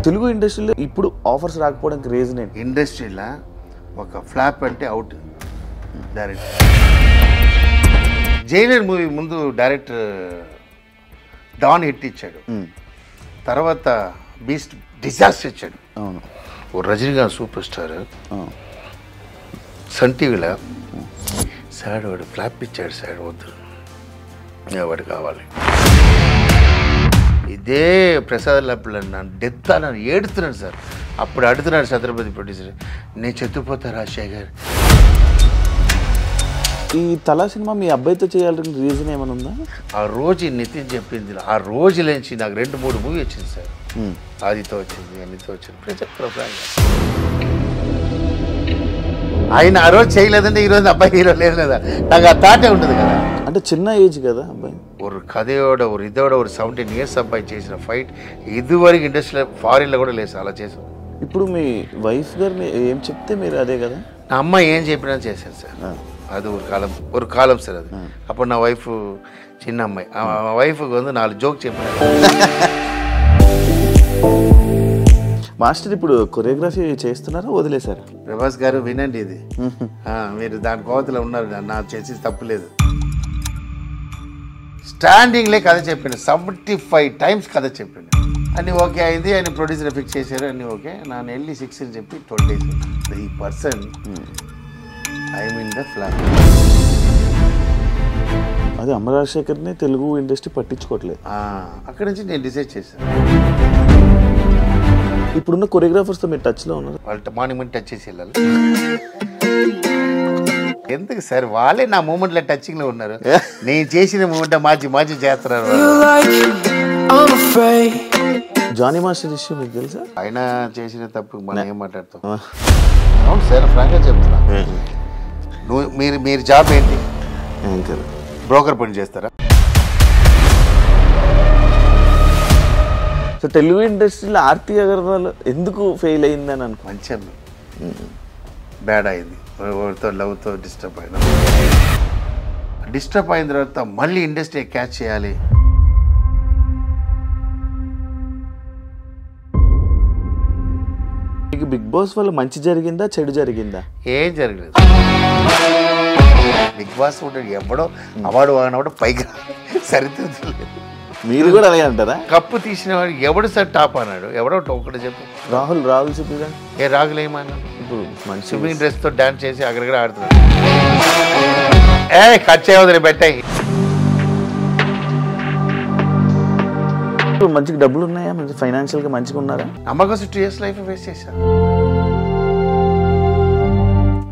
తెలుగు ఇండస్ట్రీలో ఇప్పుడు ఆఫర్స్ రాకపోవడానికి రీజన్ ఏంటి? ఇండస్ట్రీలో ఒక ఫ్లాప్ అంటే అవుట్ డైరెక్టర్. జైలర్ మూవీ ముందు డైరెక్టర్ డాన్ హిట్ ఇచ్చాడు, తర్వాత బీస్ట్ డిజాస్టర్ ఇచ్చాడు. అవును. ఓ రజనీకాంత్ సూపర్ స్టార్ సన్ టీవీలో సాడ్ వాడు ఫ్లాప్ ఇచ్చాడు. సాడ్ వద్దు, వాడు కావాలి. ఇదే ప్రసాద్ ల్యాబ్లో నన్ను డెత్ నన్ను ఏడుతున్నాను సార్. అప్పుడు అడుగుతున్నాడు ఛత్రపతి ప్రొడ్యూసర్, నేను చెత్తుపోతా రాజశేఖర్. ఈ తలా సినిమా మీ అబ్బాయితో చేయాలని రీజన్ ఏమైనా ఉందా? ఆ రోజు నితిన్ చెప్పింది, ఆ రోజు నుంచి నాకు 2-3 మూవీ వచ్చింది సార్. ఆదితో వచ్చింది, అన్నితో వచ్చింది. ఆయన ఆ రోజు చేయలేదంటే ఈరోజు అబ్బాయి హీరో లేదు కదా, నాకు ఆ థాటే ఉంటుంది కదా. అంటే చిన్న ఏజ్ కదా అబ్బాయి. ఒక కథయోడ ఒక ఇదోడ ఒక 17 years అబ్బాయి చేసిన ఫైట్ ఇదివరకు ఇండస్ట్రీలో ఫారిన్లో కూడా లేదు. అలా చేసాం. ఇప్పుడు మీ వైఫ్ గారిని ఏం చెప్తే మీరు అదే కదా? నా అమ్మాయి ఏం చెప్పినా చేశాను సార్. అది ఒక కాలం సార్. అది అప్పుడు నా వైఫ్ చిన్న అమ్మాయి, ఆ వైఫ్ 4 జోక్ చెప్పిన. మాస్టర్ ఇప్పుడు కొరియోగ్రఫీ చేస్తున్నారా వదిలేశారా? ప్రభాస్ గారు వినండి, ఇది మీరు దాని కోవతలో ఉన్నారు. నా చేసి తప్పులేదు. స్టాండింగ్లే కథ చెప్పాను, 75 times కథ చెప్పాను. అన్నీ ఓకే అయింది. ఆయన ప్రొడ్యూసర్ ఫిక్స్ చేశారు, అన్నీ ఓకే. ನಾನು వెళ్ళి 6 అని చెప్పి 12 days. ఈ person I'm in the flat. అదే అమ్మ రాజశేఖర్ని తెలుగు ఇండస్ట్రీ పట్టించుకోవట్లేదు. అక్కడి నుంచి నేను డిసైడ్ చేశాను. ఇప్పుడున్న కొరియోగ్రాఫర్స్తో మీరు టచ్లో ఉన్నారు? వాళ్ళ మార్నింగ్ టచ్ చేసి వెళ్ళాలి. ఎందుకు సార్, వాళ్ళే నా మూమెంట్లో టచింగ్లో ఉన్నారు. నేను చేసిన మూమెంట్ మార్చి చేస్తున్నారు. జానీ మాస్టర్ ఇష్యూ మీకు తెలుసా? ఆయన చేసిన తప్పు మనం ఏం మాట్లాడతాం? అవును సార్, ఫ్రాంక్గా చెప్తున్నా. మీరు జాబ్ ఏంటి? బ్రోకర్ పని చేస్తారా? సో తెలుగు ఇండస్ట్రీలో ఆర్తి అగర్వాల్ ఎందుకు ఫెయిల్ అయిందని అనుకో. మంచి బ్యాడ్ అయింది, ఎవరితో లవ్తో డిస్టర్బ్ అయిన తర్వాత మళ్ళీ ఇండస్ట్రీ క్యాచ్ చేయాలి. మీకు బిగ్ బాస్ వల్ల మంచి జరిగిందా చెడు జరిగిందా? ఏం జరగలేదు. బిగ్ బాస్ ఎవడో అవార్డు వాడినప్పుడు పైకి సరిదిద్దలేదు. మీరు కూడా అలాగే అంటారా? కప్పు తీసిన వాడు ఎవడు సార్ టాప్ అన్నాడు? ఎవడో ఒకటి చెప్పు. రాహుల్ సుప్రీగా. రాహుల్ ఏమన్నాడు? ఇప్పుడు మంచి స్విమ్మింగ్ డ్రెస్తో డాన్స్ చేసి అక్కడిక్కడ ఆడుతున్నాడు. కట్ చేయవద్దు, పెట్టాయి. మంచిగా డబ్బులు ఉన్నాయా? మంచి ఫైనాన్షియల్గా మంచిగా ఉన్నారా? నమ్మకం 2 years లైఫ్ వేస్ట్ చేశాను.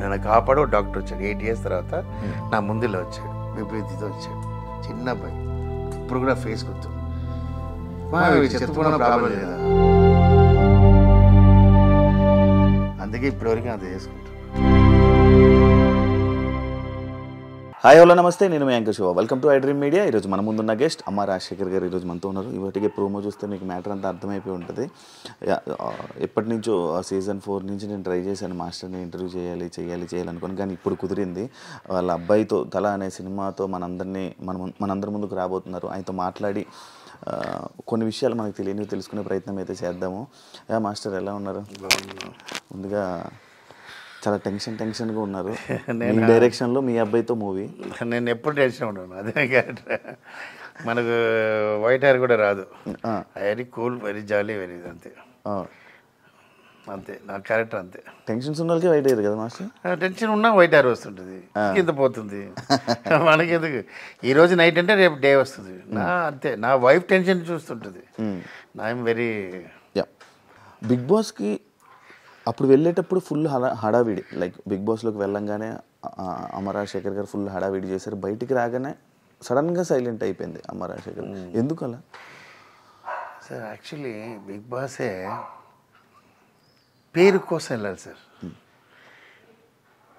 నన్ను కాపాడు డాక్టర్ వచ్చాడు. 8 years తర్వాత నా ముందులో వచ్చాడు, విపరీతితో వచ్చాడు. చిన్న అబ్బాయి, ఇప్పుడు కూడా ఫేస్ గుర్తు. చెప్పుకున్న ప్రాబ్లం లేదా, అందుకే ఇప్పటివరకు అంత చేసుకుంటాను. హాయ్ హలో నమస్తే, నేను మీ anchor Shiva. Welcome to iDream media. ఈరోజు మన ముందున్న గెస్ట్ అమ్మ రాజశేఖర్ గారు ఈరోజు మనతో ఉన్నారు. ఇవాటికే ప్రోమో చూస్తే మీకు మ్యాటర్ అంతా అర్థమైపోయి ఉంటుంది. ఎప్పటి నుంచో Season 4 నుంచి నేను ట్రై చేశాను మాస్టర్ని ఇంటర్వ్యూ చేయాలనుకుని, కానీ ఇప్పుడు కుదిరింది. వాళ్ళ అబ్బాయితో తల అనే సినిమాతో మనందరి ముందుకు రాబోతున్నారు. ఆయనతో మాట్లాడి కొన్ని విషయాలు మనకు తెలియనివి తెలుసుకునే ప్రయత్నం అయితే చేద్దాము. మాస్టర్ ఎలా ఉన్నారు? ముందుగా చాలా టెన్షన్గా ఉన్నారు. మీ డైరెక్షన్లో మీ అబ్బాయితో మూవీ. నేను ఎప్పుడు టెన్షన్ ఉన్నాను. అదే మనకు వైట్ హెయిర్ కూడా రాదు. వెరీ కూల్, వెరీ జాలీ, వెరీ అంతే నా క్యారెక్టర్ అంతే. టెన్షన్స్ ఉన్న వాళ్ళకి వైట్ హెయిర్ కదా మాస్టర్? టెన్షన్ ఉన్నా వైట్ హెయిర్ వస్తుంటుంది, కింద పోతుంది. మనకి ఎందుకు? ఈరోజు నైట్ అంటే రేపు డే వస్తుంది. అంతే. నా వైఫ్ టెన్షన్ చూస్తుంటుంది. I'm very. బిగ్ బాస్కి అప్పుడు వెళ్ళేటప్పుడు ఫుల్ హడావిడి, లైక్ బిగ్ బాస్లోకి వెళ్ళంగానే అమ్మ రాజశేఖర్ గారు ఫుల్ హడావిడి చేశారు. బయటికి రాగానే సడన్గా సైలెంట్ అయిపోయింది అమ్మ రాజశేఖర్. ఎందుకు అలా సార్? యాక్చువల్లీ బిగ్ బాసే పేరు కోసం వెళ్ళాలి సార్.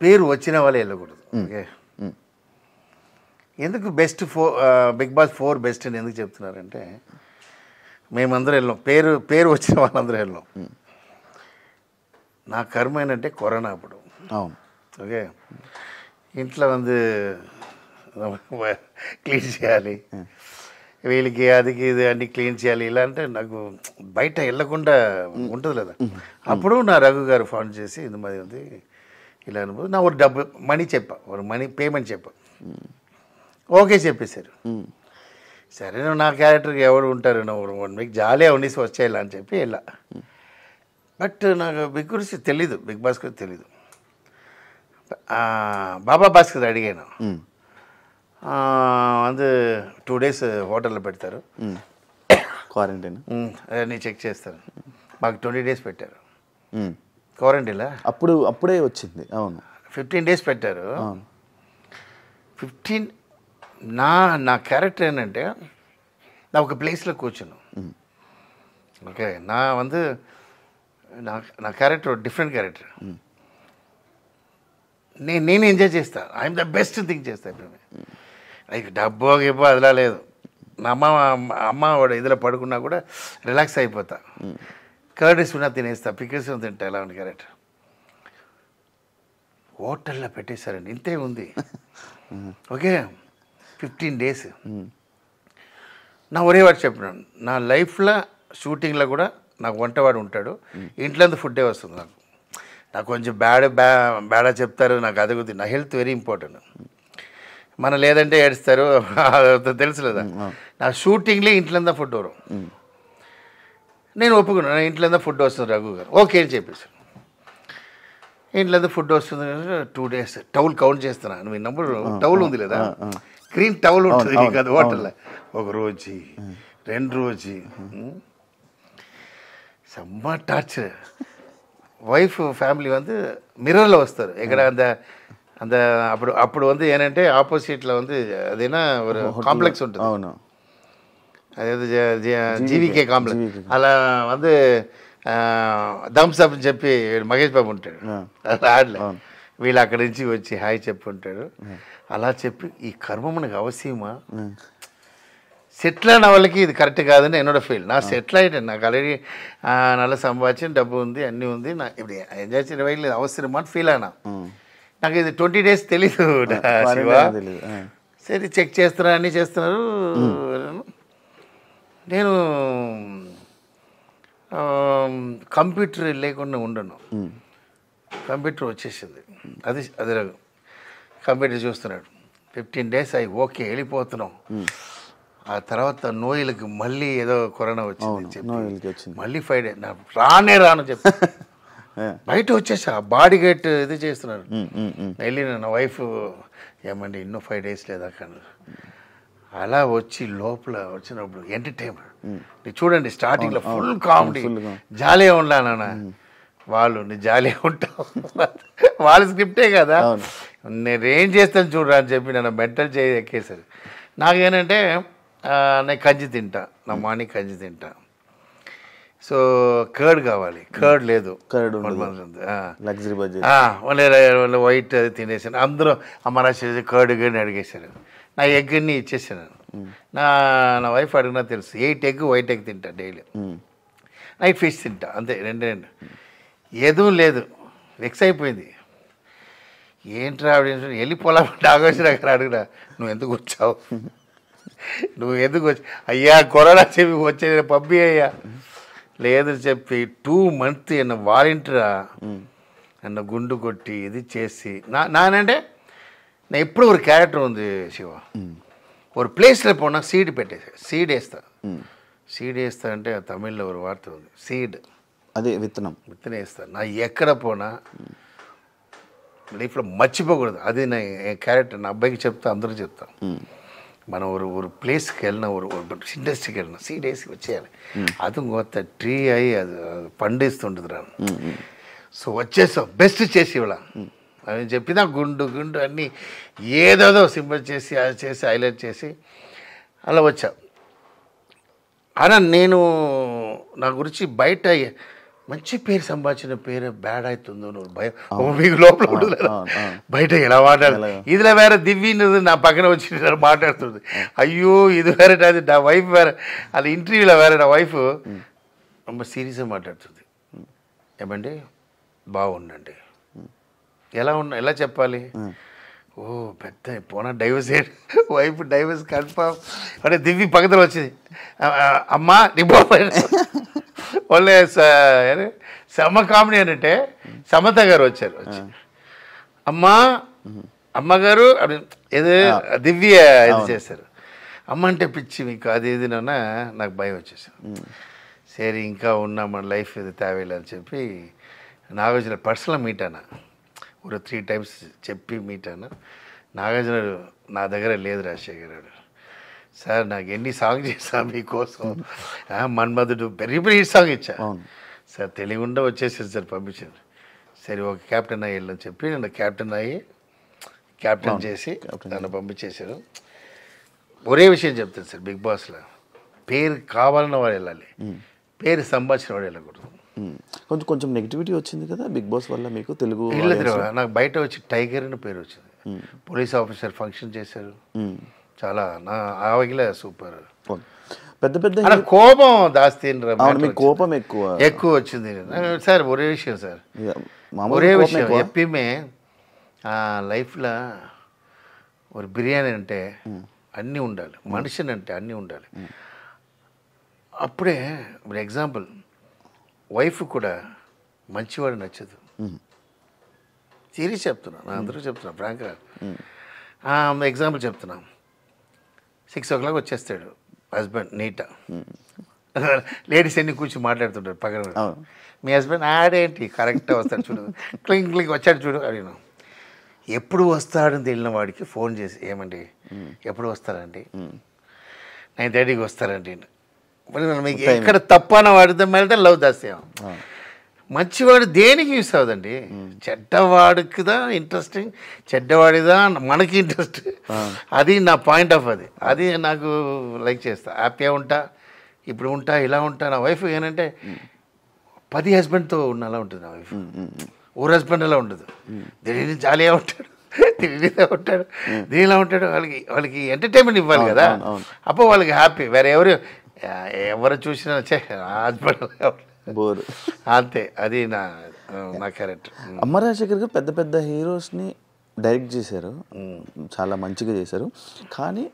పేరు వచ్చిన వాళ్ళే వెళ్ళకూడదు. ఓకే, ఎందుకు బిగ్ బాస్ 4 బెస్ట్ అని ఎందుకు చెప్తున్నారంటే, మేమందరం వెళ్ళాం, పేరు వచ్చిన వాళ్ళందరూ వెళ్ళాం. నా కర్మ ఏంటంటే కరోనా అప్పుడు. ఓకే, ఇంట్లో క్లీన్ చేయాలి, వీళ్ళకి అదికి ఇది అన్ని క్లీన్ చేయాలి ఇలా అంటే నాకు బయట వెళ్ళకుండా ఉంటుంది కదా. అప్పుడు నా రఘు గారు ఫోన్ చేసి ఇది మరి ఉంది ఇలా అనుభవం నా ఒక డబ్బు మనీ చెప్పా ఒక మనీ పేమెంట్ చెప్పా. ఓకే చెప్పేశారు. సరే నువ్వు నా క్యారెక్టర్కి ఎవరు ఉంటారు నువ్వు 1 వీక్ జాలీగా ఉండేసి వచ్చేయాలి అని చెప్పి వెళ్ళా. బట్ నాకు బిగ్ గురించి తెలీదు, బిగ్ బాస్ గురించి తెలీదు. బాబా భాస్కర్ అడిగాను, అది 2 days హోటల్లో పెడతారు, క్వారంటైన్ అన్నీ చెక్ చేస్తారు. మాకు 20 days పెట్టారు క్వారంటైన్లా. అప్పుడే వచ్చింది. అవును 15 days పెట్టారు. 15 నా క్యారెక్టర్ ఏంటంటే నా ఒక ప్లేస్లో కూర్చున్నాను. ఓకే నా క్యారెక్టర్ డిఫరెంట్ క్యారెక్టర్. నేను ఎంజాయ్ చేస్తా. ఐఎమ్ ద బెస్ట్ థింగ్ చేస్తా ఇప్పుడు. లైక్ డబ్బో గిబ్బో అదిలా లేదు. నా అమ్మ వాడు ఇదిలో పడుకున్నా కూడా రిలాక్స్ అయిపోతా. కర్రీస్ ఉన్నా తినేస్తా, పికిల్స్ తింటా. ఎలా ఉంది క్యారెక్టర్. హోటల్లో పెట్టేశారండి, ఇంతే ఉంది. Okay 15 days. నా ఒరే వాడు చెప్పినాను, నా లైఫ్లో షూటింగ్లో కూడా నాకు వంటవాడు ఉంటాడు, ఇంట్లో ఫుడ్డే వస్తుంది. నాకు కొంచెం బ్యాడా చెప్తారు, నాకు అది కొద్ది. నా హెల్త్ వెరీ ఇంపార్టెంట్. మన లేదంటే ఏడుస్తారు, తెలుసు లేదా. నా షూటింగ్లో ఇంట్లో ఫుడ్ వரும். నేను ఒప్పుకున్నాను, ఇంట్లో ఫుడ్ వస్తుంది రఘు గారు. ఓకే అని చెప్పేసి ఇంట్లో ఫుడ్ వస్తుంది. 2 days టౌల్ కౌంట్ చేస్తున్నాను. నువ్వు నంబర్ టౌల్ ఉంది లేదా, గ్రీన్ టౌల్ ఉంటుంది కదా హోటల్లో. 1 రోజు 2 రోజు செம்ம டார்ச்சர். ஒய்ஃப் ஃபேமிலி வந்து மிரரில் வస్తారు. ఎక్కడ அந்த అప్పుడు வந்து ఏంటంటే ఆపోజిట్లో வந்து అది ఏనా ஒரு కాంప్లెక్స్ ఉంటుంది. అవును, అదేదో జీవికే కాంప్లెక్స్. అలా வந்து థమ్స్ అప్ అని చెప్పి మహేష్ బాబు ఉంటాడు. అలా ఆడలే, వీళ్ళు అక్కడి నుంచి వచ్చి హాయ్ చెప్పి ఉంటాడు. అలా చెప్పి ఈ కర్మ మనకు అవసరమా, సెటిల్ అయిన వాళ్ళకి ఇది కరెక్ట్ కాదని என்னோட ఫీల్. నా సెటిల్ అయిపోయాను, నాకు ఆల్రెడీ నల్ల సంపాదించిన డబ్బు ఉంది, అన్నీ ఉంది, నా ఇప్పుడు ఎంజాయ్ చేయడం వల్ల అవసరమా అని ఫీల్ అయినా. నాకు ఇది 20 days తెలీదు శివ. సరే చెక్ చేస్తున్నారు, అన్నీ చేస్తున్నారు. నేను కంప్యూటర్ లేకుండా ఉండను. కంప్యూటర్ వచ్చేసింది. అది కంప్యూటర్ చూస్తున్నాడు. 15 days అయ్యి ఓకే వెళ్ళిపోతున్నాం. ఆ తర్వాత నోయిలకి మళ్ళీ ఏదో కరోనా వచ్చింది చెప్పి మళ్ళీ 5 days రాను చెప్పి బయట వచ్చేసా. బాడీ గేట్ ఇది చేస్తున్నారు. వెళ్ళి నా వైఫ్ ఏమండి ಇನ್ನೂ 5 days లేదా కానీ అలా వచ్చి లోపల వచ్చినప్పుడు ఎంటర్టైన్మెంట్ చూడండి. స్టార్టింగ్లో ఫుల్ కామెడీ, జాలీగా ఉండాలన్న వాళ్ళు. నీ జాలీగా ఉంటావు, వాళ్ళ స్క్రిప్టే కదా, నేనేం చేస్తాను చూడరా అని చెప్పి నన్ను మెంటల్ చేయి ఎక్కేసారు. నాకేంటంటే నేను కంచి తింటా, నా మార్నింగ్ కంచి తింటా. సో కర్డ్ కావాలి, కర్డ్ లేదు, వైట్ అది తినేసాను. అందరూ అమ్మ కర్డ్ గడ్డి అడిగేశారు. నా ఎగ్ అన్ని ఇచ్చేసాను. నా వైఫ్ అడిగినా తెలుసు, 8 egg వైట్ ఎగ్ తింటా డైలీ. నైట్ ఫిష్ తింటా, అంతే 2 ఏదో లేదు. వెక్స్ అయిపోయింది. ఏంట్రా వెళ్ళిపోలా డాగోసిన అక్కడ అడిగినా, నువ్వు ఎందుకు వచ్చావు, నువ్వు ఎందుకు వచ్చి, అయ్యా కరోనా చెప్పి వచ్చే పబ్బి అయ్యా లేదు చెప్పి 2 months ఎన్న వాలంటీరా నన్ను గుండు కొట్టి ఇది చేసి నానంటే நான் எப்படி ஒரு கேரக்டர் வந்து சிவா ஒரு பிளேஸில் போனால் சீடு పెట్టేసా, సీడ్ వేస్తా. సీడ్ వేస్తా అంటే తమిళ్లో ఒక వార్త ఉంది, సీడ్ అదే విత్తనం వేస్తాను. నా ఎక్కడ పోనా లైఫ్లో మర్చిపోకూడదు. అది నా క్యారెక్టర్. నా అబ్బాయికి చెప్తా, అందరూ చెప్తాం. మనం ஒரு ప్లేస్కి వెళ్ళినా, ஒரு ఇండస్ట్రీకి వెళ్ళినా సీడ్ వేసి వచ్చేయాలి. అది కొత్త ట్రీ అయ్యి అది పండిస్తుంటుంది రా. సో వచ్చేసాం, బెస్ట్ చేసి ఇవ్వాల అని చెప్పి నా గుండు అన్నీ ఏదేదో సింబల్ చేసి అది చేసి హైలైట్ చేసి అలా వచ్చా. అలా నేను నా గురించి బయట మంచి పేరు సంపాదించిన పేరు బ్యాడ్ అవుతుందో నువ్వు భయం మీకు లోపల ఉండదు. బయట ఎలా మాట్లాడు, ఇదిలో వేరే దివ్యది నా పక్కన వచ్చి మాట్లాడుతుంది. అయ్యో ఇది వేరే, అది నా వైఫ్ వేరే. అది ఇంటర్వ్యూలో వేరే నా వైఫ్ ரொம்ப సీరియస్గా మాట్లాడుతుంది. ఏమండి బాగుండండి, ఎలా చెప్పాలి, ఓ పెద్ద పోనా డైవర్స్ వైఫ్ డైవర్స్ కన్ఫర్మ్ అంటే దివ్య పక్కన వచ్చింది అమ్మా నీ బాబాయ్ వాళ్ళే సమ కామెడీ అంటే సమత గారు వచ్చారు అమ్మా అమ్మగారు ఏదో దివ్య ఇది చేశారు అమ్మ అంటే పిచ్చి మీకు అది ఇది నాకు భయం వచ్చేసాను సరే ఇంకా ఉన్నా మన లైఫ్ ఇది తేవేలే అని చెప్పి నాగార్జున పర్సనల్ మీట్ అన్న ఒక 3 times చెప్పి మీట్ అన్న నాగార్జున నా దగ్గర లేదు రాజశేఖర్ గారు సార్ నాకు ఎన్ని సాంగ్ చేశా మీకోసం మన్మధుడు పెరిగి హిట్ సాంగ్ ఇచ్చా సార్ తెలియకుండా వచ్చేసారు సార్ పంపించారు సరే ఒక క్యాప్టెన్ అయ్యి వెళ్ళని చెప్పి నన్ను క్యాప్టెన్ అయ్యి క్యాప్టెన్ చేసి నన్ను పంపించేశారు ఒరే విషయం చెప్తాను సార్ బిగ్ బాస్లో పేరు కావాలన్న వాడు వెళ్ళాలి పేరు సంపాదించిన వాడు వెళ్ళకూడదు కొంచెం కొంచెం నెగిటివిటీ వచ్చింది కదా బిగ్ బాస్ వల్ల మీకు తెలుగు నాకు బయట వచ్చి టైగర్ అని పేరు వచ్చింది పోలీస్ ఆఫీసర్ ఫంక్షన్ చేశారు చాలా నా ఆవగిలే సూపర్ పెద్ద పెద్ద కోపం దాస్తి కోపం ఎక్కువ వచ్చింది సార్ ఒరే విషయం సార్ ఒరే విషయం ఎప్పిమే లైఫ్లో ఒక బిర్యానీ అంటే అన్నీ ఉండాలి మనిషిని అంటే అన్నీ ఉండాలి అప్పుడే ఇప్పుడు ఎగ్జాంపుల్ వైఫ్ కూడా మంచివాడు నచ్చదు సీరియస్ చెప్తున్నా నా అందరూ చెప్తున్నా ఫ్రాంక్గా ఎగ్జాంపుల్ చెప్తున్నా 6 o'clock వచ్చేస్తాడు హస్బెండ్ నీట లేడీస్ ఎన్ని కూర్చొని మాట్లాడుతుంటారు పక్కన మీ హస్బెండ్ ఆడేంటి కరెక్ట్గా వస్తాడు చూడు క్లింగ్ క్లింగ్ వచ్చాడు చూడు అడిగిన ఎప్పుడు వస్తాడని తెలియని వాడికి ఫోన్ చేసి ఏమండి ఎప్పుడు వస్తారండి 9:30కి వస్తారండి మీకు ఎక్కడ తప్పు అన్న వాడితో వెళ్తే లవ్ దాస్తాం మంచివాడు దేనికి యూస్ అవ్వదండి చెడ్డవాడికిదా ఇంట్రెస్టింగ్ చెడ్డవాడిదా మనకి ఇంట్రెస్ట్ అది నా పాయింట్ ఆఫ్ అది నాకు లైక్ చేస్తా హ్యాపీగా ఉంటా ఇప్పుడు ఉంటా ఇలా ఉంటా నా వైఫ్ ఏంటంటే 10 హస్బెండ్తో ఉన్న అలా ఉంటుంది నా వైఫ్ ఊరు హస్బెండ్ అలా ఉండదు దీని జాలీగా ఉంటాడు దీనిలో ఉంటాడు దీనిలో ఉంటాడు వాళ్ళకి ఎంటర్టైన్మెంట్ ఇవ్వాలి కదా అప్పుడు వాళ్ళకి హ్యాపీ వేరే ఎవరు చూసినా హస్బెండ్ బోర్ అంతే అది నా క్యారెక్టర్ అమ్మ రాజశేఖర్ గారు పెద్ద పెద్ద హీరోస్ని డైరెక్ట్ చేశారు చాలా మంచిగా చేశారు కానీ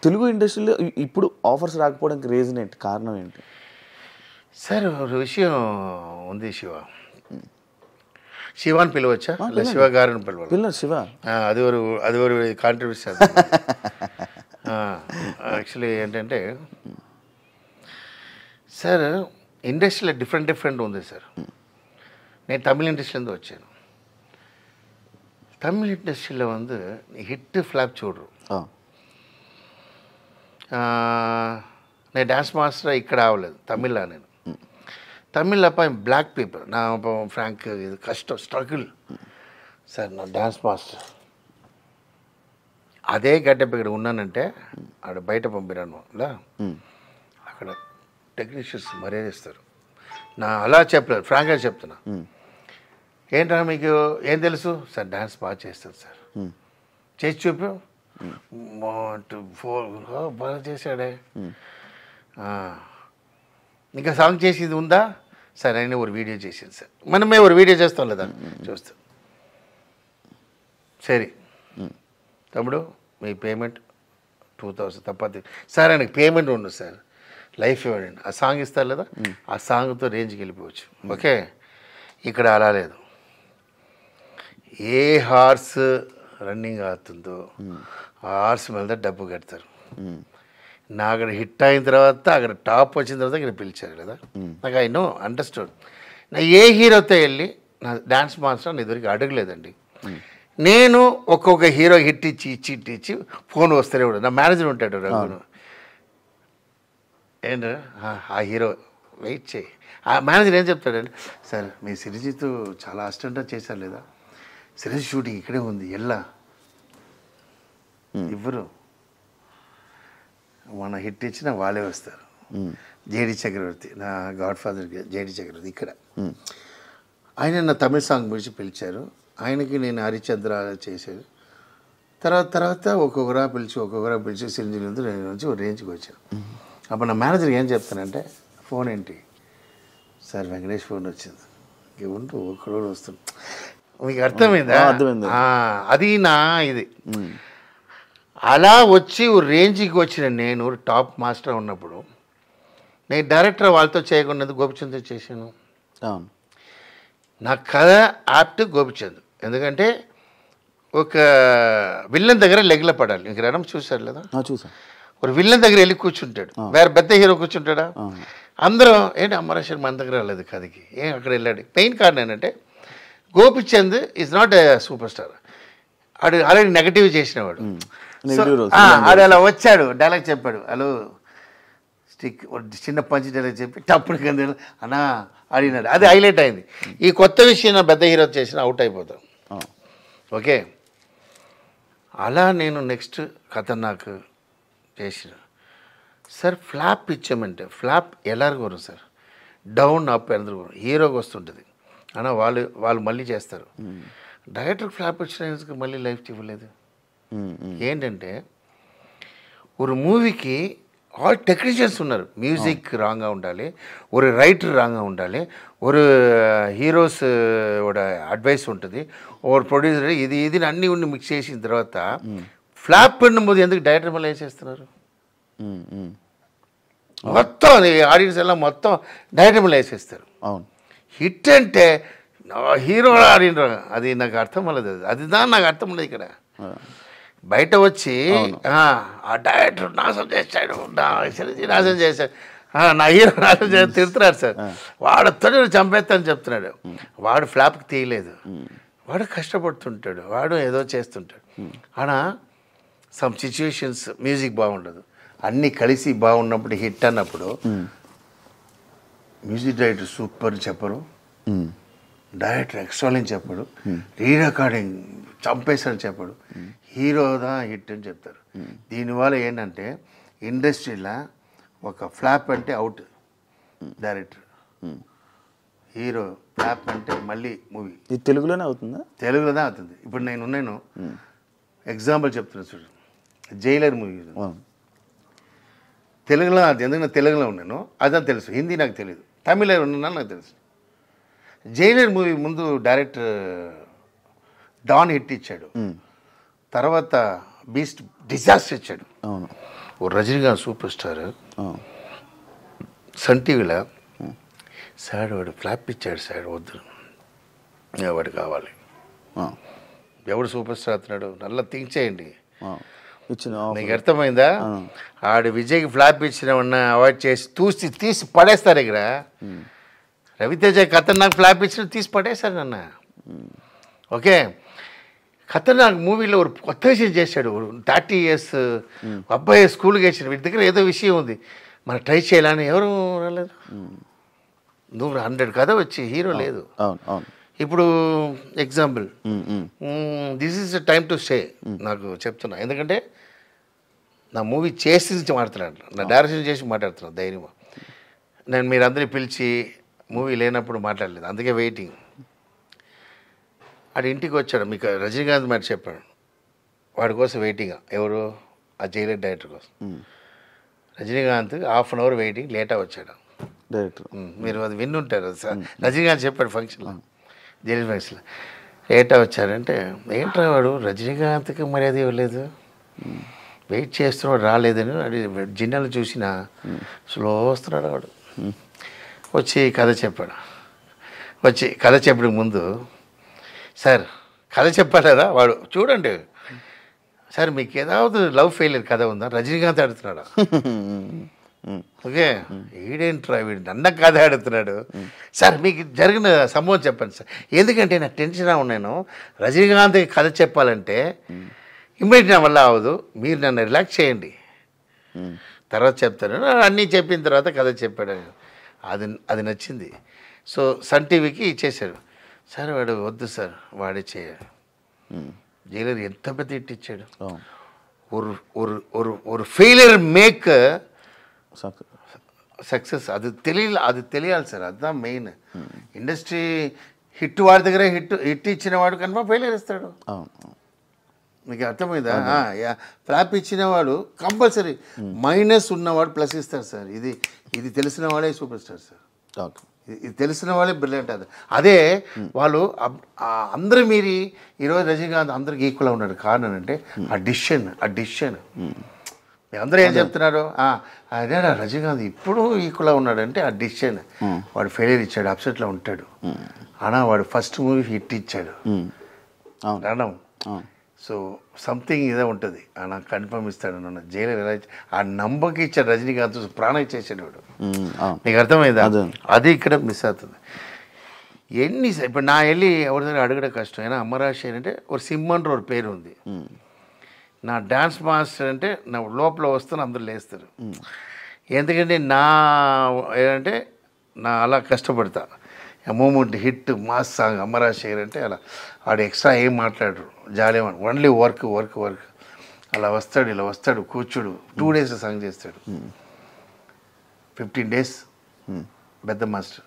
తెలుగు ఇండస్ట్రీలో ఇప్పుడు ఆఫర్స్ రాకపోవడానికి రీజన్ ఏంటి కారణం ఏంటి సార్ ఒక విషయం ఉంది శివాని పిలవచ్చా శివ గారిని పిలవాలి శివ అది ఒక కాంట్రిబ్యూషన్ యాక్చువల్లీ ఏంటంటే సార్ ఇండస్ట్రీలో డిఫరెంట్ ఉంది సార్ నేను తమిళ ఇండస్ట్రీలో వచ్చాను తమిళ ఇండస్ట్రీలో హిట్ ఫ్లాప్ చూడరు నేను డాన్స్ మాస్టర్ ఇక్కడ అవ్వలేదు తమిళ నేను తమిళ్ అప్ప బ్లాక్ పీపుల్ నా ఫ్రాంక్ ఇది కష్టం స్ట్రగుల్ సార్ నా డాన్స్ మాస్టర్ అదే గడ్డప ఇక్కడ ఉన్నానంటే ఆడ బయట పంపిరాను అక్కడ టెక్నీషియన్స్ మర్యాద ఇస్తారు నా అలా చెప్పలేదు ఫ్రాంక్గా చెప్తున్నా ఏంటన్నా మీకు ఏం తెలుసు సార్ డాన్స్ బాగా చేస్తారు సార్ చేసి చూపు 1 2 4 బాగా చేశాడే ఇంకా సాంగ్ చేసేది ఉందా సార్ అయినా ఒక వీడియో చేసింది సార్ మనమే ఒక వీడియో చేస్తాం లేదా చూస్తాం సరే తమ్ముడు మీ పేమెంట్ 2000 తప్పది సార్ ఆయనకి పేమెంట్ ఉండదు సార్ లైఫ్ ఇవ్వండి ఆ సాంగ్ ఇస్తారు లేదా ఆ సాంగ్తో రేంజ్కి వెళ్ళిపోవచ్చు ఓకే ఇక్కడ అలా లేదు ఏ హార్స్ రన్నింగ్ అవుతుందో ఆ హార్స్ మీద డబ్బు కడతారు నా అక్కడ హిట్ అయిన తర్వాత అక్కడ టాప్ వచ్చిన తర్వాత ఇక్కడ పిలిచారు కదా నాకు ఐ నో అండర్స్టూడ్ నా ఏ హీరోతో వెళ్ళి నా డాన్స్ మాస్టర్ నా ఇద్దరికి అడగలేదండి నేను ఒక్కొక్క హీరో హిట్ ఇచ్చి ఫోన్ వస్తూనే కూడా నా మేనేజర్ ఉంటాడు రఘును ఏంట ఆ హీరో వెయిట్ చేయి ఆ మేనేజర్ ఏం చెప్తాడండి సార్ మీ సిరిజిత్ చాలా అసిస్టెంట్ చేశారు లేదా సిరిజిత్ షూటింగ్ ఇక్కడే ఉంది ఎల్లా ఇవ్వరు మన హిట్ ఇచ్చిన వాళ్ళే వస్తారు జేడి చక్రవర్తి నా గాడ్ ఫాదర్ జేడి చక్రవర్తి ఇక్కడ ఆయన నా తమిళ సాంగ్ గురించి పిలిచారు ఆయనకి నేను హరిచంద్ర చేశాను తర్వాత ఒక్కొక్కరా పిలిచి సిరింజిల్ నుంచి ఒక రేంజ్కి వచ్చాను అప్పుడు నా మేనేజర్ ఏం చెప్తానంటే ఫోన్ ఏంటి సార్ వెంకటేష్ ఫోన్ వచ్చింది ఇంక ఉంటూ ఒక్కడోడు వస్తుంది మీకు అర్థమైందా? అర్థమైంది. అది నా ఇది. అలా వచ్చి రేంజ్కి వచ్చిన నేను టాప్ మాస్టర్ ఉన్నప్పుడు నేను డైరెక్టర్ వాళ్ళతో చేయకుండా గోపిచంద్తో చేశాను. అవును. నా కథ యాప్ట్ గోపిచంద్. ఎందుకంటే ఒక విల్లన్ దగ్గర లెగ్ల పడాలి. మీకు రణం చూశారు లేదా? చూసా. ఒక విల్లన్ దగ్గర వెళ్ళి కూర్చుంటాడు, వేరే పెద్ద హీరో కూర్చుంటాడా? అందరూ ఏంటి అమరేశ్వర్ మన దగ్గర రాలేదు కథకి, అక్కడ వెళ్ళాడు. మెయిన్ కారణం ఏంటంటే Gopichand is not a super star. ఆడు ఆల్రెడీ నెగటివ్ చేసినవాడు. ఆడు అలా వచ్చాడు, డైలాగ్ చెప్పాడు, హలో స్టిక్ చిన్న పంచి డైలాగ్ చెప్పి టప్పుడు కింద అన్నా అడిగినాడు. అది హైలైట్ అయింది. ఈ కొత్త విషయం పెద్ద హీరో చేసిన అవుట్ అయిపోతాం. ఓకే, అలా నేను నెక్స్ట్ ఖతర్నాక్ చేసిన. సార్ ఫ్లాప్ ఇచ్చామంటే ఫ్లాప్ ఎలాగో వரும் సార్, డౌన్ అప్ అందరూ హీరోకి వస్తుంటుంది. అన్నా వాళ్ళు మళ్ళీ చేస్తారు. డైరెక్టర్ ఫ్లాప్ ఇచ్చిన మళ్ళీ లైఫ్ ఇవ్వలేదు. ఏంటంటే ஒரு மூவிக்கு ஆல் டெக்னீஷியன்ஸ் ఉన్నారు. மியூசிக் ராங்காக ఉండాలి, ஒரு ரைட்டர் ராங்காக ఉండాలి, ஒரு హీరోస్ోட అడ్వైస్ ఉంటుంది, ஒரு ప్రొడ్యూసర్ ఇది అన్నీ ఉండి మిక్స్ చేసిన తర్వాత ఫ్లాప్ పడినప్పుడు ఎందుకు డైరెక్టర్ మళ్ళీ వేసేస్తున్నారు? మొత్తం ఆడియన్స్ ఎல்லாம் మొత్తం డైరెక్టర్ మళ్ళీ వేసేస్తారు. హిట్ అంటే హీరో ఆడిన అది నాకు అర్థం అవ్వలేదు. అది దాని నాకు అర్థం ఉండదు. ఇక్కడ బయట వచ్చి ఆ డైరెక్టర్ నాశనం చేశాడు, నాశనం చేశాడు, నా హీరో నాశనం చేసి తిడుతున్నాడు సార్. వాడు తొలి చంపేస్తాను చెప్తున్నాడు. వాడు ఫ్లాప్కి తీయలేదు, వాడు కష్టపడుతుంటాడు, వాడు ఏదో చేస్తుంటాడు. అలా సమ్ సిచ్యువేషన్స్ మ్యూజిక్ బాగుండదు, అన్నీ కలిసి బాగున్నప్పుడు హిట్ అన్నప్పుడు మ్యూజిక్ డైరెక్టర్ సూపర్ చెప్పరు, డైరెక్టర్ ఎక్స్ట్రాలని చెప్పడు, రీ రికార్డింగ్ చంపేశాడని చెప్పడు, హీరోదా హిట్ అని చెప్తారు. దీనివల్ల ఏంటంటే ఇండస్ట్రీలో ఒక ఫ్లాప్ అంటే అవుట్ డైరెక్టర్, హీరో ఫ్లాప్ అంటే మళ్ళీ మూవీ. ఇది తెలుగులోనే అవుతుందా? తెలుగులోనే అవుతుంది. ఇప్పుడు నేను ఎగ్జాంపుల్ చెప్తున్నాను చూడు, జైలర్ మూవీ తెలుగులో, అది ఎందుకంటే తెలుగులో ఉన్నాను అదని తెలుసు, హిందీ నాకు తెలియదు, తమిళ ఉన్నాను నాకు తెలుసు. జైలర్ మూవీ ముందు డైరెక్టర్ డాన్ హిట్ ఇచ్చాడు, తర్వాత బీస్ట్ డిజాస్టర్ ఇచ్చాడు. ఓ రజనీకాంత్ సూపర్ స్టార్ సన్ టీవీలో సార్ వాడు ఫ్లాప్ ఇచ్చాడు సార్, వద్దు వాడు కావాలి. ఎవడు సూపర్ స్టార్ అవుతున్నాడు నల్ల థింక్ చేయండి. నీకు అర్థమైందా? ఆడు విజయ్కి ఫ్లాప్ ఇచ్చిన అవాయిడ్ చేసి తీసి పడేస్తారు. ఇక్కడ రవితేజ ఖతర్నాక్ ఫ్లాప్ ఇచ్చిన తీసి పడేస్తారు నన్న. ఓకే, ఖతర్నాక్ మూవీలో ఒక కొత్త విషయం చేశాడు. 30 years అబ్బాయి స్కూల్కి వేసాడు, వీటి దగ్గర ఏదో విషయం ఉంది, మనం ట్రై చేయాలని ఎవరు రాలేదు. నువ్వు 100 కథ వచ్చి హీరో లేదు. ఇప్పుడు example this is the time to stay నాకు చెప్తున్నా. ఎందుకంటే నా మూవీ చేసి మాట్లాడుతున్నాను, నా డైరెక్షన్ చేసి మాట్లాడుతున్నాను ధైర్యం. నేను మీరందరినీ పిలిచి మూవీ లేనప్పుడు మాట్లాడలేదు, అందుకే వెయిటింగ్. వాడు ఇంటికి వచ్చాడు, మీకు రజనీకాంత్ మాట చెప్పాడు, వాడి కోసం వెయిటింగ్. ఎవరు? ఆ జైలర్ డైరెక్టర్ కోసం. రజనీకాంత్ 1/2 hour వెయిటింగ్, లేటా వచ్చాడు డైరెక్టర్. మీరు అది విన్నుంటారు సార్, రజనీకాంత్ చెప్పాడు ఫంక్షన్లో, జైలర్ ఫంక్షన్లో లేటా వచ్చాడంటే, ఏంట్రా వాడు రజనీకాంత్కి మర్యాద ఇవ్వలేదు, వెయిట్ చేస్తున్నాడు రాలేదని జిన్నాలు చూసిన స్లో వస్తున్నాడు వాడు. వచ్చి కథ చెప్పాడు. వచ్చి కథ చెప్పడం ముందు, సార్ కథ చెప్పాడు కదా వాడు, చూడండి సార్ మీకు ఏதாவது లవ్ ఫెయిలియర్ కథ ఉందా? రజనీకాంత్ ఆడుతున్నాడు. ఓకే, ఈడేంట్రా వీడు నన్న కథ ఆడుతున్నాడు. సార్ మీకు జరిగిన సంభవం చెప్పండి సార్, ఎందుకంటే నాకు టెన్షన్గా ఉన్నాను, రజనీకాంత్ కథ చెప్పాలంటే ఇమ్మీడియట్ నా వల్ల అవ్వదు, మీరు నన్ను రిలాక్స్ చేయండి, తర్వాత చెప్తాను. అన్నీ చెప్పిన తర్వాత కథ చెప్పాడు. అది నచ్చింది. సో సన్ టీవీకి ఇచ్చేశాడు. సార్ వాడు వద్దు సార్ వాడే చేయాలి. జైలర్ ఎంత పెద్ద హిట్ ఇచ్చాడు. ஒரு ఫెయిలియర్ మేక్ సక్సెస్, అది తెలియాలి సార్, அதுதான் మెయిన్. ఇండస్ట్రీ హిట్ వాడి దగ్గర హిట్ ఇచ్చిన వాడు కనుక ఫెయిలియర్ ఇస్తాడు. మీకు అర్థమైందా? ఫ్లాప్ ఇచ్చిన వాడు కంపల్సరీ మైనస్ ఉన్నవాడు ప్లస్ ఇస్తాడు సార్. ఇది తెలిసిన వాడే సూపర్ స్టార్ సార్. ఇది తెలిసిన వాళ్ళే బ్రిలియంట్ అది. అదే వాళ్ళు అందరూ మీరి ఈరోజు రజనీకాంత్ అందరికి ఈక్వల్గా ఉన్నాడు. కారణం అంటే ఆ డిసిషన్ అందరూ ఏం చెప్తున్నారు, అదే రజనీకాంత్ ఇప్పుడు ఈక్వల్గా ఉన్నాడు అంటే ఆ డిసిషన్. వాడు ఫెయిలియర్ ఇచ్చాడు, అప్సెట్లో ఉంటాడు, అన్నా వాడు ఫస్ట్ మూవీ హిట్ ఇచ్చాడు రణం. సో సంథింగ్ ఇదే ఉంటుంది, నాకు కన్ఫర్మ్ ఇస్తాడు నన్ను జైలర్ ఎలా ఆ నమ్మకి ఇచ్చాడు రజనీకాంత్, ప్రాణం ఇచ్చేసాడు వాడు. నీకు అర్థమైందా? అది ఇక్కడ మిస్ అవుతుంది. ఇప్పుడు నా వెళ్ళి ఎవరి దగ్గర అడగడం కష్టం. అయినా అమరాశి అంటే ఒక సింహన్ ఒక పేరు ఉంది. నా డ్యాన్స్ మాస్టర్ అంటే నా లోపల వస్తాను, అందరూ లేస్తారు. ఎందుకంటే ఏంటంటే నా అలా కష్టపడతా. Moment hit mass song Amarasekhar అంటే అలా వాడు ఎక్స్ట్రా ఏం మాట్లాడరు, జాలేమని ఓన్లీ వర్క్ అలా వస్తాడు, ఇలా వస్తాడు, కూర్చుడు 2 days సాంగ్ చేస్తాడు. 15 days పెద్ద మాస్టర్,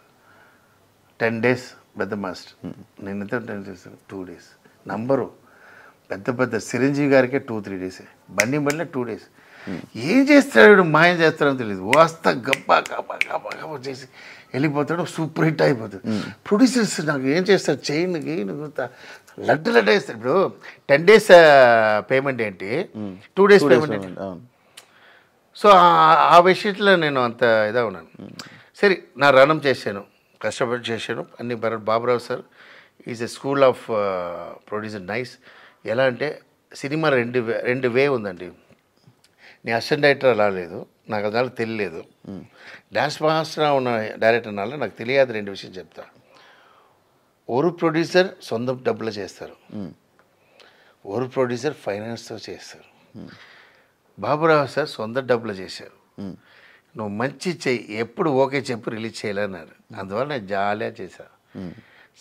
10 days పెద్ద మాస్టర్. నేను ఎంత 10 చేస్తాను 2 days. నంబరు పెద్ద చిరంజీవి గారికే 2-3 days, బండి 2 days. ఏం చేస్తాడు, మాయం చేస్తాడని తెలియదు. వస్తా గబ్బా చేసి వెళ్ళిపోతాడు, సూపర్ హిట్ అయిపోతుంది. ప్రొడ్యూసర్స్ నాకు ఏం చేస్తారు, చైన్కి లడ్డు వేస్తారు. ఇప్పుడు 10 days పేమెంట్ ఏంటి, 2 days పేమెంట్ ఏంటి. సో ఆ విషయంలో నేను అంత ఇదా ఉన్నాను. సరే నా రణం చేశాను, కష్టపడి చేశాను అన్ని. Baburao sir is a school of producer, nice. ఎలా అంటే సినిమా రెండు వే ఉందండి. నేను అసిస్టెంట్ డైరెక్టర్ అలా లేదు, నాకు అదాలు తెలియలేదు. డాన్స్ మాస్టర్ ఉన్న డైరెక్టర్ అనాలి నాకు తెలియదు. 2 విషయం చెప్తా. ఒక ప్రొడ్యూసర్ సొంత డబ్బులు చేస్తారు, ఒక ప్రొడ్యూసర్ ఫైనాన్స్తో చేస్తారు. బాబురావు సార్ సొంత డబ్బులు చేశారు. నువ్వు మంచి చెయ్యి, ఎప్పుడు ఓకే చెప్పు, రిలీజ్ చేయాలన్నారు. అందువల్ల నేను జాలిగా చేశాను.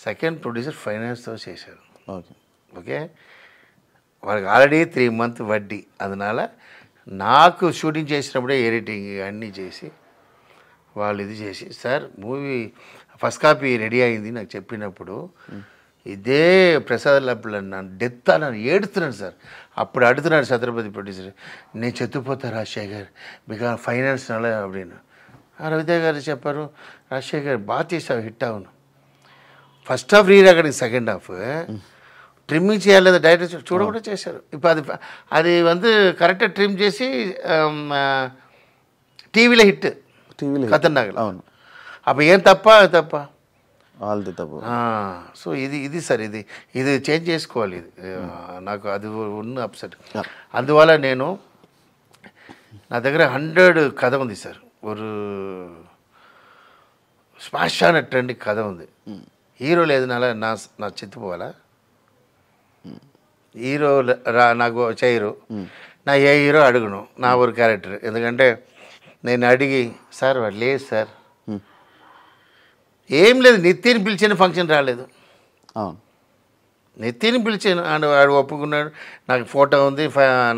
సెకండ్ ప్రొడ్యూసర్ ఫైనాన్స్తో చేశారు. ఓకే, వాళ్ళకి ఆల్రెడీ 3 months వడ్డీ. அதனால నాకు షూటింగ్ చేసినప్పుడే ఎడిటింగ్ అన్నీ చేసి వాళ్ళు ఇది చేసి, sir movie first copy ready అయింది నాకు చెప్పినప్పుడు ఇదే ప్రసాద్ ల్యాబ్లో నన్ను డెత్ నన్ను ఏడుతున్నాను సార్. అప్పుడు అడుగుతున్నాడు ఛత్రపతి ప్రొడ్యూసర్, నేను చెత్తుపోతా రాజశేఖర్ బికాస్ ఫైనాన్స్ అలా అప్పుడు. రవితేజ గారు చెప్పారు, రాజశేఖర్ బాగా చేసావు, హిట్ అవును. First half re recording, second half trimming చేయలేదు, డైరెక్టర్ చూడకుండా చేశారు. ఇప్పుడు అది కరెక్ట్గా ట్రిమ్ చేసి టీవీలో హిట్, ఖతర్నాక్. అవును, అప్పుడు ఏం తప్ప వాళ్ళది తప్పు. సో ఇది సార్, ఇది చేంజ్ చేసుకోవాలి. ఇది నాకు అది ఉన్న అప్సెట్. అందువల్ల నేను నా దగ్గర 100 కథ ఉంది సార్. ఒక స్మాషాన ట్రెండ్ కథ ఉంది. హీరో లేదు నా చెత్తిపోవాలా, హీరో నాకు చేయరు, నా ఏ హీరో అడుగును నా ఒక క్యారెక్టర్. ఎందుకంటే నేను అడిగి, సార్ వాడు లేదు సార్, ఏం లేదు, నిత్యని పిలిచిన ఫంక్షన్ రాలేదు. నిత్యని పిలిచాను, వాడు ఒప్పుకున్నాడు, నాకు ఫోటో ఉంది,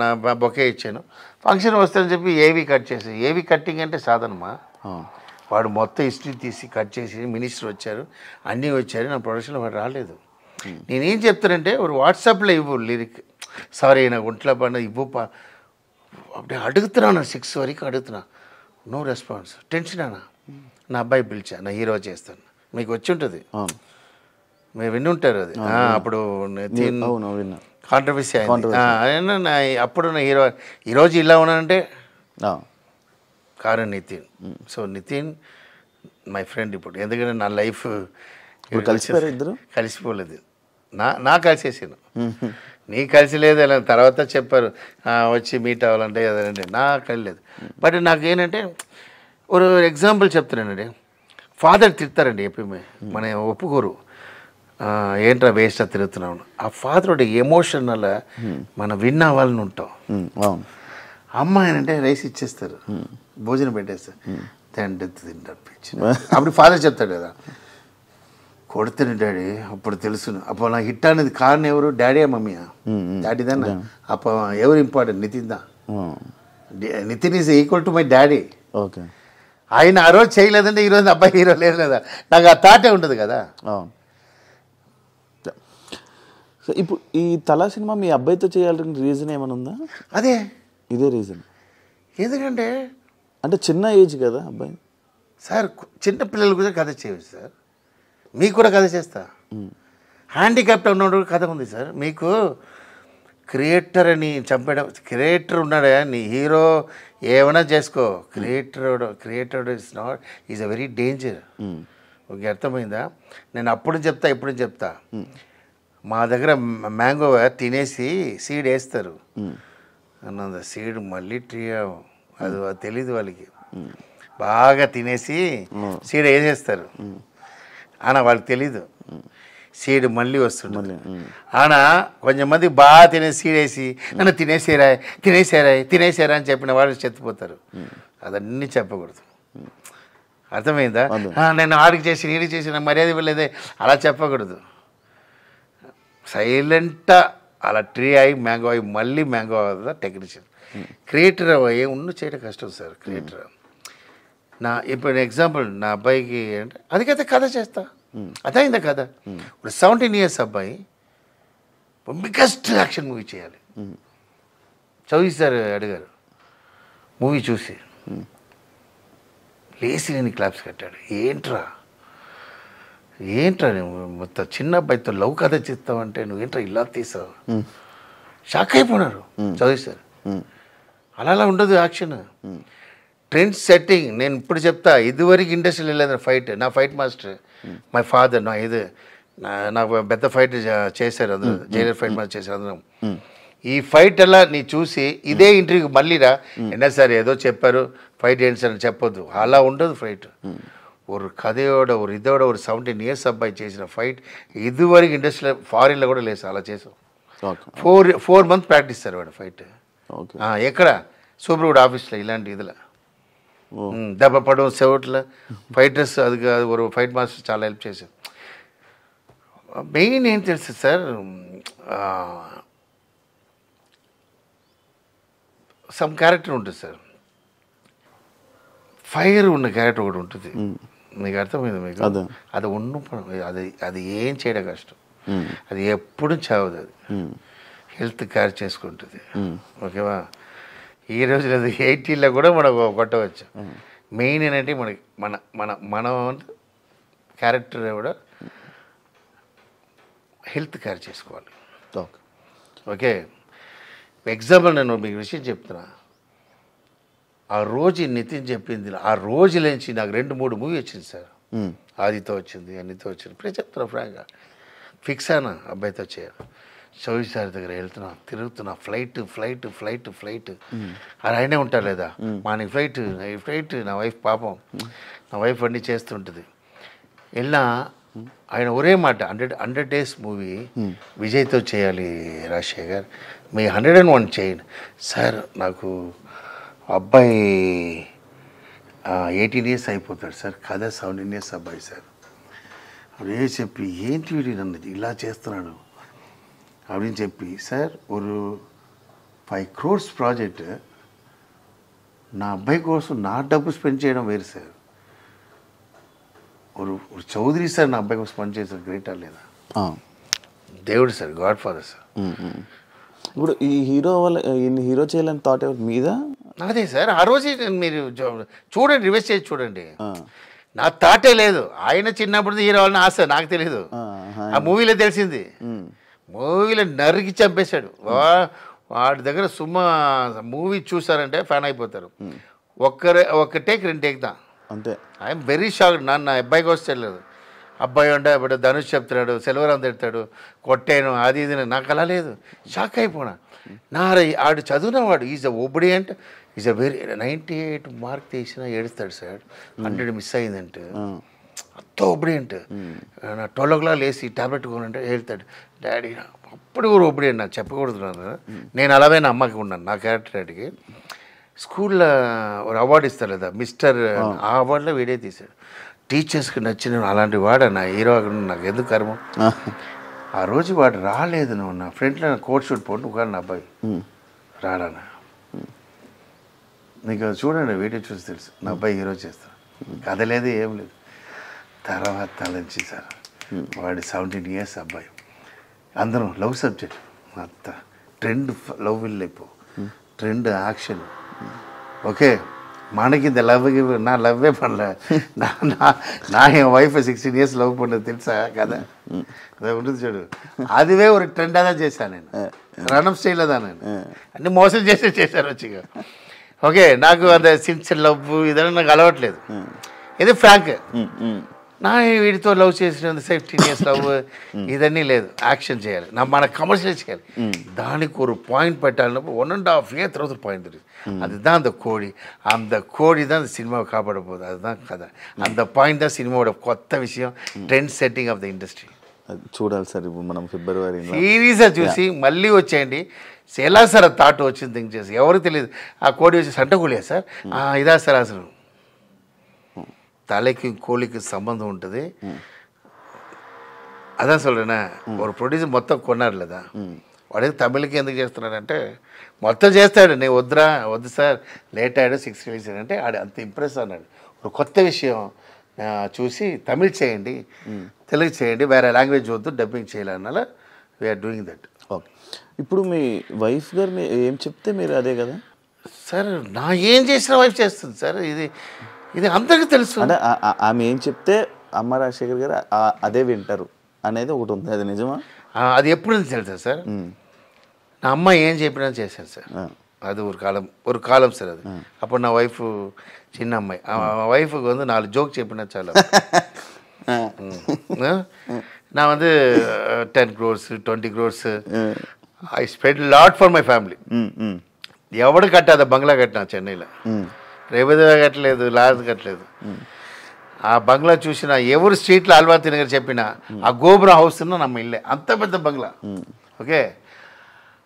నా బొకే ఇచ్చాను, ఫంక్షన్ వస్తానని చెప్పి ఏవి కట్ చేసి. ఏవి కట్టింగ్ అంటే సాధనమా, వాడు మొత్తం హిస్టరీ తీసి కట్ చేసి, మినిస్టర్ వచ్చారు, అన్నీ వచ్చారు, నా ప్రొడక్షన్లో వాడు రాలేదు. నేనేం చెప్తానంటే ఒక వాట్సాప్లో ఇవ్వు లిరిక్, సారీ నాకు ఒంట్లో పడిన ఇవ్వు అప్పుడే అడుగుతున్నాను. 6 వరకు అడుగుతున్నా, నో రెస్పాన్స్. టెన్షన్ అన్నా. నా అబ్బాయి పిలిచా, నా హీరో చేస్తాను, మీకు వచ్చి ఉంటుంది, మీరు విని ఉంటారు అది. అప్పుడు కాంట్రవర్సీ అయింది. అప్పుడు నా హీరో ఈరోజు ఇలా ఉన్నానంటే కారణం Nitin. So Nitin my friend ఇప్పుడు. ఎందుకంటే నా లైఫ్ కలిసిపోలేదు, నా కలిసేసాను, నీ కలిసి లేదు. అలా తర్వాత చెప్పారు వచ్చి మీట్ అవ్వాలంటే అదంటే నాకు కలియలేదు. బట్ నాకు ఏంటంటే ఒక ఎగ్జాంపుల్ చెప్తున్నానండి. ఫాదర్ తిడతారండి ఎప్పుడు, మన ఒప్పుకోరు, ఏంట్రా వేస్ట్ తిరుగుతున్నాను. ఆ ఫాదర్ ఒక ఎమోషనల్ మనం విన్ అవ్వాలని ఉంటాం. అమ్మ ఏంటంటే రైస్ ఇచ్చేస్తారు, భోజనం పెట్టేస్తారు, తింటారు. అప్పుడు ఫాదర్ చెప్తాడు కదా, కొడుతున్న డాడీ అప్పుడు తెలుసును. అప్పుడు నాకు హిట్ అనేది కారణం ఎవరు, డాడీయా మమ్మీయా? డాడీ దాన్ని. అప్పుడు ఎవరు ఇంపార్టెంట్, నితిన్ దా. Nitin is equal to my daddy. Okay, ఆయన ఆ రోజు చేయలేదంటే ఈరోజు అబ్బాయి హీరో లేదు కదా, నాకు ఆ థాటే ఉంటుంది కదా. సో ఇప్పుడు ఈ తలా సినిమా మీ అబ్బాయితో చేయాలని రీజన్ ఏమైనా ఉందా? అదే, ఇదే రీజన్. ఎందుకంటే అంటే చిన్న ఏజ్ కదా అబ్బాయి. సార్ చిన్న పిల్లలు కూడా కథ చేయవచ్చు సార్, మీకు కూడా కథ చేస్తా. హ్యాండిక్యాప్ట్ ఉన్నప్పుడు కథ ఉంది సార్. మీకు క్రియేటర్ అని చంపడం, క్రియేటర్ ఉన్నాడా, నీ హీరో ఏమైనా చేసుకో, creator is not, is a very danger. Okay, అర్థమైందా? నేను అప్పుడు చెప్తా, ఇప్పుడు చెప్తా. మా దగ్గర మ్యాంగో తినేసి సీడ్ వేస్తారు అన్నది, సీడ్ మళ్ళీ ట్రీ అది తెలీదు వాళ్ళకి. బాగా తినేసి సీడ్ వేసేస్తారు అన్న, వాళ్ళకి తెలీదు. సీడ్ మళ్ళీ వస్తుంది ఆన. కొంచెం మంది బాగా తినేసి సీడ్ వేసి నన్ను తినేసారా అని చెప్పిన వాళ్ళు చెత్తిపోతారు. అదన్నీ చెప్పకూడదు, అర్థమైందా? నేను ఆడికి చేసి నీడికి చేసి నా మర్యాద ఇవ్వలేదే అలా చెప్పకూడదు. సైలెంట్గా అలా ట్రీ అయ్యి మ్యాంగో అయ్యి మళ్ళీ మ్యాంగో అవుతుందా టెక్నీషియన్. క్రియేటర్ ఏ ఉన్న చేయడం కష్టం సార్. క్రియేటర్ ఇప్పుడు ఎగ్జాంపుల్ నా అబ్బాయికి అంటే అదికైతే కథ చేస్తా, అదైందా కథ. ఇప్పుడు 17 years అబ్బాయి బిగ్గెస్ట్ యాక్షన్ మూవీ చేయాలి. చౌదరి సార్ అడిగారు, మూవీ చూసి లేచి నేను క్లాప్స్ కట్టాడు. ఏంట్రా నువ్వు మొత్తం చిన్న అబ్బాయితో లవ్ కథ చేస్తావంటే నువ్వేంట్రా ఇలా తీసావు, షాక్ అయిపోయినారు చౌదరి సార్. అలా ఉండదు యాక్షన్. ట్రెండ్ సెట్టింగ్ నేను ఇప్పుడు చెప్తా. ఇదివరకు ఇండస్ట్రీలో వెళ్ళలేదు ఫైట్. నా ఫైట్ మాస్టర్ మై ఫాదర్. నాకు పెద్ద ఫైట్ చేశారు అందరూ, జైలర్ ఫైట్ మాస్టర్ చేశారు అందరం. ఈ ఫైట్ అలా నీ చూసి ఇదే ఇంటర్వ్యూకి మళ్ళీరా ఎన్నా సార్ ఏదో చెప్పారు ఫైట్ ఏంటి సార్ అని చెప్పొద్దు. అలా ఉండదు ఫైట్. ఒక కథయోడ ఒక ఇదోడ ఒక 17 years అబ్బాయి చేసిన ఫైట్ ఇదివరకు ఇండస్ట్రీలో ఫారిన్లో కూడా లేదు. అలా చేసాం. 4 months ప్రాక్టీస్ సార్ వాడు ఫైట్. ఎక్కడ సూపర్వుడ్ ఆఫీస్లో ఇలాంటి ఇదిలో దెబ్బ పడడం సెవట్లో ఫైటర్స్ అది కాదు. ఒక ఫైట్ మాస్టర్ చాలా హెల్ప్ చేశారు. మెయిన్ ఏం తెలుసు సార్, సమ్ క్యారెక్టర్ ఉంటుంది సార్, ఫైర్ ఉన్న క్యారెక్టర్ ఒకటి ఉంటుంది. మీకు అర్థమైంది? మీకు అది అది ఏం చేయడం కష్టం. అది ఎప్పుడు చావదు. అది హెల్త్ కేర్ చేసుకుంటుంది. ఓకేవా? ఈ రోజు 80లో కూడా మనకు కొట్టవచ్చు. మెయిన్ ఏంటంటే మనకి మన క్యారెక్టర్ కూడా హెల్త్ కేర్ చేసుకోవాలి. ఓకే, ఎగ్జాంపుల్ నేను మీకు విషయం చెప్తున్నా. ఆ రోజు నితిన్ చెప్పింది, ఆ రోజు నుంచి నాకు 2-3 మూవీ వచ్చింది సార్. ఆదితో వచ్చింది, అన్నితో వచ్చింది. ఇప్పుడే చెప్తున్నా ఫ్రాంక్గా. ఫిక్స్ అయినా అబ్బాయితో చేయాలి. చౌదరి సార్ దగ్గర వెళ్తున్నా, తిరుగుతున్నా, ఫ్లైట్ అది ఆయనే ఉంటారు లేదా, మార్నింగ్ ఫ్లైట్. నా వైఫ్ పాపం, నా వైఫ్ అన్నీ చేస్తుంటుంది. వెళ్ళినా ఆయన ఒరే మాట, 100 days మూవీ విజయ్తో చేయాలి రాజశేఖర్, మీ 101 చేయండి సార్. నాకు అబ్బాయి 18 years అయిపోతాడు సార్, కథ 17 years అబ్బాయి సార్. అప్పుడు చెప్పి ఏంటి వీడి నన్ను ఇలా చేస్తున్నాడు அப்படின்னு చెప్పి సార్ ஒரு 5 crores ప్రాజెక్ట్ నా అబ్బాయి కోసం నా డబ్బు స్పెండ్ చేయడం వేరు సార్. ஒரு చౌదరి సార్ నా అబ్బాయి కోసం స్పెండ్ చేశారు. గ్రేటా లేదా? దేవుడు సార్, గాడ్ ఫాదర్ సార్. ఇప్పుడు ఈ హీరో చేయాలని థాట్ ఎవరు మీద? అదే సార్. ఆ రోజు మీరు చూడండి, రివర్స్ చేసి చూడండి. నా థాటే లేదు. ఆయన చిన్నప్పుడు హీరో వాళ్ళని ఆశ నాకు తెలీదు, ఆ మూవీలో తెలిసింది. మూవీలో నరికి చంపేశాడు. వాడి దగ్గర సుమా మూవీ చూసారంటే ఫ్యాన్ అయిపోతారు. ఒక్క టేక్ 2 టేక్ దా అంతే. I'm very shocked. నా అబ్బాయికి వస్తే లేదు. అబ్బాయి అంటే ఇప్పుడు ధనుష్ చెప్తున్నాడు, సెల్వరాం తిడతాడు, కొట్టాను అది ఇది. నాకు అలా లేదు. షాక్ అయిపోయినా. ఆడు చదువునవాడు. Is a obedient, is a very 98 mark తీసినా ఏడుస్తాడు సార్. 100 మిస్ అయిందంటే అంత ఒబిడియంట్. నా 12 o'clock లేసి టాబ్లెట్ కొనంటే వెళ్తాడు డాడీ. అప్పుడు కూడా ఒబిడియంట్. నాకు చెప్పకూడదు. నేను అలాగే నా అమ్మకి ఉన్నాను. నా క్యారెక్టర్ అడిగి స్కూల్లో ఒక అవార్డు ఇస్తారు కదా మిస్టర్, ఆ అవార్డులో వీడే తీశాడు. టీచర్స్కి నచ్చిన అలాంటి వాడు నా హీరో. నాకు ఎందుకు కర్మం. ఆ రోజు వాడు రాలేదు. నువ్వు నా ఫ్రెండ్లో నా కోట్ షూట్ పోటీ ఒక నా అబ్బాయి రాడానా. నీకు చూడండి, వీడియో చూసి తెలుసు నా అబ్బాయి హీరో చేస్తాను. కథ లేదు, ఏం లేదు. తర్వాత తలంచి సార్ వాడి 17 years అబ్బాయి. అందరం లవ్ సబ్జెక్ట్ అంతా ట్రెండ్ లవ్ విల్ అయిపో ట్రెండ్ యాక్షన్. ఓకే, మనకి இந்த లవ్ நான் லவ்வே பண்ணல நான் என் ஒய்ஃபை 16 years லவ் பண்ணது తెలుసా కదా అది ఉంటుంది చూడు అదివే ఒక ట్రెండ్ అదా చేశాను నేను రణం స్టైల్లో దా నేను అన్ని మోసం చేశారు వచ్చి ఓకే నాకు అంత సిన్సియర్ లవ్ ఇదన్నా నాకు అలవట్లేదు ఇది ఫ్రాంక్ నా వీడితో లవ్ చేసిన 15 years లవ్ ఇదన్నీ లేదు యాక్షన్ చేయాలి మన కమర్షియల్ చేయాలి దానికి ஒரு பாயிண்ட் పెట్టాలన్నప్పుడు 1.5 year తర్వాత பாயிண்ட் தெரியுது அதுதான் அந்த கோடி தான் அந்த சினிமாவை காப்பாட போகுது அதுதான் கதை அந்த பாயிண்ட் தான் சினிமாவோட కొత్త விஷயம் trend setting off the industry చూడాలి సార్ ఇప్పుడు మనం ఫిబ్రవరి సీరియస్గా చూసి మళ్ళీ వచ్చేయండి ఎలా సార్ ఆ థాట్ వచ్చింది థింక్ చేసి ఎవరికి తెలియదు ఆ కోడి వచ్చి సంటకూలియా సార్ ఇదా సార్ అసలు தலைக்கு கோழிக்கு சம்பந்தம் ఉంటుంది అதான் சொல்கிறேன்னா ஒரு ప్రొడ్యూసర్ మొత్తం కొన్నారులేదా వాడికి తమిళకి ఎందుకు చేస్తున్నాడంటే మొత్తం చేస్తాడు నేను వద్దు సార్ లేట్ అయ్యాడు 6 రిలీజ్ అంటే ఆడు అంత ఇంప్రెస్ అన్నాడు ఒక కొత్త విషయం చూసి తమిళ్ చేయండి తెలుగు చేయండి వేరే లాంగ్వేజ్ వద్దు డబ్బింగ్ చేయాలన్నాల వీఆర్ డూయింగ్ దట్ ఓకే ఇప్పుడు మీ వైఫ్ గారు ఏం చెప్తే మీరు అదే కదా సార్ నా ఏం చేసిన వైఫ్ చేస్తుంది సార్ ఇది అందరికీ తెలుసు అంటే ఆమె ఏం చెప్తే అమ్మ రాజశేఖర్ గారు అదే వింటారు అనేది ఒకటి ఉంది అది నిజమా అది ఎప్పుడు తెలుసా సార్ నా అమ్మ ఏం చెప్పినా చేశాను సార్ అది ஒரு காலம் సార్ అది అప్పుడు నా వైఫ్ చిన్న అమ్మాయి వైఫ్కి வந்து 4 జోక్ చెప్పినా చాలా நான் வந்து 10 crores 20 crores I spend lot for my family ఎవడు కట్టాத బంగ్లా కట్టినా చెన్నైలో రేవదేవ కట్టలేదు లాజ్ కట్టలేదు ఆ బంగ్లా చూసిన ఎవరు స్ట్రీట్లో అల్వాతి నగర్ చెప్పినా ఆ గోపురం హౌస్ నమ్మ ఇల్లే అంత పెద్ద బంగ్లా ఓకే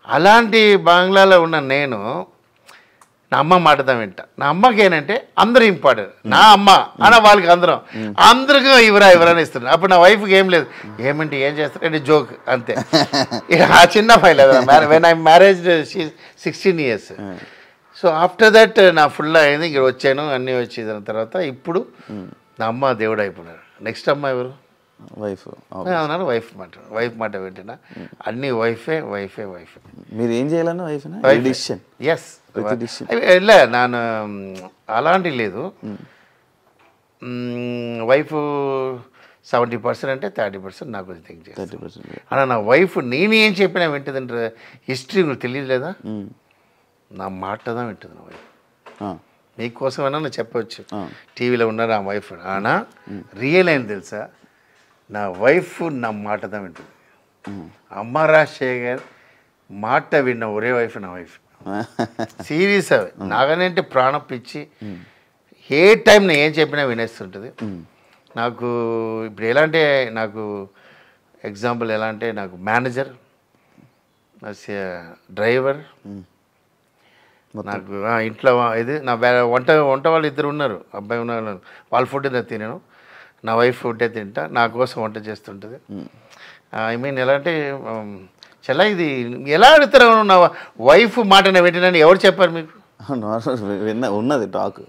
అలాంటి బంగ్లాలో ఉన్న నేను నా అమ్మ మాటదా వింటా నా అమ్మకి ఏంటంటే అందరూ ఇంపార్టెంట్ నా అమ్మ అన్న వాళ్ళకి అందరికీ ఇవరా ఇస్తున్నారు అప్పుడు నా వైఫ్కి ఏం లేదు ఏమంటే ఏం చేస్తారంటే జోక్ అంతే ఆ చిన్న file when I marriage 16 years so after that నా ఫుల్ అయింది ఇక్కడ వచ్చాను అన్నీ వచ్చేసిన తర్వాత ఇప్పుడు నా అమ్మ దేవుడు అయిపోయినారు నెక్స్ట్ అమ్మ ఎవరు వైఫ్ అన్నారు వైఫ్ మాట వింటున్నా అన్ని వైఫే మీరు ఏం చేయాలన్నా వైఫ్ ఎస్ இல்லை நான் అలాంటి లేదు వైఫ్ 70% అంటే 30% నాకు థింక్ చేస్తాను అలా నా వైఫ్ నేను ఏం చెప్పినా వింటుందంటే హిస్టరీ నువ్వు తెలియలేదా నా మాట தான் వింటుంది నా వైఫ్ మీకోసమైనా నేను చెప్పవచ్చు టీవీలో ఉన్నారు ఆ వైఫ్ ఆనా రియల్ అయింది తెలుసా నా వైఫ్ నా మాట தான் వింటుంది అమ్మ రాజశేఖర్ మాట విన్న ఒరే వైఫ్ నా వైఫ్ సీరియస్ అవి నాగనంటే ప్రాణం పిచ్చి ఏ టైం నేను ఏం చెప్పినా వినేస్తుంటుంది నాకు ఇప్పుడు ఎలా అంటే నాకు ఎగ్జాంపుల్ ఎలా అంటే నాకు మేనేజర్ డ్రైవర్ నాకు ఇంట్లో ఇది నా వంట వాళ్ళు ఇద్దరు ఉన్నారు అబ్బాయి ఉన్నారు వాళ్ళ ఫుడ్ నేను తినను నా వైఫ్ ఫుడ్డే తింటా నా కోసం వంట చేస్తుంటుంది ఐ మీన్ ఎలా అంటే చాలా ఇది ఎలా అడుగుతారు నా వైఫ్ మాట వింటున్నాను ఎవరు చెప్పారు మీకు ఉన్నది టాక్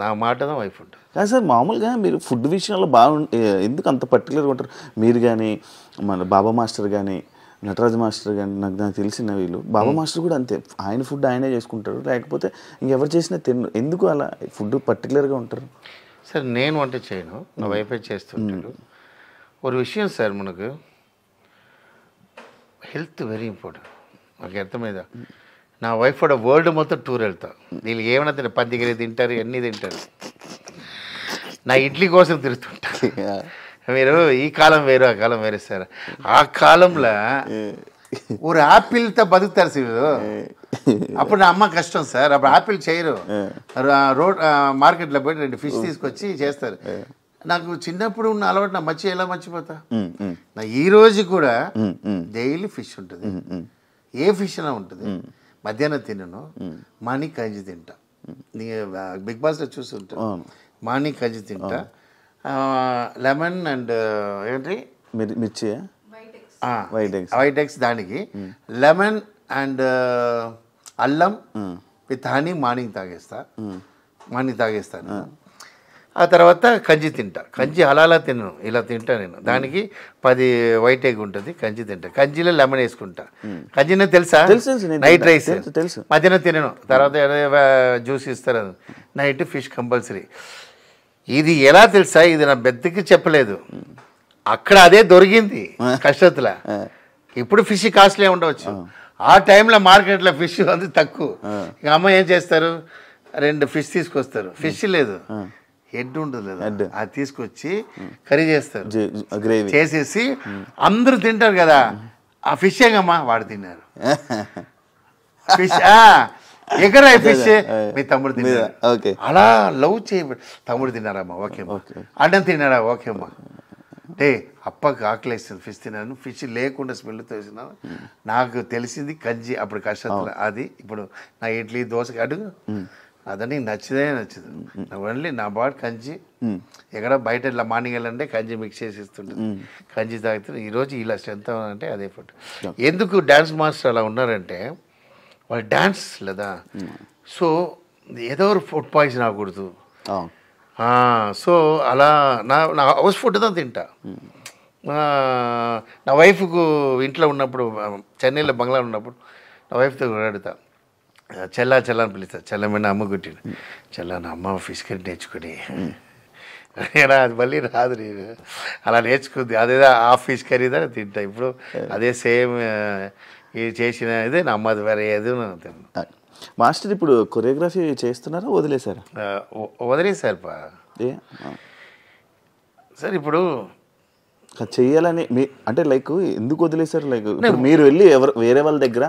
నా మాటదా వైఫ్ ఉంటుంది కాదు సార్ మామూలుగా మీరు ఫుడ్ విషయంలో ఎందుకు అంత పర్టికులర్గా ఉంటారు మీరు కానీ మన బాబా మాస్టర్ కానీ నటరాజ్ మాస్టర్ కానీ నాకు తెలిసిన వీళ్ళు బాబా మాస్టర్ కూడా అంతే ఆయన ఫుడ్ ఆయనే చేసుకుంటారు లేకపోతే ఇంకెవరు చేసినా ఎందుకు అలా ఫుడ్ పర్టికులర్గా ఉంటారు సార్ నేను వంట చేయను నా వైఫే చేస్తుంటాడు ఒక విషయం సార్ మనకు హెల్త్ వెరీ ఇంపార్టెంట్ నాకు అర్థమైందా నా వైఫ్ కూడా వరల్డ్ మొత్తం టూర్ వెళ్తా వీళ్ళు ఏమైనా తింటారు పందిగిరి తింటారు అన్నీ తింటారు నా ఇడ్లీ కోసం తిరుగుతుంటారు మీరు ఈ కాలం వేరు ఆ కాలం వేరే సార్ ఆ కాలంలో ఒక యాపిల్తో బతుకుతారు సార్ అప్పుడు నా అమ్మ కష్టం సార్ అప్పుడు యాపిల్ చేయరు రోడ్ మార్కెట్లో పోయి 2 fish తీసుకొచ్చి చేస్తారు నాకు చిన్నప్పుడు ఉన్న అలవాటు నా ఎలా మర్చిపోతా నా ఈ రోజు కూడా డైలీ ఫిష్ ఉంటుంది ఏ ఫిష్ అయినా ఉంటుంది మధ్యాహ్నం తినను మార్నింగ్ కంచి తింటా బిగ్ బాస్లో చూస్తుంటా మార్నింగ్ కంచి తింటా లెమన్ అండ్ ఏంటి మిర్చి వైట్ ఎగ్స్ దానికి లెమన్ అండ్ అల్లం విత్ హనీ మార్నింగ్ తాగేస్తాను ఆ తర్వాత కంచి తింటా. కంచి అలా తినను, ఇలా తింటా నేను. దానికి 10 వైట్ ఎగ్ ఉంటుంది, కంచి తింటా. కంచిలో లెమన్ వేసుకుంటా. కంచినే తెలుసా? నైట్ రైస్ తెలుసు. మధ్యాహ్నం తినను, తర్వాత జ్యూస్ ఇస్తారు. Night fish compulsory. ఇది ఎలా తెలుసా? ఇది నా బెద్దకి చెప్పలేదు, అక్కడ అదే దొరికింది కష్టతులా. ఇప్పుడు ఫిష్ కాస్ట్లీ ఉండవచ్చు, ఆ టైంలో మార్కెట్లో ఫిష్ అది తక్కువ. ఇక అమ్మ ఏం చేస్తారు, 2 ఫిష్ తీసుకొస్తారు. ఫిష్ లేదు, హెడ్ ఉంటుంది కదా, అది తీసుకొచ్చి కర్రీ చేస్తారు. చేసేసి అందరూ తింటారు కదా, ఆ ఫిష్ ఏగమ్మా వాడు తిన్నారు. ఫిష్ ఎగరాయి ఫిష్, మీ తమ్ముడు తిన్నారు. అలా లవ్ చేయ, తమ్ముడు తిన్నారమ్మా, ఓకేమ్మా. అడ్డం తిన్నారా, ఓకేమ్మా. అంటే అప్పకి ఆకలేస్తుంది, ఫిష్ తిన్నాను. ఫిష్ లేకుండా స్మెల్తో వేసినాను. నాకు తెలిసింది కంచి అప్పుడు కష్టం. అది ఇప్పుడు నా ఇడ్లీ దోశ అడుగు అదని నచ్చదే నచ్చదు. ఓన్లీ నా బాడీ కంచి. ఎక్కడ బయట ఇలా మార్నింగ్ వెళ్ళంటే కంచి మిక్స్ చేసి ఇస్తుంటుంది, కంచి తాగుతుంది. ఈరోజు ఇలా స్ట్రెంత్ అంటే అదే ఫుడ్. ఎందుకు డ్యాన్స్ మాస్టర్ అలా ఉన్నారంటే వాళ్ళు డ్యాన్స్ లేదా, సో ఏదో ఫుడ్ పాయిజన్ అవ్వకూడదు. సో అలా నా హౌస్ ఫుడ్ దా తింటా. నా వైఫ్కు ఇంట్లో ఉన్నప్పుడు, చెన్నైలో బంగ్లా ఉన్నప్పుడు నా వైఫ్తో అడుగుతా, చెల్లా అని పిలుస్తా. చెల్లమైన అమ్మ కుట్టిన చెల్ల, నా అమ్మ ఫిష్ కర్రీ నేర్చుకుని అది మళ్ళీ రాదు. నేను అలా నేర్చుకుంది, అదేదో ఆ ఫిష్ కర్రీదా తింటా. ఇప్పుడు అదే సేమ్ ఇది చేసిన ఇదే నా అమ్మది, వేరే ఏదో తిన్నా. మాస్టర్ ఇప్పుడు కొరియోగ్రఫీ చేస్తున్నారా, వదిలేశారా? వదిలేశారు సార్. ఇప్పుడు చెయ్యాలని అంటే లైక్ ఎందుకు వదిలేశారు? లైక్ మీరు వెళ్ళి వేరే వాళ్ళ దగ్గర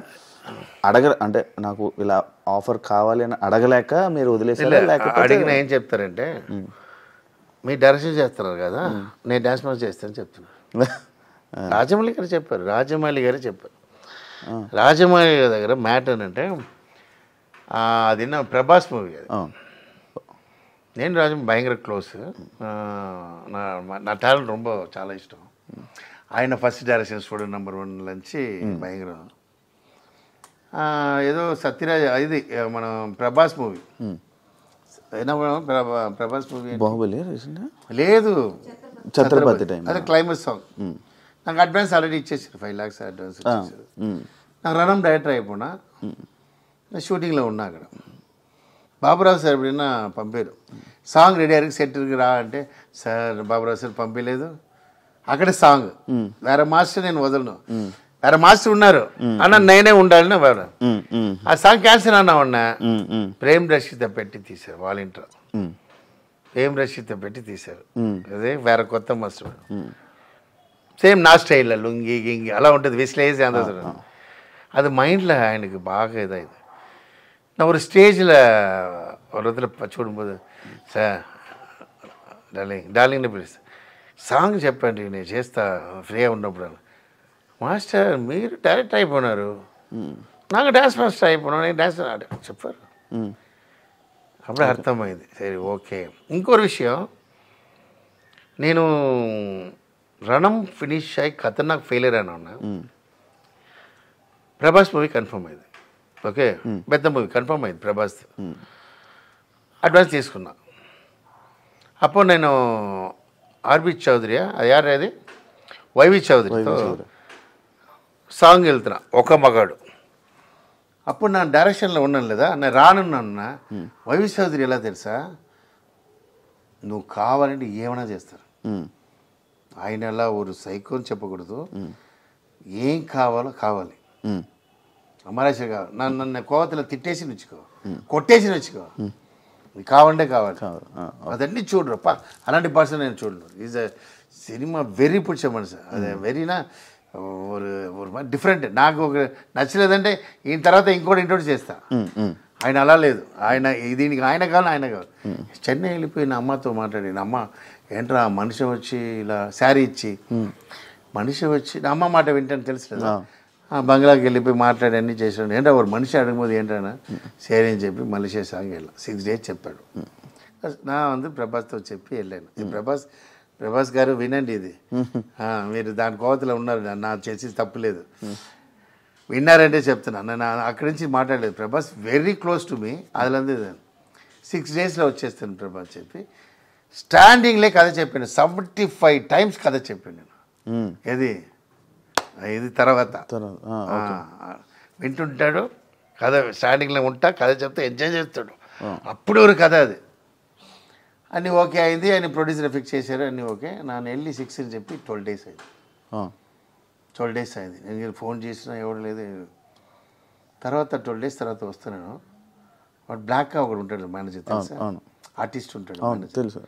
అంటే నాకు ఇలా ఆఫర్ కావాలి అని అడగలేక మీరు వదిలేసారా? అడిగిన ఏం చెప్తారంటే, మీరు డైరెక్షన్ చేస్తున్నారు కదా, నేను డాన్స్ మాస్టర్ చేస్తానని చెప్తున్నాను. రాజమౌళి గారు చెప్పారు. రాజమౌళి గారి దగ్గర మ్యాటర్ అంటే అది నా ప్రభాస్ మూవీ. అది నేను రాజమౌళి భయంకర క్లోజ్. నా టాలెంట్ ரொம்ப చాలా ఇష్టం. ఆయన ఫస్ట్ డైరెక్షన్ స్టూడెంట్ నెంబర్ 1 నుంచి భయంకరం. ఏదో సత్యరాజ్, ఇది మన ప్రభాస్ మూవీ. ప్రభాస్ మూవీ బాహుబలి లేదు, ఛత్రపతి టైం. అదే క్లైమాక్స్ సాంగ్. నాకు అడ్వాన్స్ ఆల్రెడీ ఇచ్చేసారు, 5 lakhs అడ్వాన్స్ ఇచ్చేసారు. నాకు రణం డైరెక్టర్ అయిపోయినా, షూటింగ్లో ఉన్నా అక్కడ. బాబురావు సార్ ఎప్పుడైనా పంపారు, సాంగ్ రెడీ అయ్యారు, సెట్కి రా అంటే, సార్ బాబురావు సార్ పంపించలేదు. అక్కడే సాంగ్, వేరే మాస్టర్ నేను వదలను, వేరే మాస్టర్ ఉన్నారు అన్న, నేనే ఉండాలని వాడు. ఆ సాంగ్ క్యాన్సిల్ అన్నా ఉన్నా. ప్రేమ్ రషిత పెట్టి తీశారు, వాలంటీర్ ప్రేమ్ రషిత పెట్టి తీశారు. అదే వేరే కొత్త మాస్టర్, సేమ్ నా స్టైల్లో లుంగి గింగి అలా ఉంటుంది, విశ్లేసి అందరూ. அது மைண்டில் எனக்கு பாக இதாகுது. நான் ஒரு ஸ்டேஜில் ஒரு இடத்துல చూడుம்போது, సార్ డార్లింగ్ని పిలుస్తా, సాంగ్ చెప్పండి నేను చేస్తా ఫ్రీగా ఉన్నప్పుడు. మాస్టర్ మీరు డైరెక్ట్ అయిపోయినారు, నాకు డ్యాన్స్ మాస్టర్ అయిపోయినా, నేను డ్యాన్స్ చెప్పారు. అప్పుడు అర్థమైంది, సరే ఓకే. ఇంకో విషయం, నేను రణం ఫినిష్ అయ్యి ఖతర్నాక్ ఫెయిలియర్ అయినా ఉన్నా. ప్రభాస్ మూవీ కన్ఫర్మ్ అయింది, ఓకే, పెద్ద మూవీ కన్ఫర్మ్ అయింది. ప్రభాస్ అడ్వాన్స్ తీసుకున్నా. అప్పుడు నేను ఆర్బి చౌదరి, అది యారు అది వైవి చౌదరితో సాంగ్ వెళ్తున్నా, ఒక మగాడు. అప్పుడు నా డైరెక్షన్లో ఉన్నాను లేదా, నేను రానున్నా. వైవి చౌదరి ఎలా తెలుసా, నువ్వు కావాలంటే ఏమైనా చేస్తారు. ఆయన అలా ఒక సైకోని చెప్పకూడదు, ఏం కావాలో కావాలి. అమరాశ కావాలి, నన్ను కోవతలో తిట్టేసి నచ్చుకో, కొట్టేసి నచ్చుకో, నీకు కావాలంటే కావాలి. అదన్నీ చూడరు, అలాంటి పర్సన్ నేను చూడను. ఈజ్ అ సినిమా వెరీ పిడిచ మనిషి, అదే వెరీనా ஒரு డిఫరెంట్. నాకు ఒక నచ్చలేదంటే ఈయన తర్వాత ఇంకోటి ఇంట్రోడ్యూస్ చేస్తా. ఆయన అలా లేదు, ఆయన దీనికి ఆయన కావాలి, ఆయన కావాలి. చెన్నై వెళ్ళిపోయిన అమ్మతో మాట్లాడిన, అమ్మ ఏంట్రా మనిషి వచ్చి ఇలా శారీ ఇచ్చి, మనిషి వచ్చి నా అమ్మ మాట వింటాను తెలుసు కదా, బంగ్లాకి వెళ్ళిపోయి మాట్లాడి అన్నీ చేసాడు. ఏంటో ఒక మనిషి అడగబోదు ఏంటన్నా సరే అని చెప్పి మలేషియా సాంగ్ వెళ్ళాం. 6 days చెప్పాడు. నా ప్రభాస్తో చెప్పి వెళ్ళాను. ప్రభాస్ గారు వినండి, ఇది మీరు దాని కోవతలో ఉన్నారు, నా చేసి తప్పులేదు, విన్నారంటే చెప్తున్నాను. నేను అక్కడి నుంచి మాట్లాడలేదు. Prabhas very close to me, అదిలంది 6 daysలో వచ్చేస్తాను ప్రభాస్ చెప్పి స్టాండింగ్లే కథ చెప్పాను, 75 టైమ్స్ కథ చెప్పాను నేను. ఇది తర్వాత వింటుంటాడు, కథ స్టాండింగ్లో ఉంటా, కథ చెప్తే ఎంజాయ్ చేస్తాడు. అప్పుడు ఒక కథ అది అన్నీ ఓకే అయింది. ఆయన ప్రొడ్యూసర్ ఫిక్స్ చేశారు, అన్నీ ఓకే. నేను వెళ్ళి 6 అని చెప్పి 12 days అయింది. 12 days అయింది. నేను ఫోన్ చేసినా ఎవరు లేదు. తర్వాత 12 days తర్వాత వస్తున్నాను. వాడు బ్లాక్ ఒకడు ఉంటాడు మేనేజర్, తెలుసా? ఆర్టిస్ట్ ఉంటాడు తెలుసు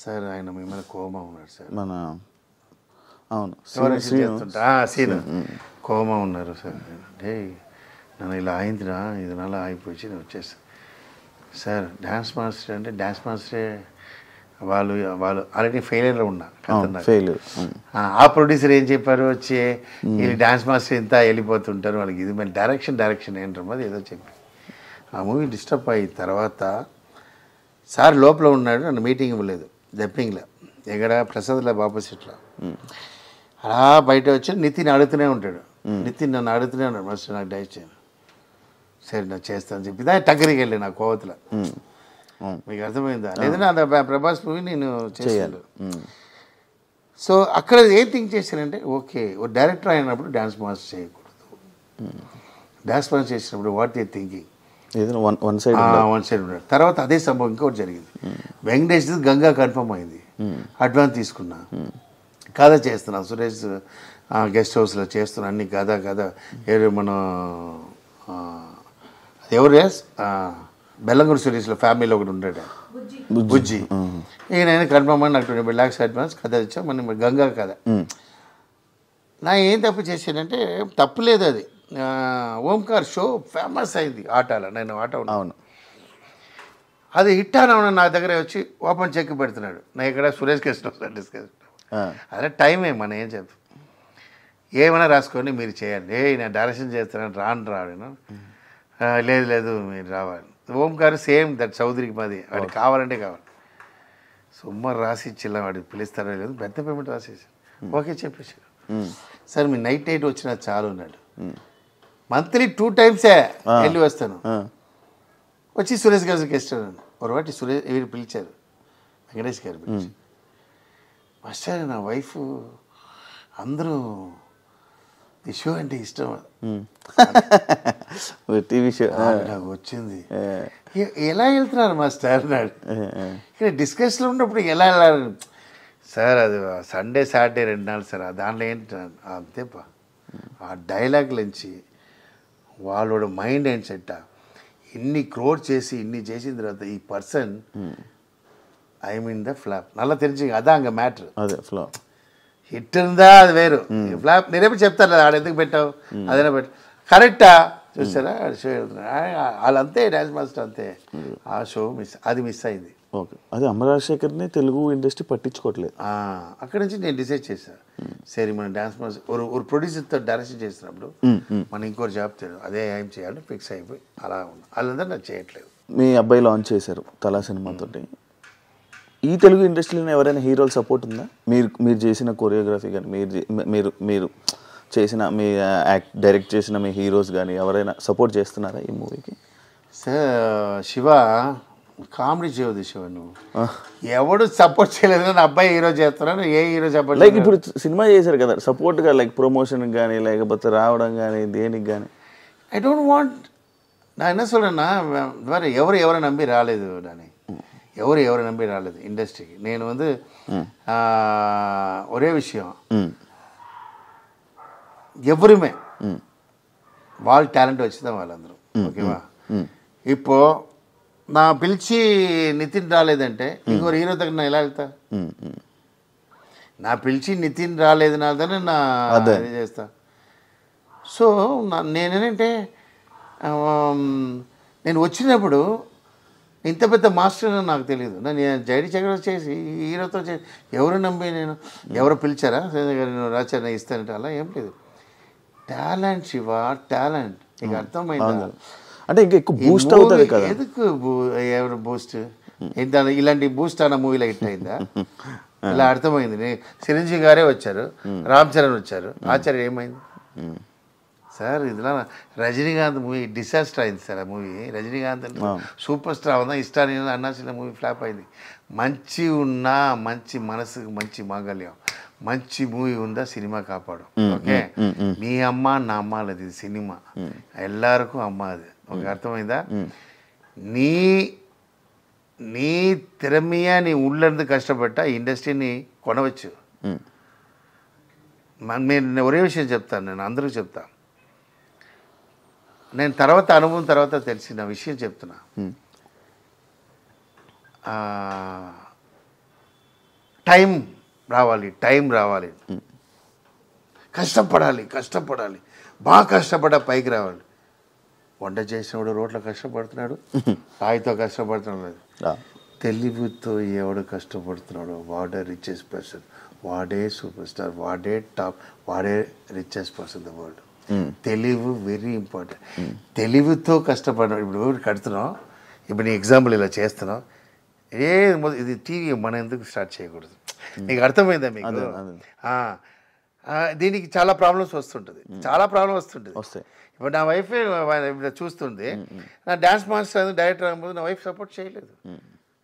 సార్. ఆయన మిమ్మల్ని కోమా ఉన్నాడు సార్, మన సీన్ కోమా ఉన్నారు సార్. అంటే నన్ను ఇలా అయిందిరా, ఇది నెల అయిపోయి నేను వచ్చేస్తాను సార్. డ్యాన్స్ మాస్టర్ అంటే డ్యాన్స్ మాస్టరే, వాళ్ళు ఆల్రెడీ ఫెయిలియర్ ఉన్నా. ఆ ప్రొడ్యూసర్ ఏం చెప్పారు, వచ్చి వీళ్ళు డ్యాన్స్ మాస్టర్ ఇంత వెళ్ళిపోతుంటారు వాళ్ళకి, ఇది మళ్ళీ డైరెక్షన్ ఏంటమ్మా అది ఏదో చెప్పి ఆ మూవీ డిస్టర్బ్ అయ్యి తర్వాత సార్ లోపల ఉన్నాడు. నన్ను మీటింగ్ ఇవ్వలేదు, డబ్బింగ్లో ఎక్కడ ప్రసాద్లో ఆపోజిట్లో. అలా బయట వచ్చి నితిన్ అడుగుతూనే ఉంటాడు. నితిన్ నన్ను అడుగుతూనే ఉన్నాడు, మాస్టర్ నాకు డైట్ చేయను. సరే నాకు చేస్తాను చెప్పి దాని టక్కరికి వెళ్ళి నా కోవతల. మీకు అర్థమైందా? లేదంటే అంత ప్రభాస్ మూవీ నేను చేయాలి. సో అక్కడ ఏం థింక్ చేశానంటే, ఓకే ఓ డైరెక్టర్ అయినప్పుడు డ్యాన్స్ మాస్టర్ చేయకూడదు. డ్యాన్స్ మాస్టర్ చేసినప్పుడు what a thinking one side ఉన్నాడు. తర్వాత అదే సంభవం ఇంకోటి జరిగింది. వెంకటేష్ గంగా కన్ఫర్మ్ అయింది, అడ్వాన్స్ తీసుకున్నా, కథ చేస్తున్నా, సురేష్ గెస్ట్ హౌస్లో చేస్తున్నా, అన్ని కథ మన ఎవరు బెల్లంగూరు సురేష్లో ఫ్యామిలీలో ఒకటి ఉంటాడు బుజ్జి. ఈయన కన్ఫర్మ్ అని నాకు 20 lakhs అడ్వాన్స్, కథ వచ్చా మన గంగా కథ. నా ఏం తప్పు చేశానంటే, తప్పు లేదు అది. ఓంకార్ షో ఫేమస్ అయింది ఆటలో, నేను ఆట ఉన్నాను. అది హిట్ అని నా దగ్గర వచ్చి ఓపెన్ చెక్ పెడుతున్నాడు. నా ఇక్కడ సురేష్ గెస్ట్ హౌస్ డిస్కస్. అదే టైమే మనం ఏం చెప్తాం, ఏమైనా రాసుకొని మీరు చేయండి. నేను డైరెక్షన్ చేస్తున్నాను, రాను లేదు మీరు రావాలి. ఓంకార్ సేమ్ దట్ చౌదరికి మాది, వాడికి కావాలంటే కావాలి. సుమారు రాసి ఇచ్చిల్లా, వాడికి పిలుస్తారో లేదు, పెద్ద పేమెంట్ రాసేసారు. ఓకే చెప్పేసారు. సార్ మీ నైట్ 8 వచ్చినా చాలు అన్నాడు. మంత్లీ 2 times వెళ్ళి వస్తాను. వచ్చి సురేష్ గారు గెస్ట్ ఒక వాటి వీరు పిలిచారు, వెంకటేష్ గారు పిలిచి, మాస్టర్ నా వైఫ్ అందరూ ఈ షో అంటే ఇష్టం, టీవీ షో నాకు వచ్చింది. ఎలా వెళ్తున్నారు మాస్టర్ అన్నాడు. ఇక్కడ డిస్కషన్లో ఉన్నప్పుడు ఎలా వెళ్ళాలి సార్, అది సండే సాటర్డే 2 నాళ్ళు సార్, దాంట్లో ఏంటి అంతేపా. ఆ డైలాగ్ నుంచి వాళ్ళోட మైండ్ ఏంటి సెట్, ఇన్ని క్రోడ్ చేసి ఇన్ని చేసిన తర్వాత ఈ person I mean the flop నల్ల తెలిసి అదా అంగ మ్యాటర్. అదే ఫ్లాప్ హిట్ ఉందా అది వేరు, ఫ్లాప్ నేనేమో చెప్తాను ఆడ ఎందుకు పెట్టావు అదేనా పెట్టు, కరెక్టా చూసారా షో వెళ్తున్నారు వాళ్ళంతే, డ్యాన్స్ మాస్టర్ అంతే. ఆ షో మిస్ అయింది. ఓకే, అదే అమర్ రాజశేఖర్ని తెలుగు ఇండస్ట్రీ పట్టించుకోవట్లేదు. అక్కడి నుంచి నేను డిసైడ్ చేశాను, సరే మన డ్యాన్స్ మాస్టర్ ఒక ప్రొడ్యూసర్తో డైరెక్షన్ చేసినప్పుడు మనం ఇంకోటి జాబ్ తెలియదు, అదే ఏం చేయాలి ఫిక్స్ అయిపోయి అలా ఉన్నా. వాళ్ళందరూ నాకు చేయట్లేదు. మీ అబ్బాయి లాంచ్ చేశారు తలా సినిమాతోటి. ఈ తెలుగు ఇండస్ట్రీలో ఎవరైనా హీరోల సపోర్ట్ ఉందా? మీరు చేసిన కొరియోగ్రఫీ కానీ, మీరు చేసిన మీ డైరెక్ట్ చేసిన మీ హీరోస్ కానీ ఎవరైనా సపోర్ట్ చేస్తున్నారా ఈ మూవీకి? సార్ శివ కామెడీ చేయదు శివ, నువ్వు ఎవడు సపోర్ట్ చేయలేదు. నా అబ్బాయి హీరో చేస్తున్నాను, ఏ హీరో సపోర్ట్ లైక్ ఇప్పుడు సినిమా చేశారు కదా సపోర్ట్గా, లైక్ ప్రమోషన్ కానీ లేకపోతే రావడం కానీ దేనికి కానీ. ఐ డోంట్ వాంట్, నా என்ன சொல்றேன்னா ఎవరు నమ్మి రాలేదు దాన్ని, ఎవరు నమ్మి రాలేదు ఇండస్ట్రీకి. నేను ఒరే విషయం, ఎవరుమే వాళ్ళ టాలెంట్ వచ్చిందా వాళ్ళందరూ ఓకేవా. இப்போ నా పిలిచి నితిన్ రాలేదంటే ఇంకొక హీరో దగ్గర నా ఎలా వెళ్తా? నా పిలిచి నితిన్ రాలేదు నాదని నా చేస్తా. సో నేనేంటంటే నేను వచ్చినప్పుడు ఇంత పెద్ద మాస్టర్ నాకు తెలియదు. నేను జైడి చక్రవర్తి చేసి హీరోతో చేసి ఎవరు నమ్మి నేను ఎవరు పిలిచారా నేను రాచారా ఇస్తానంటే అలా ఏం లేదు. టాలెంట్ శివ, టాలెంట్ నీకు అర్థమైందా? అంటే ఇంకా ఎక్కువ బూస్ట్ అవుతుంది కదా. ఎందుకు ఎవరు బూస్ట్ ఏంటి ఇలాంటి బూస్ట్ అన్న మూవీలో హిట్ అయిందా? ఇలా అర్థమైంది. చిరంజీవి గారే వచ్చారు, రామ్ చరణ్ వచ్చారు, ఆచార్య ఏమైంది? సార్ இதெல்லாம் ரஜினிகாந்த் மூவி டிசாஸ்டர் అయింది సార్ ఆ మూవీ. రజనీకాంత్ అంటే సూపర్ స్టార్ ఉందా ఇష్టాన్ని అన్నాసిన మూవీ ఫ్లాప్ అయింది. మంచి ఉన్నా మంచి మనసుకు మంచి మాంగళ్యం మంచి మూవీ ఉందా సినిమా కాపాడు. ఓకే మీ అమ్మ నా అమ్మ లేదు ఇది సినిమా ఎల్లరికూ అమ్మ అది. ఒక అర్థమైందా? నీ తిరమియ నీ ఊళ్ళందు కష్టపడ్డ ఇండస్ట్రీని కొనవచ్చు. నేను ఒరే విషయం చెప్తాను, నేను అందరికీ చెప్తాను. నేను తర్వాత అనుభవం తర్వాత తెలిసిన విషయం చెప్తున్నా. టైం రావాలి కష్టపడాలి బాగా కష్టపడ్డా పైకి రావాలి. వంట చేసినప్పుడు రోడ్లో కష్టపడుతున్నాడు, రాయితో కష్టపడుతున్నాడు. తెలివితో ఎవడు కష్టపడుతున్నాడు వాడే రిచెస్ట్ పర్సన్, వాడే సూపర్ స్టార్, వాడే టాప్, వాడే రిచెస్ట్ పర్సన్ ద వరల్డ్. తెలివి వెరీ ఇంపార్టెంట్. తెలివితో కష్టపడినాడు. ఇప్పుడు కడుతున్నాం, ఇప్పుడు నీ ఎగ్జాంపుల్ ఇలా చేస్తున్నాం, ఇది టీవీ మనం ఎందుకు స్టార్ట్ చేయకూడదు? నీకు అర్థమైందా? మీకు దీనికి చాలా ప్రాబ్లమ్స్ వస్తుంటుంది. ఇప్పుడు నా వైఫ్ చూస్తుంది, నా డ్యాన్స్ మాస్టర్ డైరెక్టర్ అవ్వబోదు, నా వైఫ్ సపోర్ట్ చేయలేదు.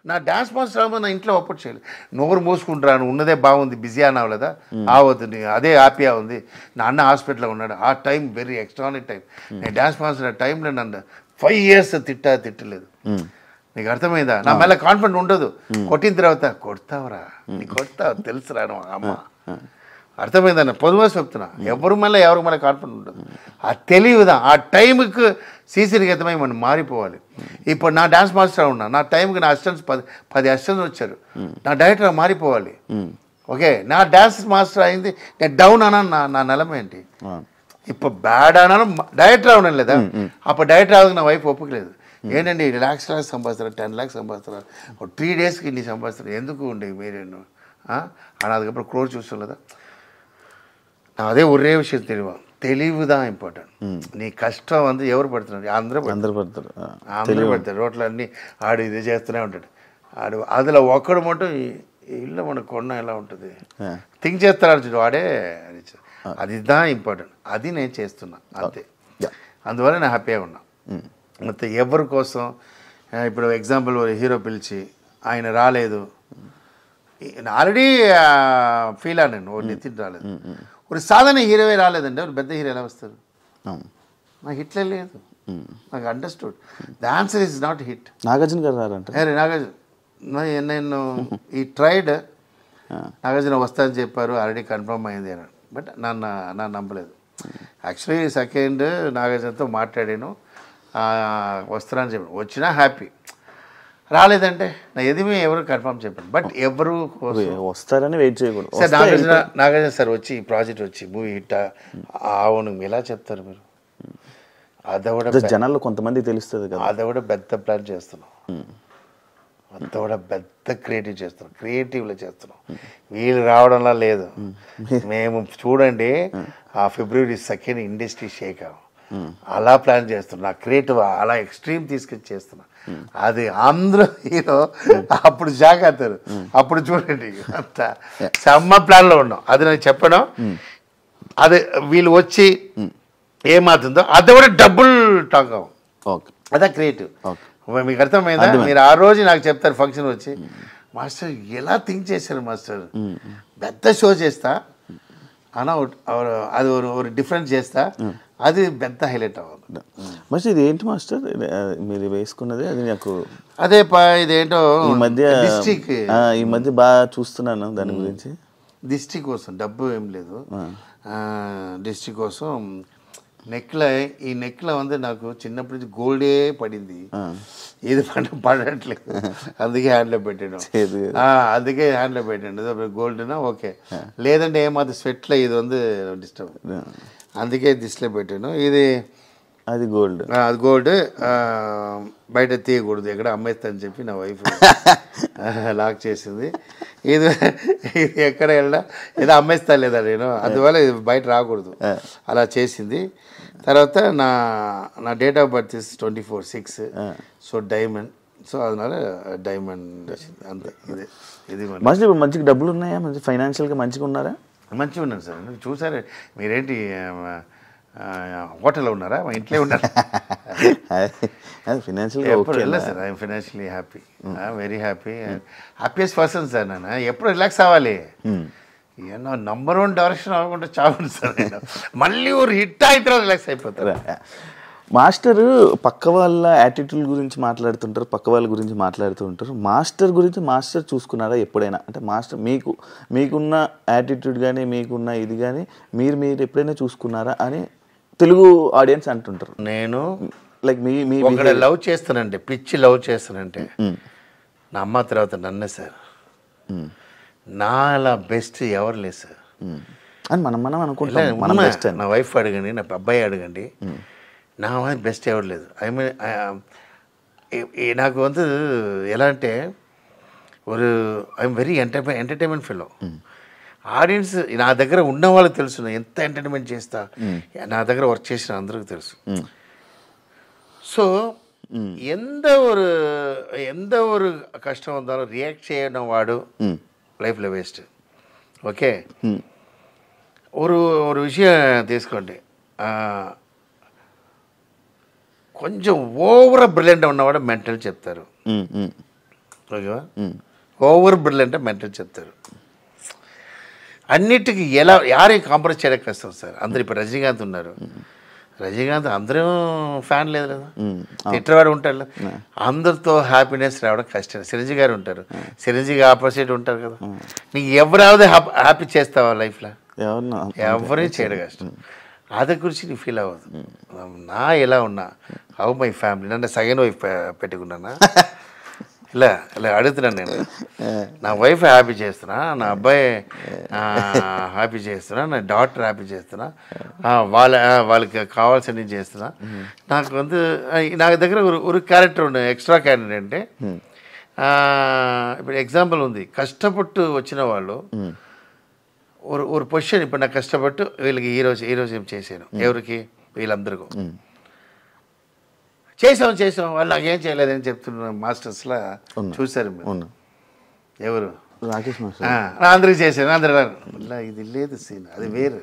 నా డ్యాన్స్ మాస్టర్ అవ్వబోదు, నా ఇంట్లో సపోర్ట్ చేయలేదు. నోరు మూసుకుంటాను, ఉన్నదే బాగుంది, బిజీ అవ్వలేదా? అవద్దు, అదే హ్యాపీగా ఉంది. నా అన్న హాస్పిటల్లో ఉన్నాడు, ఆ టైం వెరీ ఎక్స్ట్రానరీ టైం. నేను డ్యాన్స్ మాస్టర్ టైంలో నన్ను 5 years తిట్టలేదు. నీకు అర్థమైందా? నా మళ్ళీ కాన్ఫిడెంట్ ఉండదు. కొట్టిన తర్వాత కొడతావురా, నీకు కొడతావు తెలుసురా అమ్మ. అర్థమైందన్న పొదువా చెప్తున్నా. ఎవరి మళ్ళీ కాన్ఫిడెంట్ ఉండదు. ఆ తెలివిదా ఆ టైంకి సీసీనిగతమై మనం మారిపోవాలి. ఇప్పుడు నా డాన్స్ మాస్టర్ ఉన్నా, నా టైంకి నా అసిస్టెంట్స్ 10 అసిస్టెంట్స్ వచ్చారు, నా డైరెక్టర్ మారిపోవాలి. ఓకే నా డాన్స్ మాస్టర్ అయింది, నేను డౌన్ అన్నా నా నిలమ ఏంటి? ఇప్పుడు బ్యాడ్ అన్నాను, డైరెక్టర్ అవునాను లేదా? అప్పుడు డైరెక్టర్ అవ్వక నా వైఫ్ ఒప్పుకోలేదు. ఏంటండి lakhs సంపాదిస్తారు, 10 lakhs సంపాదిస్తారు, 3 daysకి ఇన్ని సంపాదిస్తారు, ఎందుకు ఉండే మీరేను అని அதுக்கப்புறம் క్రోర్ చూస్తాం కదా. అదే ఒరే విషయం తెలివిదా ఇంపార్టెంట్. నీ కష్టం வந்து ఎవరు పడుతున్నారు? అందరూ పడతారు. రోడ్లు అన్నీ ఆడు ఇది చేస్తూనే ఉంటాడు. అందులో ఒక్కడు మటు ఇల్లు మనకు కొన్న ఎలా ఉంటుంది థింక్ చేస్తాడు వాడే. అదిదా ఇంపార్టెంట్. అది నేను చేస్తున్నా అంతే. అందువల్ల నేను హ్యాపీగా ఉన్నా. మొత్తం ఎవరి కోసం ఇప్పుడు ఎగ్జాంపుల్ హీరో పిలిచి ఆయన రాలేదు, ఆల్రెడీ ఫీల్ అయ్యాను, నితిన్ రాలేదు. ఒక సాధారణ హీరోవే రాలేదండి, ఒక పెద్ద హీరో ఎలా వస్తారు? నాకు హిట్లే లేదు, నాకు understood. The answer is not hit. Nagarjuna గారు రారంటే నాగార్జున నేను ఈ ట్రైడ్ నాగార్జున వస్తానని చెప్పారు, ఆల్రెడీ కన్ఫర్మ్ అయింది అన్నాడు. బట్ నన్ను నమ్మలేదు. యాక్చువల్లీ సెకండ్ నాగార్జునతో మాట్లాడాను, వస్తానని చెప్పాను. వచ్చినా హ్యాపీ, రాలేదంటే నా ఎదిమే ఎవరు కన్ఫర్మ్ చెప్పాను. బట్ ఎవరు వస్తారని వెయిట్ చేయకూడదు. సార్ నాగార్జున సార్ వచ్చి ఈ ప్రాజెక్ట్ వచ్చి మూవీ హిట్ అవును ఎలా చెప్తారు మీరు? అదొకటి జనాల్లో కొంతమంది తెలుస్తుంది కదా, అదొకటి పెద్ద ప్లాన్ చేస్తున్నాం, అదొకటి పెద్ద క్రియేటివ్లో చేస్తున్నాం. వీళ్ళు రావడంలా లేదు. మేము చూడండి ఆ February 2 ఇండస్ట్రీ షేక్ అలా ప్లాన్ చేస్తున్నా, నా క్రియేటివ్ అలా ఎక్స్ట్రీమ్ తీసుకొచ్చి చేస్తున్నా. అది అందరూ హీరో అప్పుడు షాక్ అవుతారు. అప్పుడు చూడండి అంత సమ్మ ప్లాన్లో ఉన్నాం. అది నాకు చెప్పడం, అది వీళ్ళు వచ్చి ఏమవుతుందో అది కూడా డబుల్ టాక్ అవ్వం. అదే క్రియేటివ్. మీకు అర్థమైందా? మీరు ఆ రోజు నాకు చెప్తారు ఫంక్షన్ వచ్చి, మాస్టర్ ఎలా థింక్ చేశారు మాస్టర్, పెద్ద షో చేస్తా అన్న, అది ఒక డిఫరెంట్ చేస్తా, అది పెద్ద హైలైట్ అవ్వాలి. మాస్టర్ ఇది ఏంటి మాస్టర్ మీరు వేసుకున్నది? అది నాకు అదే ఇదేంటో ఈ మధ్య బాగా చూస్తున్నాను దాని గురించి. డిస్ట్రిక్ట్ కోసం డబ్బు ఏం లేదు, డిస్ట్రిక్ట్ కోసం ఈ నెక్లో வந்து నాకు చిన్నప్పటి నుంచి గోల్డే పడింది, ఏది పడట్లేదు, అందుకే హ్యాండ్లో పెట్టాను. గోల్డ్నా ఓకే, లేదంటే ఏమాది స్వెట్లో ఇది வந்து డిస్టర్బ్, అందుకే దిష్టిలో పెట్టాను. ఇది అది గోల్డ్, అది గోల్డ్ బయట తీయకూడదు, ఎక్కడ అమ్మేస్తానని చెప్పి నా వైఫ్ లాక్ చేసింది. ఇది ఎక్కడ వెళ్ళినా ఏదో అమ్మేస్తా లేదా నేను, అందువల్ల ఇది బయట రాకూడదు అలా చేసింది. తర్వాత నా date of birth 24/6, so diamond, so అదనాల డైమండ్ అంతే. ఇది మంచి మంచిగా డబ్బులు ఉన్నాయా? మంచి ఫైనాన్షియల్గా మంచిగా ఉన్నారా? మంచిగా ఉన్నాను సార్. చూసారే మీరేంటి హోటల్లో ఉన్నారా, మా ఇంట్లో ఉన్నారా? ఫినాన్షియల్గా ఎప్పుడు వెళ్ళలేదు sir. I'm financially happy, very happy, happiest person sir. నేను ఎప్పుడు రిలాక్స్ అవ్వాలి, ఏమో నంబర్ 1 డైరెక్షన్ అవ్వకుండా చావండి సార్. నేను మళ్ళీ ఊరు హిట్ అయితే రిలాక్స్ అయిపోతారు. మాస్టర్ పక్క వాళ్ళ యాటిట్యూడ్ గురించి మాట్లాడుతుంటారు, పక్క వాళ్ళ గురించి మాట్లాడుతూ ఉంటారు. మాస్టర్ గురించి మాస్టర్ చూసుకున్నారా ఎప్పుడైనా? అంటే మాస్టర్ మీకున్న యాటిట్యూడ్ కానీ మీకున్న ఇది కానీ మీరు ఎప్పుడైనా చూసుకున్నారా అని తెలుగు ఆడియన్స్ అంటుంటారు. నేను లైక్ మీ ఒకటి లవ్ చేస్తానంటే, పిచ్చి లవ్ చేస్తానంటే నా అమ్మ తర్వాత నన్నే సార్. నా అలా బెస్ట్ ఎవరు లేదు సార్ అని మనం అనుకుంటాం. నా వైఫ్ అడగండి, నా అబ్బాయి అడగండి, నా బెస్ట్ ఎవరు లేదు. ఐ మీన్ నాకు వంతు ఎలా అంటే I'm very entertainment fellow. Audience నా దగ్గర ఉన్న వాళ్ళకి తెలుసు నేను ఎంత ఎంటర్టైన్మెంట్ చేస్తా, నా దగ్గర వర్క్ చేసిన అందరికీ తెలుసు. సో எந்த ஒரு கஷ்டம் வந்தாலும் ரியாக்ட் செய்யணும் வாடு லைஃப்பில் வேஸ்ட்டு. ఓకే, ஒரு விஷயம் తీసుకోండి, కొంచెం ఓవర్ బ్రిలియంట్ ఉన్నవాడు మెంటల్ చెప్తారు. ఓకేవా, ఓవర్ బ్రిలియంట్ మెంటల్ చెప్తారు. అన్నిటికీ యారేం కాంప్రమైజ్ చేయడం కష్టం సార్. అందరు ఇప్పుడు రజనీకాంత్ ఉన్నారు, రజనీకాంత్ అందరూ ఫ్యాన్ లేదు కదా, తిట్టేవాడు ఉంటాడు. అందరితో హ్యాపీనెస్ రావడం కష్టం. చిరంజీవి గారు ఉంటారు, చిరంజీవి ఆపోజిట్ ఉంటారు కదా. నీకు ఎవరాவது హ్యాపీ చేస్తావా లైఫ్లో? ఎవరిని చేయడం కష్టం. అది గురించి నీకు ఫీల్ అవ్వదు. నా ఎలా ఉన్నా, హౌ మై ఫ్యామిలీ, నన్ను సెకండ్ వైఫ్ పెట్టుకున్నానా ఇలా అడుగుతున్నాను నేను. నా వైఫ్ హ్యాపీ చేస్తున్నా, నా అబ్బాయి హ్యాపీ చేస్తున్నా, నా డాటర్ హ్యాపీ చేస్తున్నా, వాళ్ళకి కావాల్సినవి చేస్తున్నా. నాకు దగ్గర ఒక క్యారెక్టర్ ఉంది, ఎక్స్ట్రా క్యారెక్టర్ అంటే ఇప్పుడు ఎగ్జాంపుల్ ఉంది. కష్టపట్టు వచ్చిన వాళ్ళు ఒక పొజిషన్, ఇప్పుడు నాకు కష్టపట్టు వీళ్ళకి ఈరోజు ఏం చేశాను, ఎవరికి వీళ్ళందరికీ చేసాం, వాళ్ళు నాకేం చేయలేదని చెప్తున్న మాస్టర్స్లా చూశారు మీరు. ఎవరు? రాకేష్ మాస్టర్. అందరికి చేశాను, అందరూ ఇది లేదు సీన్, అది వేరు.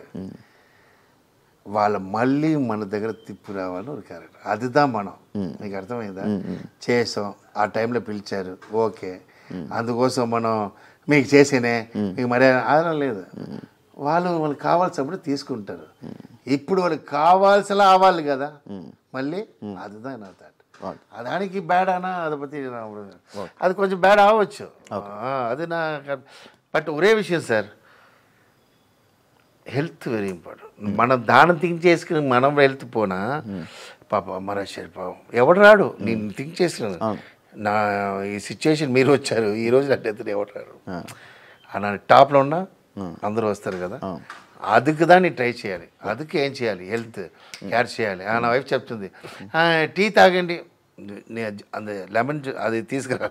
వాళ్ళ మళ్ళీ మన దగ్గర తిప్పు రావాలని ఒక క్యారెక్టర్, అదిదా మనం. మీకు అర్థమైందా? చేసాం, ఆ టైంలో పిలిచారు, ఓకే, అందుకోసం మనం మీకు చేసేనే మీకు మరి ఆధారం లేదు. వాళ్ళకి కావాల్సినప్పుడు తీసుకుంటారు. ఇప్పుడు వాళ్ళకి కావాల్సిలా అవ్వాలి కదా మళ్ళీ, அதுதான் నా థాట్. దానికి బ్యాడ్ అనా அதை பற்றி అది కొంచెం బ్యాడ్ అవ్వచ్చు, అది నా. బట్ ఒరే విషయం సార్, హెల్త్ వెరీ ఇంపార్టెంట్. మనం దానం థింక్ చేసుకుని మనం హెల్త్ పోనా పాప అమ్మరాశారు పాపం ఎవడు రాడు. నేను థింక్ చేసుకున్నాను, నా ఈ సిచ్యువేషన్ మీరు వచ్చారు ఈ రోజు అంటే ఎవరు రాడు. నా టాప్లో ఉన్నా అందరూ వస్తారు కదా, அதுக்கு தான் நீ ట్రై చేయాలి. அதுக்கு ఏం చేయాలి, హెల్త్ కేర్ చేయాలి. నా వైఫ్ చెప్తుంది, టీ తాగండి, అంత లెమన్ అది తీసుకురా,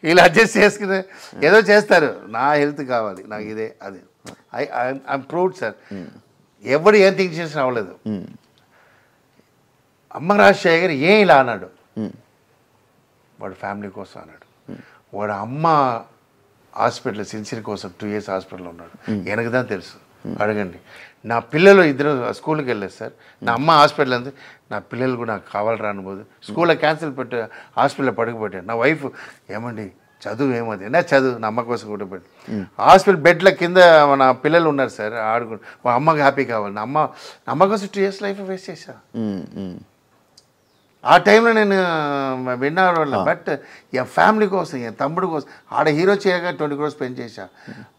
ఇలా అడ్జస్ట్ చేసుకుని ఏదో చేస్తారు. నా హెల్త్ కావాలి, నాకు ఇదే అది. I'm proud sir. ఎవడు ఏం థింక్ చేసిన అవ్వలేదు. అమ్మ రాజశేఖర్ గారు ఏం ఇలా అన్నాడు, వాడు ఫ్యామిలీ కోసం అన్నాడు. వాడు అమ్మ హాస్పిటల్ సిన్సియర్ కోసం 2 years హాస్పిటల్లో ఉన్నాడు. వెనక தான் తెలుసు, అడగండి. నా పిల్లలు ఇద్దరు స్కూల్కి వెళ్ళలేదు సార్, నా అమ్మ హాస్పిటల్ అంతే, నా పిల్లలు కూడా నాకు కావాలి రానిపోదు, స్కూల్లో క్యాన్సిల్ పెట్టి హాస్పిటల్లో పడుకుపెట్టాను. నా వైఫ్ ఏమండి చదువు ఏమది, నా చదువు నా అమ్మ కోసం కూడా పెట్టి హాస్పిటల్ బెడ్ల కింద నా పిల్లలు ఉన్నారు సార్, ఆడుకుని మా అమ్మకి హ్యాపీ కావాలి. నా అమ్మ కోసం 2 years లైఫ్ వేస్ట్ చేశా. ఆ టైంలో నేను విన్నాడు. బట్ ఎన్ ఫ్యామిలీ కోసం, ఎన్ తమ్ముడు కోసం, ఆడ హీరో చేయగా 20 crores స్పెండ్ చేశా.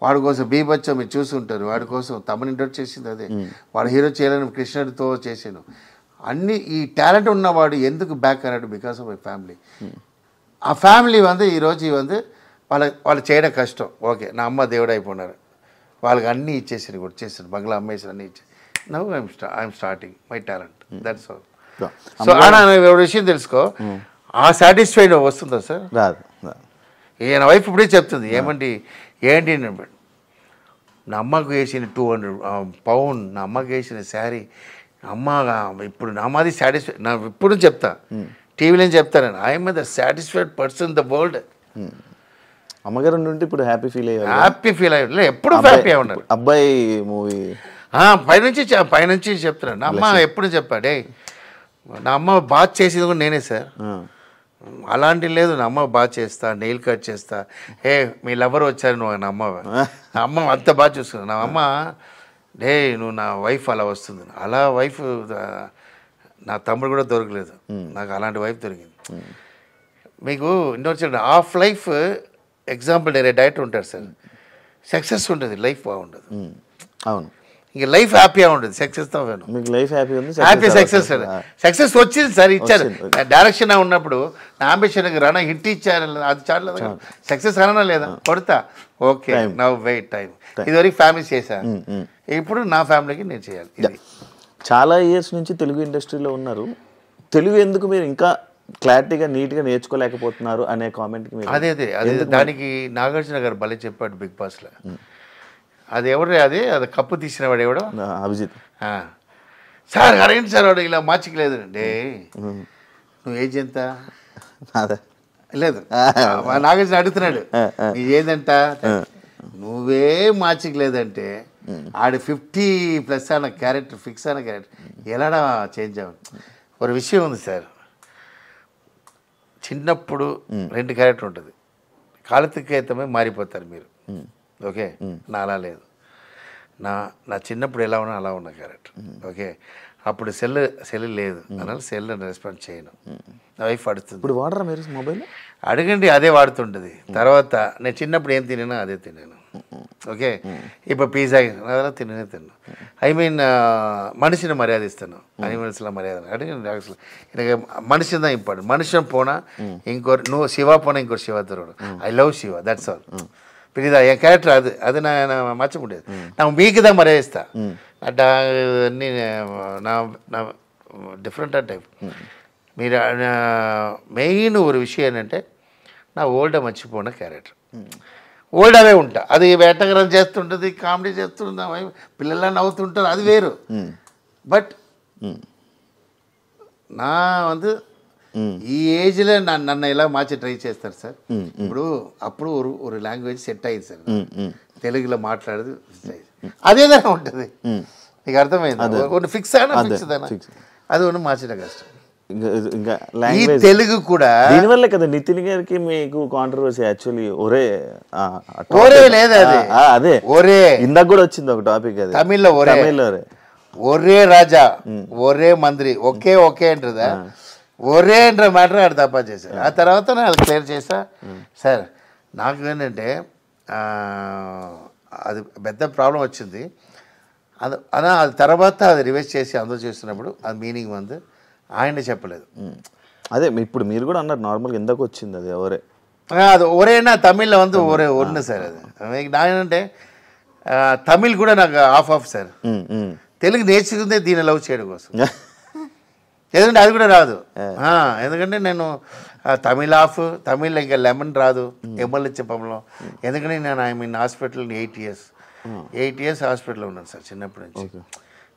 వాడి కోసం బీభత్సం మీరు చూస్తుంటారు, వాడి కోసం తమ్ముని ఇంటర్ చేసింది అదే. వాడు హీరో చేయాలని కృష్ణుడితో చేశాను. అన్ని ఈ టాలెంట్ ఉన్నవాడు ఎందుకు బ్యాక్ అన్నాడు, బికాస్ ఆఫ్ మై ఫ్యామిలీ. ఆ ఫ్యామిలీ ఈరోజు వాళ్ళు చేయడం కష్టం. ఓకే, నా అమ్మ దేవుడు అయిపోయినారు, వాళ్ళకి అన్నీ ఇచ్చేసారు, కూడా చేశారు, బంగ్లా అమ్మేసారు, అన్నీ ఇచ్చారు. Now I'm starting my talent, that's all. So విషయం తెలుసుకో, ఆ సాటిస్ఫైడ్ వస్తుందా సార్? రాదు. నా వైఫ్ ఇప్పుడే చెప్తుంది, ఏమండి ఏంటి, నా అమ్మకు వేసిన 200 pound, నా అమ్మకి వేసిన శారీ, అమ్మ ఇప్పుడు నా అమ్మది సాటిస్ఫై. నా ఇప్పుడు చెప్తా, టీవీలో చెప్తాను, I'm the satisfied person the world. అమ్మగారు నుండి ఇప్పుడు హ్యాపీ ఫీల్ అయ్యారు, హ్యాపీ ఫీల్ అయ్యారు, ఎప్పుడు హ్యాపీ ఉన్నారు. అబ్బాయి మూవీ పైనుంచి చెప్తున్నాను. నా అమ్మ ఎప్పుడు చెప్పాడే, నా అమ్మ బాత్ చేసేది కూడా నేనే సార్. అలాంటి లేదు, నా అమ్మ బాగా చేస్తా, నెయిల్ కట్ చేస్తా. మీ లవర్ వచ్చారు నువ్వు, నా అమ్మ అంత బాగా చూసుకున్నాను. నా అమ్మ నువ్వు నా వైఫ్ అలా వస్తుంది. అలా వైఫ్ నా తమ్ముడు కూడా దొరకలేదు, నాకు అలాంటి వైఫ్ దొరికింది. మీకు ఇంకొచ్చి హాఫ్ లైఫ్ ఎగ్జాంపుల్ డైరెక్టర్ ఉంటారు సార్, సక్సెస్ ఉంటుంది, లైఫ్ బాగుండదు. అవును, ఇంక లైఫ్ హ్యాపీగా ఉంటుంది, సక్సెస్తో మీకు లైఫ్ హ్యాపీ ఉంది, హ్యాపీ సక్సెస్ వచ్చింది సార్, ఇచ్చారు. డైరెక్షన్ ఉన్నప్పుడు నా అంబిషన్ రానా హిట్ ఇచ్చారు, అది చాలు. సక్సెస్ రానా లేదా, కొడతా, ఓకే నౌ వెయిట్ టైం. ఇదివరకు ఫ్యామిలీ చేశాను, ఇప్పుడు నా ఫ్యామిలీకి నేను చేయాలి. ఇది చాలా ఇయర్స్ నుంచి తెలుగు ఇండస్ట్రీలో ఉన్నారు, తెలుగు ఎందుకు మీరు ఇంకా క్లారిటీగా నీట్గా నేర్చుకోలేకపోతున్నారు అనే కామెంట్కి అదే దానికి నాగార్జున గారు భలే చెప్పాడు బిగ్ బాస్లో. అది ఎవరు, అది కప్పు తీసినవాడు ఎవడో, అభిజిత్ సార్ అరేంటి సార్ వాడు ఇలా మార్చికలేదు అంటే, నువ్వు ఏజ్ ఎంత లేదు, నాగార్జున అడుగుతున్నాడు నీ ఏదంట, నువ్వే మార్చికలేదంటే ఆడు 50+ అన్న క్యారెక్టర్, ఫిక్స్ అన్న క్యారెక్టర్ ఎలాడా చేంజ్ అవ్వదు. ఒక విషయం ఉంది సార్, చిన్నప్పుడు 2 క్యారెక్టర్ ఉంటుంది, కాలతికేతమే మారిపోతారు మీరు. ఓకే, నా అలా లేదు, నా చిన్నప్పుడు ఎలా ఉన్నా అలా ఉన్న క్యారెక్టర్. ఓకే, అప్పుడు సెల్ లేదు, அதனால సెల్ రెస్పాన్స్ చేయను, నా వైఫ్ అడుగుతుంది. ఇప్పుడు వాడరా మీరు మొబైల్? అడగండి, అదే వాడుతుంటుంది. తర్వాత నేను చిన్నప్పుడు ఏం తిన్నానో అదే తిన్నాను. ఓకే, ఇప్పుడు పిజ్జా అలా తిన్నాను. ఐ మీన్ మనిషిని మర్యాద ఇస్తాను, అనిమల్స్లో మర్యాద అడగండి. అసలు మనిషిని தான் ఇంపార్టెంట్. మనిషిని పోనా ఇంకోరు, నువ్వు శివ పోనా ఇంకోరు శివ దొరకడు. I love Shiva, that's all. புரியுதா? என் கேரக்டர் அது நான் மாற்ற முடியாது. நான் మీకు தான் మర్యాదిస్తా, అన్నీ నా డిఫరెంట్ టైప్. మీరు మెయిన్ ఒక విషయం ఏంటంటే, నా ఓల్డ్ మర్చిపోయిన క్యారెక్టర్, ఓల్డ్ అవే ఉంటా. అది వేటగరం చేస్తుంటుంది, కామెడీ చేస్తుంటుంది, పిల్లల్లా నవ్వుతుంటారు, అది వేరు. బట్ నా வந்து ఈ ఏజ్లో నన్ను ఎలా మార్చి ట్రై చేస్తారు సార్. ఇప్పుడు అప్పుడు ఒక లాంగ్వేజ్ సెట్ అయ్యింది సార్, తెలుగులో మాట్లాడేది అదేదైనా ఉంటుంది, నీకు అర్థమైంది. ఒకటి ఫిక్స్ అయినా ఫిక్స్ అయినా అది ఒకటి మార్చిన కష్టం. ఇంకా ఈ తెలుగు కూడా దీనివల్లే కదా నితిన్ గారికి మీకు కాంట్రవర్సీ యాక్చువల్లీ. ఒరే లేదా అదే ఒరే ఇందాక కూడా వచ్చింది ఒక టాపిక్, అది తమిళ్లో ఒరే రాజా ఒరే మంత్రి ఒకే అంటదా, ఒరే అంటార మ్యాటర్ ఆడు తప్ప చేశారు. ఆ తర్వాత నేను అది క్లియర్ చేసా సార్. నాకు ఏంటంటే అది పెద్ద ప్రాబ్లం వచ్చింది, అది తర్వాత అది రివైజ్ చేసి అందరూ చేస్తున్నప్పుడు అది మీనింగ్ ఉంది, ఆయనే చెప్పలేదు. అదే ఇప్పుడు మీరు కూడా అన్నారు నార్మల్గా ఎందుకు వచ్చింది అది ఒరే, అది ఒరేనా తమిళ్లో வந்து ఒరే ఒன்று సార్. అది నాకేంటంటే తమిళ్ కూడా నాకు ఆఫ్ సార్. తెలుగు నేర్చుకుందే దీన్ని లవ్ చేయడం కోసం, ఎందుకంటే అది కూడా రాదు. ఎందుకంటే నేను తమిళ్ ఇంకా లెమన్ రాదు, ఎమ్మెల్యే చెప్పంలో. ఎందుకంటే నేను ఐ మీన్ హాస్పిటల్ 8 years హాస్పిటల్లో ఉన్నాను సార్ చిన్నప్పటి నుంచి.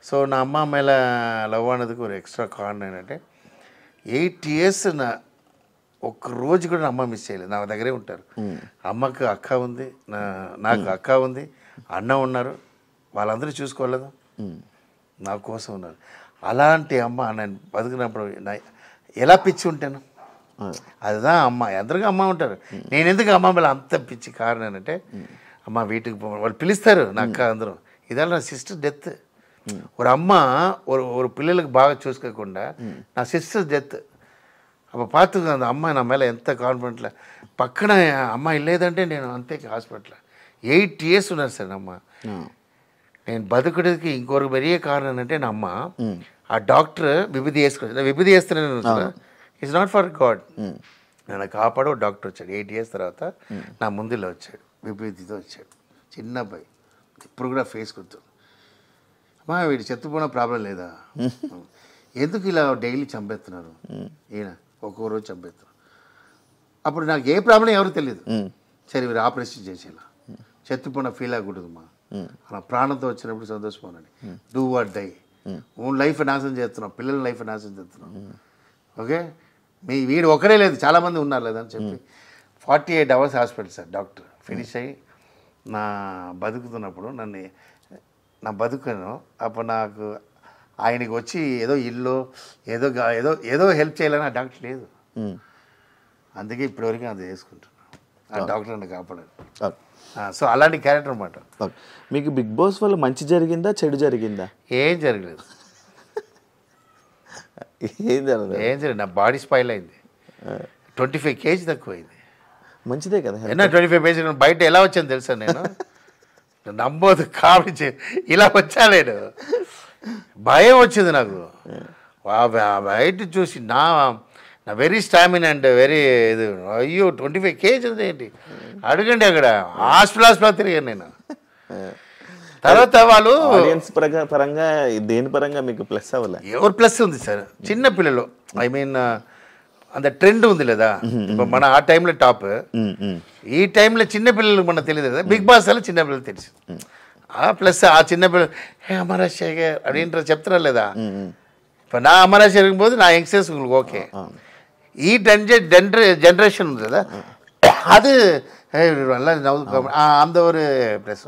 సో నా అమ్మ అమ్మాయిల లవ్ అన్నదికి ఒక ఎక్స్ట్రా కారణం ఏంటంటే, 8 years ఒక్క రోజు కూడా నా అమ్మ మిస్ చేయలేదు, నా దగ్గరే ఉంటారు. అమ్మకు అక్క ఉంది, నాకు అక్క ఉంది, అన్న ఉన్నారు, వాళ్ళందరూ చూసుకోలేదు, నా కోసం ఉన్నారు. అలాంటి అమ్మ నేను బతుకున్నప్పుడు ఎలా పిచ్చి ఉంటాను, அதுதான் అమ్మ. అందరికీ అమ్మ ఉంటారు, నేను ఎందుకు అమ్మ మీద అంత పిచ్చి కారణం ఏంటంటే, అమ్మ వీటికి వాళ్ళు పిలుస్తారు నా అక్క అందరూ. ఇదాల నా సిస్టర్ డెత్. ఒక అమ్మ ஒரு పిల్లలకు బాగా చూసుకోకుండా నా సిస్టర్ డెత్. అప్పుడు పాతుగా அந்த అమ్మ నా మేళ ఎంత కాన్ఫిడెంట్లో పక్కన అమ్మ లేదంటే నేను అంతే హాస్పిటల్ 8 years ఉన్నారు సార్ అమ్మ. నేను బతుకుడికి ఇంకొక పెరిగే కారణం అంటే నా అమ్మ. ఆ డాక్టర్ విభూది వేసుకుని విభూది వేస్తున్నాను, ఇట్స్ నాట్ ఫర్ గాడ్. నన్ను కాపాడు డాక్టర్ వచ్చాడు 8 years తర్వాత నా ముందులో వచ్చాడు, విభూతితో వచ్చాడు. చిన్న అబ్బాయి ఇప్పుడు కూడా ఫేస్ గుర్తు. అమ్మా వీడు చెత్తపోయిన ప్రాబ్లం లేదా, ఎందుకు ఇలా డైలీ చంపేస్తున్నారు, ఈయన ఒక్కో రోజు చంపేస్తున్నారు. అప్పుడు నాకు ఏ ప్రాబ్లం ఎవరు తెలియదు. సరే మీరు ఆపరేషన్ చేసేలా చెత్తపోయిన ఫీల్ అవ్వకూడదమ్మా, అలా ప్రాణంతో వచ్చినప్పుడు సంతోషపోనండి. Do what die, own life నాశనం చేస్తున్నాం, పిల్లల లైఫ్ నాశనం చేస్తున్నాం. ఓకే, వీడు ఒకరే లేదు చాలామంది ఉన్నారు లేదని చెప్పి 48 hours hospital sir. Doctor finish అయ్యి నా బతుకుతున్నప్పుడు నన్ను నా బతుకును అప్పుడు నాకు ఆయనకి వచ్చి ఏదో ఇల్లు ఏదో ఏదో ఏదో హెల్ప్ చేయాలని ఆ డాక్టర్ లేదు. అందుకే ఇప్పటివరకు అది చేసుకుంటున్నాను. ఆ డాక్టర్ నన్ను కాపాడారు. సో అలాంటి క్యారెక్టర్ అనమాట. మీకు బిగ్ బాస్ వల్ల మంచి జరిగిందా చెడు జరిగిందా? ఏం జరగలేదు. ఏం జరగలేదు. ఏం జరగదు. నా బాడీ స్పాయిల్ అయింది. 25 kg తక్కువైంది. మంచిదే కదా. 25 kg బయట ఎలా వచ్చాను తెలుసా నేను? నమ్మోదు, కామెడీ ఇలా వచ్చా నేను. భయం వచ్చింది నాకు. బయట చూసి నా వెరీ స్టామినా అండ్ వెరీ ఇది. అయ్యో 25 kg ఏంటి అడగండి. అక్కడ హాస్పిటల్ తిరిగాను నేను. తర్వాత వాళ్ళు ఆడియన్స్ పరంగా దేని పరంగా మీకు ప్లస్ అవ్వలే? ఎవరు ప్లస్ ఉంది సార్? చిన్న పిల్లలు, ఐ మీన్ అంత ట్రెండ్ ఉంది లేదా ఇప్పుడు మన ఆ టైంలో టాప్, ఈ టైంలో చిన్నపిల్లలు మనకు తెలియదు కదా. బిగ్ బాస్ అలా చిన్నపిల్లలు తెలుసు. ప్లస్ ఆ చిన్నపిల్లలు అమరాశేఖర్ అదేంటారు చెప్తారా లేదా? ఇప్పుడు నా అమరాశేఖర్ పోతే నా యంగ్స్టర్స్ ఓకే. ఈ జనరేషన్ ఉంది కదా, அது நல்லா அந்த ஒரு plus.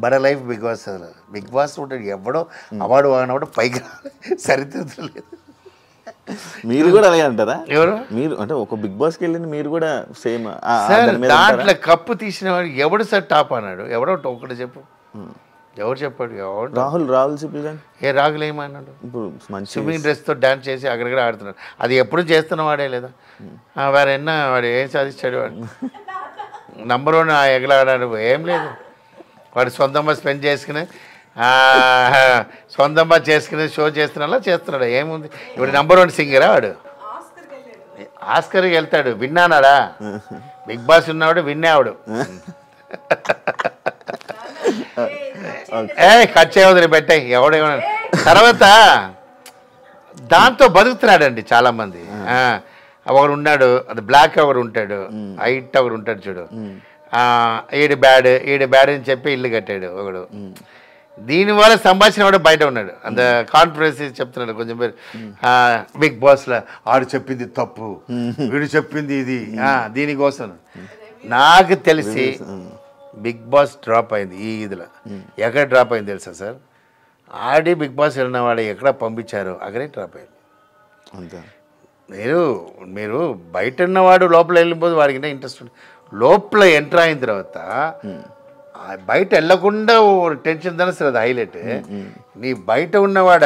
But life big boss ఉంటాడు. ఎవడో అవార్డు వాగినప్పుడు పైకి సరిదిద్దలేదు లేదు. మీరు కూడా అలాగే అంటారా? ఎవరు మీరు అంటే ఒక బిగ్ బాస్కి వెళ్ళింది మీరు కూడా సేమ్ దాంట్లో కప్పు తీసిన వాడు ఎవడు సార్ టాప్ అన్నాడు? ఎవడో ఒకటి చెప్పు. ఎవరు చెప్పాడు? ఎవరు? రాహుల్ సిప్లిగన్. ఏ రాహుల్ ఏమన్నాడు? ఇప్పుడు మంచి స్విమ్మింగ్ డ్రెస్తో డాన్స్ చేసి అక్కడిక్కడ ఆడుతున్నాడు. అది ఎప్పుడు చేస్తున్న వాడే లేదా? వాడు ఎన్న వాడు ఏం సాధించాడు? వాడు నంబర్ 1 ఎగలాడాడు. ఏం లేదు. వాడు సొంతంగా స్పెండ్ చేసుకుని సొంతంగా చేసుకుని షో చేస్తున్నా చేస్తున్నాడు. ఏముంది? ఇప్పుడు నంబర్ 1 సింగరా వాడు? ఆస్కర్కి వెళ్తాడు. విన్నానాడా? బిగ్ బాస్ ఉన్నవాడు విన్నావాడు. కట్ చేయవద్దు పెట్టాయి ఎవడేమన్నా. తర్వాత దాంతో బతుకుతున్నాడండి చాలామంది. ఒకడు ఉన్నాడు, అది బ్లాక్ ఒకడు ఉంటాడు, హైట్ ఒకడు ఉంటాడు చూడు, ఈడు బ్యాడ్ అని చెప్పి ఇల్లు కట్టాడు ఒకడు. దీనివల్ల సంభాషణ కూడా బయట ఉన్నాడు. అంత కాన్ఫిడెన్స్ చెప్తున్నాడు కొంచెం పేరు. బిగ్ బాస్లో ఆడు చెప్పింది తప్పు, వీడు చెప్పింది ఇది, దీనికోసం. నాకు తెలిసి బిగ్ బాస్ డ్రాప్ అయింది ఈ ఇదిలో. ఎక్కడ డ్రాప్ అయింది తెలుసా సార్? ఆడి బిగ్ బాస్ వెళ్ళిన వాడు ఎక్కడ పంపించారో అక్కడే డ్రాప్ అయింది. అంతే. మీరు బయట ఉన్నవాడు లోపల వెళ్ళిపోతే వాడికి ఇంట్రెస్ట్ ఉంది. లోపల ఎంటర్ అయిన తర్వాత బయట వెళ్ళకుండా టెన్షన్ దాని అది హైలైట్. నీ బయట ఉన్నవాడ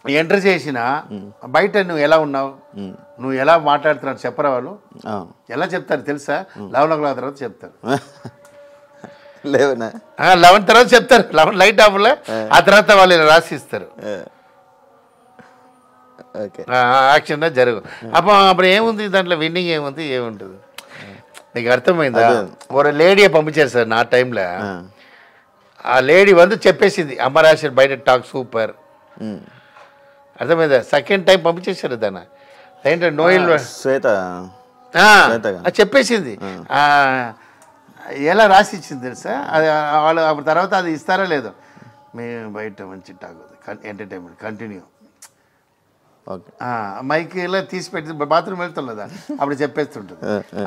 ఎంటర్ చేసిన బయట నువ్వు ఎలా ఉన్నావు, నువ్వు ఎలా మాట్లాడుతున్నావు చెప్పరా వాళ్ళు? ఎలా చెప్తారు తెలుసా? 11 o'clock తర్వాత చెప్తారు. 11 తర్వాత చెప్తారు. 11 లైట్ ఆఫ్లో ఆ తర్వాత వాళ్ళు రాసిస్తారు. యాక్షన్ జరుగు. అప్పుడు ఏముంది దాంట్లో? విన్నింగ్ ఏముంది? ఏముంటుంది? నీకు అర్థమైందా? ఒక లేడీయే పంపించారు సార్ నా టైంలో. ఆ లేడీ చెప్పేసింది అమరాశర్ బయట టాక్ సూపర్. అర్థమైందా? సెకండ్ టైం పంపించేశారు దాన్ని. ఏంటంటే నోయిల్ శ్వేత చెప్పేసింది. ఎలా రాసి ఇచ్చింది తెలుసా? అది వాళ్ళు అప్పుడు తర్వాత అది ఇస్తారా లేదో, మేము బయట మంచి టాక్ ఎంటర్టైన్మెంట్ కంటిన్యూ మైక్లో తీసి పెట్టి బాత్రూమ్ వెళ్తుందా అప్పుడు చెప్పేస్తుంటుంది.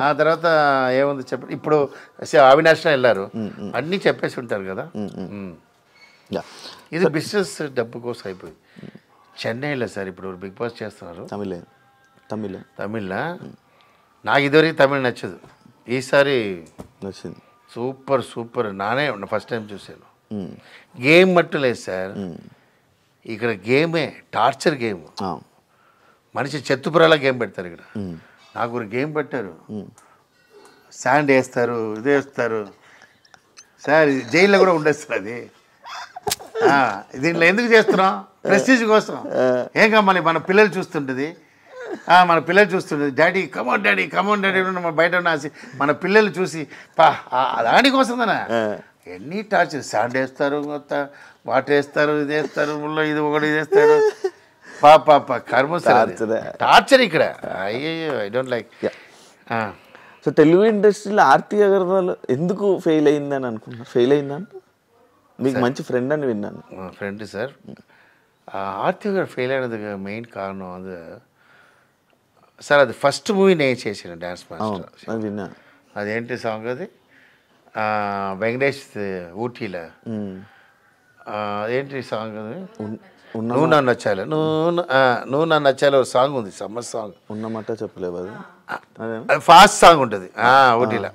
ఆ తర్వాత ఏముంది చెప్పండి. ఇప్పుడు అవినాష్ వెళ్ళారు, అన్నీ చెప్పేసి ఉంటారు కదా. ఇది బిజినెస్ డబ్బు కోసం అయిపోయింది. చెన్నైలో సార్ ఇప్పుడు బిగ్ బాస్ చేస్తున్నారు. తమిళ నాకు ఇదివరకు తమిళ్ నచ్చదు. ఈసారి నచ్చింది. సూపర్. నానే ఫస్ట్ టైం చూశాను. గేమ్ మట్టు లేదు సార్ ఇక్కడ. గేమే టార్చర్ గేమ్. మనిషి చెత్తుపురాల గేమ్ పెడతారు ఇక్కడ. నాకు ఒక గేమ్ పెట్టారు. శాండ్ వేస్తారు, ఇది వేస్తారు సార్. జైల్లో కూడా ఉండేస్తారు అది. దీంట్లో ఎందుకు చేస్తున్నాం? ప్రెస్టీజ్ కోసం. ఏం కావాలి? మన పిల్లలు చూస్తుంటుంది. డాడీ కమోన్ డాడీ బయట ఉన్న మన పిల్లలు చూసి దానికోసమేనా ఎన్ని టార్చర్. శాండ్ వేస్తారు, వాటర్ వేస్తారు, ఇది వేస్తారు, ముళ్ళో ఇది ఒకటి ఇది వేస్తాడు. కర్మ టార్చర్ ఇక్కడ. అయ్యో I don't like. So Telugu ఇండస్ట్రీలో ఆర్తి అగర్వాల్ ఎందుకు ఫెయిల్ అయిందని అనుకుంటున్నా? ఫెయిల్ అయిందని మీకు మంచి ఫ్రెండ్ అని విన్నాను. Friend sir. ఆర్తి గారు ఫెయిల్ అయినది మెయిన్ కారణం అది సార్. అది ఫస్ట్ మూవీ నేను చేసాను డ్యాన్స్ మాస్టర్. విన్నాను. అదేంటి సాంగ్? అది వెంకటేష్ ఊటీలో ఏంటి సాంగ్ అది ఉన్న నువ్వు నన్ను నచ్చాలి నువ్వు నన్ను నచ్చాలి ఒక సాంగ్ ఉంది సమ్మర్ సాంగ్ ఉన్నమాట చెప్పలేవు అది అది ఫాస్ట్ సాంగ్ ఉంటుంది ఊటీలో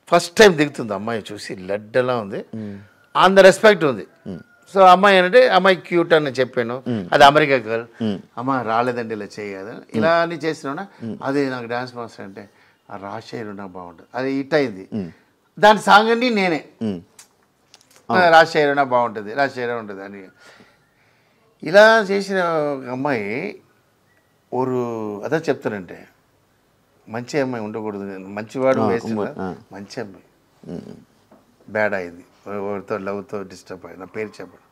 ఫస్ట్ టైం దిగుతుంది అమ్మాయి చూసి లడ్డలా ఉంది ఆన్ ద రెస్పెక్ట్ ఉంది సో అమ్మాయి అంటే అమ్మాయి క్యూట్ అని చెప్పాను అది అమెరికా గర్ల్ అమ్మ రాలేదండి ఇలా చేయదు ఇలా అని చేసినా అది నాకు డాన్స్ మాస్టర్ అంటే ఆ రాజశేఖర్ నాకు బాగుంటుంది అది హిట్ అయింది దాని సాంగ్ అన్ని నేనే రాజశేఖర్ నాకు బాగుంటుంది రాజశేఖర్ ఉంటుంది అని ఇలా చేసిన ఒక అమ్మాయి ఒక అదే చెప్తానంటే మంచి అమ్మాయి ఉండకూడదు మంచివాడు వేసిన మంచి అమ్మాయి బ్యాడ్ అయింది ఎవరితో లవ్తో డిస్టర్బ్ అయ్యింది నా పేరు చెప్పడం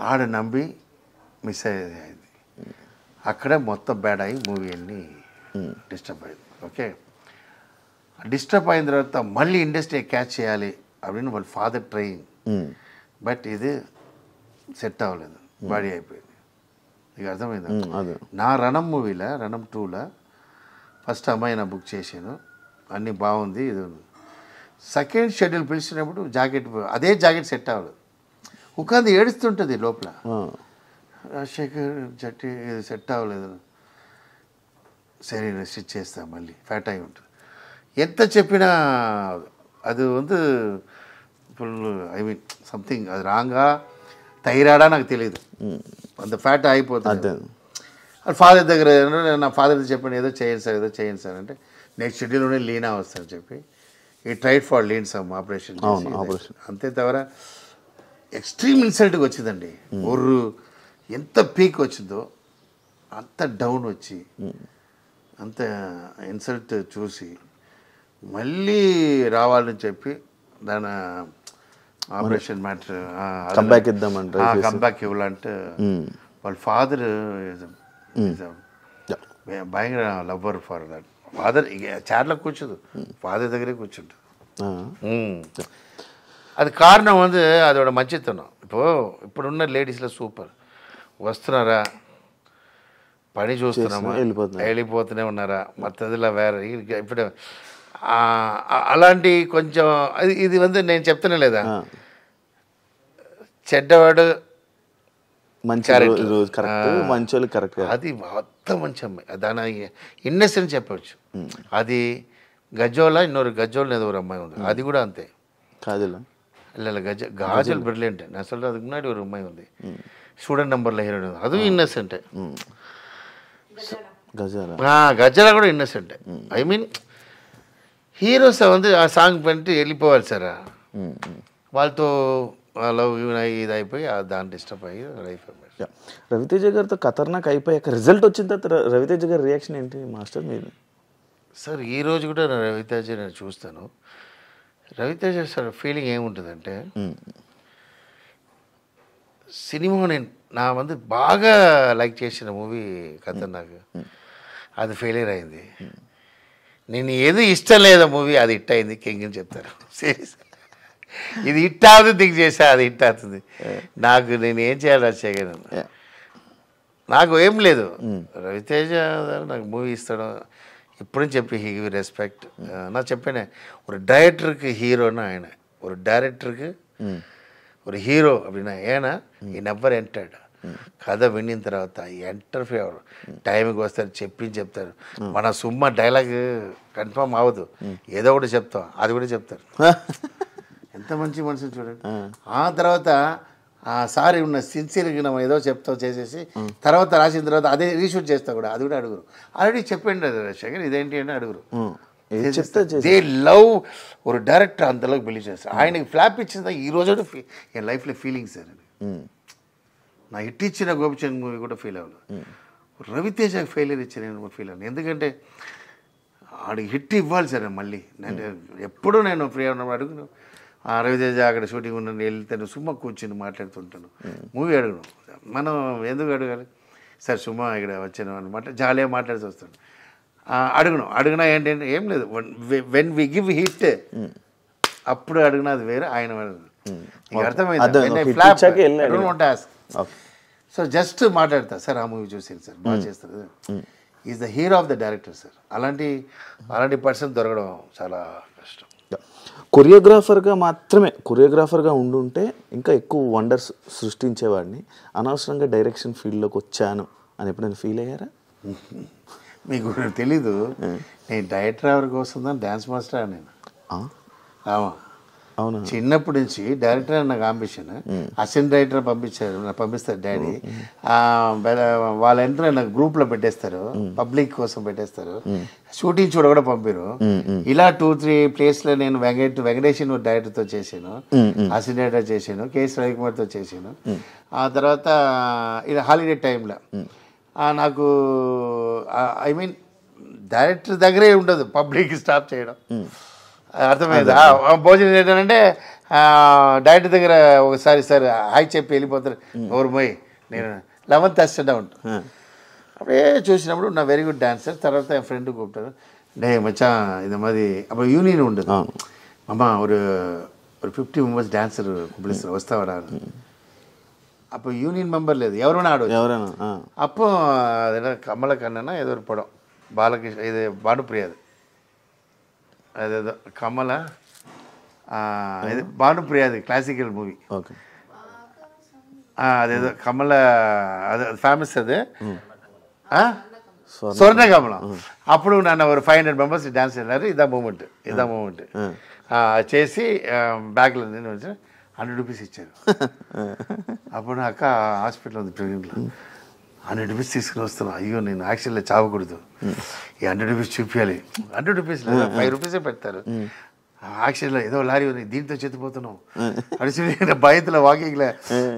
ఆడ నమ్మి మిస్ అయింది అక్కడ మొత్తం బ్యాడ్ అయ్యి మూవీ అన్ని డిస్టర్బ్ అయింది ఓకే డిస్టర్బ్ అయిన తర్వాత మళ్ళీ ఇండస్ట్రీ క్యాచ్ చేయాలి அப்படின்னு వాళ్ళ ఫాదర్ ట్రైయింగ్ బట్ ఇది సెట్ అవ్వలేదు బాడీ అయిపోయింది ఇక అర్థమైందా నా రణం మూవీలో రణం 2లో ఫస్ట్ అమ్మాయి నా బుక్ చేశాను అన్నీ బాగుంది ఇది సెకండ్ షెడ్యూల్ పిలిచినప్పుడు జాకెట్ అదే జాకెట్ సెట్ అవ్వలేదు ఉకాంది ఏడుస్తుంటుంది లోపల రాజశేఖర్ జట్టి ఇది సెట్ అవ్వలేదు సరే స్టిచ్ చేస్తా మళ్ళీ ఫ్యాట్ అయి ఉంటుంది ఎంత చెప్పినా అది ఫుల్ ఐ మీన్ సంథింగ్ అది రాంగా థైరాయిడా నాకు తెలియదు అంత ఫ్యాట్ అయిపోతుంది అది ఫాదర్ దగ్గర నా ఫాదర్ చెప్పాను ఏదో చేయండి సార్ అంటే నెక్స్ట్ షెడ్యూల్లోనే లీనా వస్తారని చెప్పి ఈ tried for lean some operation అంతే తవర ఎక్స్ట్రీమ్ ఇన్సల్ట్గా వచ్చిందండి ఒర్రు ఎంత పీక్ వచ్చిందో అంత డౌన్ వచ్చి అంత ఇన్సల్ట్ చూసి మళ్ళీ రావాలని చెప్పి దాని ఆపరేషన్ మ్యాటర్ కంబ్యాక్ ఇవ్వాలంటే వాళ్ళ ఫాదర్ భయంకర లవ్వర్ ఫర్ దట్ ఫాదర్ చైర్లో కూర్చోదు ఫాదర్ దగ్గరే కూర్చుంటుంది అది కారణం అదోட మంచితనం ఇప్పుడున్న లేడీస్లో సూపర్ వస్తున్నారా పని చూస్తున్నామా వెళ్ళిపోతూనే ఉన్నారా మత్తదిలా వేరే ఇప్పుడు అలాంటి కొంచెం ఇది నేను చెప్తానే లేదా చెడ్డవాడు మంచి కరెక్ట్ అది మొత్తం మంచి అమ్మాయి దాని ఇన్నెసెంట్ చెప్పవచ్చు అది గజోలా ఇంకొరు గజోల్ ఏదో ఒక అమ్మాయి ఉంది అది కూడా అంతే కాజల్ గాజల్ బ్రిలియంట్ అసలు అది మున్నాడి ఒక అమ్మాయి ఉంది స్టూడెంట్ నెంబర్లో హీరోయిన్ అది ఇన్నెసెంటే గజల కూడా ఇన్నెసెంటే ఐ మీన్ హీరోస్ ఆ సాంగ్ పంటి వెళ్ళిపోవాలి సార్ వాళ్ళతో లవ్ ఇది అయిపోయి దాన్ని డిస్టర్బ్ అయ్యి లైఫ్ రవితేజ గారితో ఖతర్నాక్ అయిపోయాక రిజల్ట్ వచ్చిన తర్వాత రవితేజ గారి రియాక్షన్ ఏంటి మాస్టర్ మీరు సార్ ఈరోజు కూడా రవితేజ నేను చూస్తాను రవితేజ సార్ ఫీలింగ్ ఏముంటుందంటే సినిమా నా బాగా లైక్ చేసిన మూవీ ఖతర్నాక్ అది ఫెయిలియర్ అయింది నేను ఏది ఇష్టం లేదా మూవీ అది హిట్ అయింది కింగ్ అని చెప్తారు సీరియస్ ఇది హిట్ అవుతుంది దిగ్ చేసా అది హిట్ అవుతుంది నాకు నేను ఏం చేయాలి రాజశేఖర్ నాకు ఏం లేదు రవితేజ నాకు మూవీ ఇస్తాడు ఇప్పుడు చెప్పి హీ గివ్ రెస్పెక్ట్ நான் చెప్పానే ஒரு டைரக்டருக்கு ஹீரோனா ఆయన ஒரு டைரக்டருக்கு ஒரு హీరో அப்படின்னா ஏன்னா ఈ నెవర్ ఎంటర్డ్ కథ వినిన తర్వాత ఎంటర్ ఫేవర్ టైంకి వస్తారు చెప్తారు మన సుమ్మ డైలాగ్ కన్ఫర్మ్ అవ్వదు ఏదో ఒకటి చెప్తాం అది కూడా చెప్తారు ఎంత మంచి మనుషులు చూడండి ఆ తర్వాత సారీ ఉన్న సిన్సియర్గా మనం ఏదో చెప్తాం చేసేసి తర్వాత రాసిన తర్వాత అదే రీషూట్ చేస్తా కూడా అది కూడా అడుగురు ఆల్రెడీ చెప్పండి రాజశేఖర్ ఇదేంటి అంటే అడుగురు దే లవ్ ఒక డైరెక్టర్ అంతలోకి బిలీవ్ చేస్తారు ఆయనకి ఫ్లాప్ ఇచ్చిన ఈ రోజు ఎన్ లైఫ్లో ఫీలింగ్స్ సార్ నా హిట్ ఇచ్చిన గోపిచంద్ మూవీ కూడా ఫీల్ అవ్వలేదు రవితేజకి ఫెయిలియర్ ఇచ్చిన ఫీల్ అవ్వను ఎందుకంటే ఆడికి హిట్ ఇవ్వాలి సార్ మళ్ళీ నేను ఎప్పుడూ నేను ఫ్రీ ఉన్నప్పుడు అడుగును రవితేజ అక్కడ షూటింగ్ ఉన్న వెళ్తాను సుమ్మ కూర్చుని మాట్లాడుతుంటాను మూవీ అడుగును మనం ఎందుకు అడగాలి సార్ సుమ్మ ఇక్కడ వచ్చాను అనమాట జాలీగా మాట్లాడుతూ వస్తాను అడుగునా ఏంటంటే ఏం లేదు వెన్ వి గివ్ హిట్ అప్పుడు అడిగినా అది వేరే ఆయన అర్థమైంది సో జస్ట్ మాట్లాడతా సార్ ఆ మూవీ చూసాను సార్ బాగా చేస్తారు is the hero of the director sir అలాంటి పర్సన్ దొరకడం చాలా కష్టం కొరియోగ్రాఫర్గా ఉండుంటే ఇంకా ఎక్కువ వండర్స్ సృష్టించేవాడిని, అనవసరంగా డైరెక్షన్ ఫీల్డ్లోకి వచ్చాను అని ఎప్పుడైనా ఫీల్ అయ్యారా? మీకు తెలీదు, నేను డైరెక్టర్ కోసం డ్యాన్స్ మాస్టర్ నేను. అవునా? చిన్నప్పటి నుంచి డైరెక్టర్ అని నాకు అంబిషన్. అసిస్టెంట్ డైరెక్టర్ పంపిస్తారు డాడీ. వాళ్ళ ఎంట్రీ నాకు గ్రూప్లో పెట్టేస్తారు, పబ్లిక్ కోసం పెట్టేస్తారు, షూటింగ్ చూడ కూడా పంపారు. ఇలా 2-3 ప్లేస్లో నేను వెంకటేశ్వర డైరెక్టర్తో చేశాను, అసిస్టెంట్ డైరెక్టర్ చేశాను, కేఎస్ రవికుమార్తో చేశాను. ఆ తర్వాత ఇది హాలిడే టైంలో నాకు ఐ మీన్ డైరెక్టర్ దగ్గరే ఉండదు, పబ్లిక్ స్టాప్ చేయడం. అర్థమైంది. భోజనం ఏంటంటే డైరెక్టర్ దగ్గర ఒకసారి సార్ హాయ్ చెప్పి వెళ్ళిపోతారు, ఎవరు పోయి నేను 11th అసిస్టెంట్ ఉంటాను. అప్పుడే చూసినప్పుడు నా వెరీ గుడ్ డాన్సర్. తర్వాత என் ఫ్రెండ్ கூப்பிட்டாரு, டே மச்சான் இந்த மாதிரி அப்போ யூனியன் உண்டு அம்மா, ஒரு 50 మెంబర్స్ డాన్సర్ கூப்பிடுస్తారు వస్తావా? அப்போ யூனியன் மெம்பர் లేదు, ఎవరైనా ఆడవచ్చు. அப்போ అదేనా కమలకన్నా ఏదో ஒரு படம் బాలకృష్ణ, ఇది భానుప్రియాది, అదేదో కమల, ఇది భానుప్రియాది క్లాసికల్ మూవీ. అదేదో కమల, అది ఫేమస్, అది స్వర్ణకమలం. అప్పుడు నన్ను ఒక 500 మెంబర్స్ డాన్స్ చేశారు. ఇదా మూమెంట్ చేసి బ్యాగ్లో నేను వచ్చి 100 రూపీస్ ఇచ్చారు. అప్పుడు నా అక్క హాస్పిటల్ ఉంది ప్రెగ్నెంట్లో, 100 రూపీస్ తీసుకుని వస్తున్నా. అయ్యో నేను యాక్చువల్గా చావకూడదు, ఈ 100 రూపీస్ చూపించాలి. 100 రూపీస్ లేదా 5 రూపీసే పెడతారు. యాక్చువల్గా ఏదో లారీ ఉంది, దీంతో చెత్తిపోతున్నావు అడిచి భయంతో వాకింగ్లో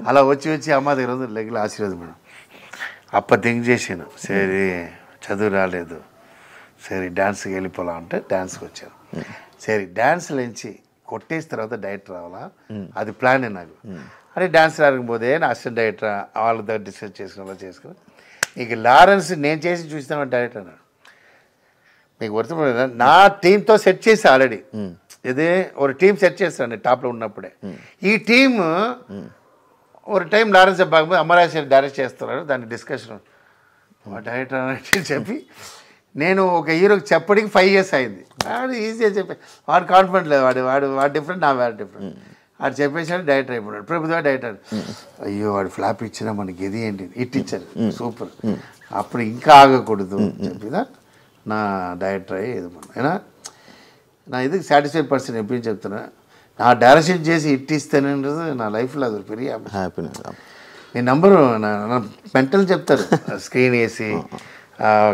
అలా వచ్చి అమ్మ దగ్గర ఉంది లెగ్లో ఆశీర్వాదం మేడం. అప్ప థింక్ చేశాను, సరే చదువు రాలేదు, సరే డ్యాన్స్కి వెళ్ళిపోలా అంటే డ్యాన్స్కి వచ్చాను. సరే డ్యాన్స్లో నుంచి కొట్టేసిన తర్వాత డైరెక్టర్ రావాలా, అది ప్లాన్ నాకు. అరే డాన్స్ రాకపోతే నా అసిస్టెంట్ డైరెక్టర్ వాళ్ళ దగ్గర డిస్కస్ చేసుకుని ఇక లారెన్స్ నేను చేసి చూస్తాను డైరెక్టర్ అన్నాడు. మీకు వర్తం నా టీంతో సెట్ చేసి ఆల్రెడీ, ఇది ఒక టీం సెట్ చేస్తాను టాప్లో ఉన్నప్పుడే. ఈ టీమ్ ఒక టైం లారెన్స్ బాగా అమరాశ్వరి డైరెక్ట్ చేస్తున్నాడు, దాన్ని డిస్కషన్ డైరెక్టర్ అని చెప్పి నేను ఒక హీరోకి చెప్పడానికి 5 years అయింది. వాడు ఈజీగా చెప్పి, వాడు కాన్ఫిడెంట్ లేదు, వాడు డిఫరెంట్, నా వాడు డిఫరెంట్. వాడు చెప్పేసాడు, డైరెక్టర్ అయిపోయాడు. ప్రభుత్వ డైరెక్టర్, అయ్యో వాడు ఫ్లాప్ ఇచ్చినా మనకి ఇది ఏంటి ఇట్ ఇచ్చారు, సూపర్, అప్పుడు ఇంకా ఆగకూడదు చెప్పిదా నా డైరెక్టర్ అయ్యి ఇది అయినా నా ఇది సాటిస్ఫైడ్ పర్సన్ ఎప్పుడు చెప్తున్నా. నా డైరెక్షన్ చేసి ఇట్ ఇస్తానన్నది నా లైఫ్లో అది పెరిగి హ్యాపీనెస్. మీ నంబరు నా మెంటల్ చెప్తారు, స్క్రీన్ వేసి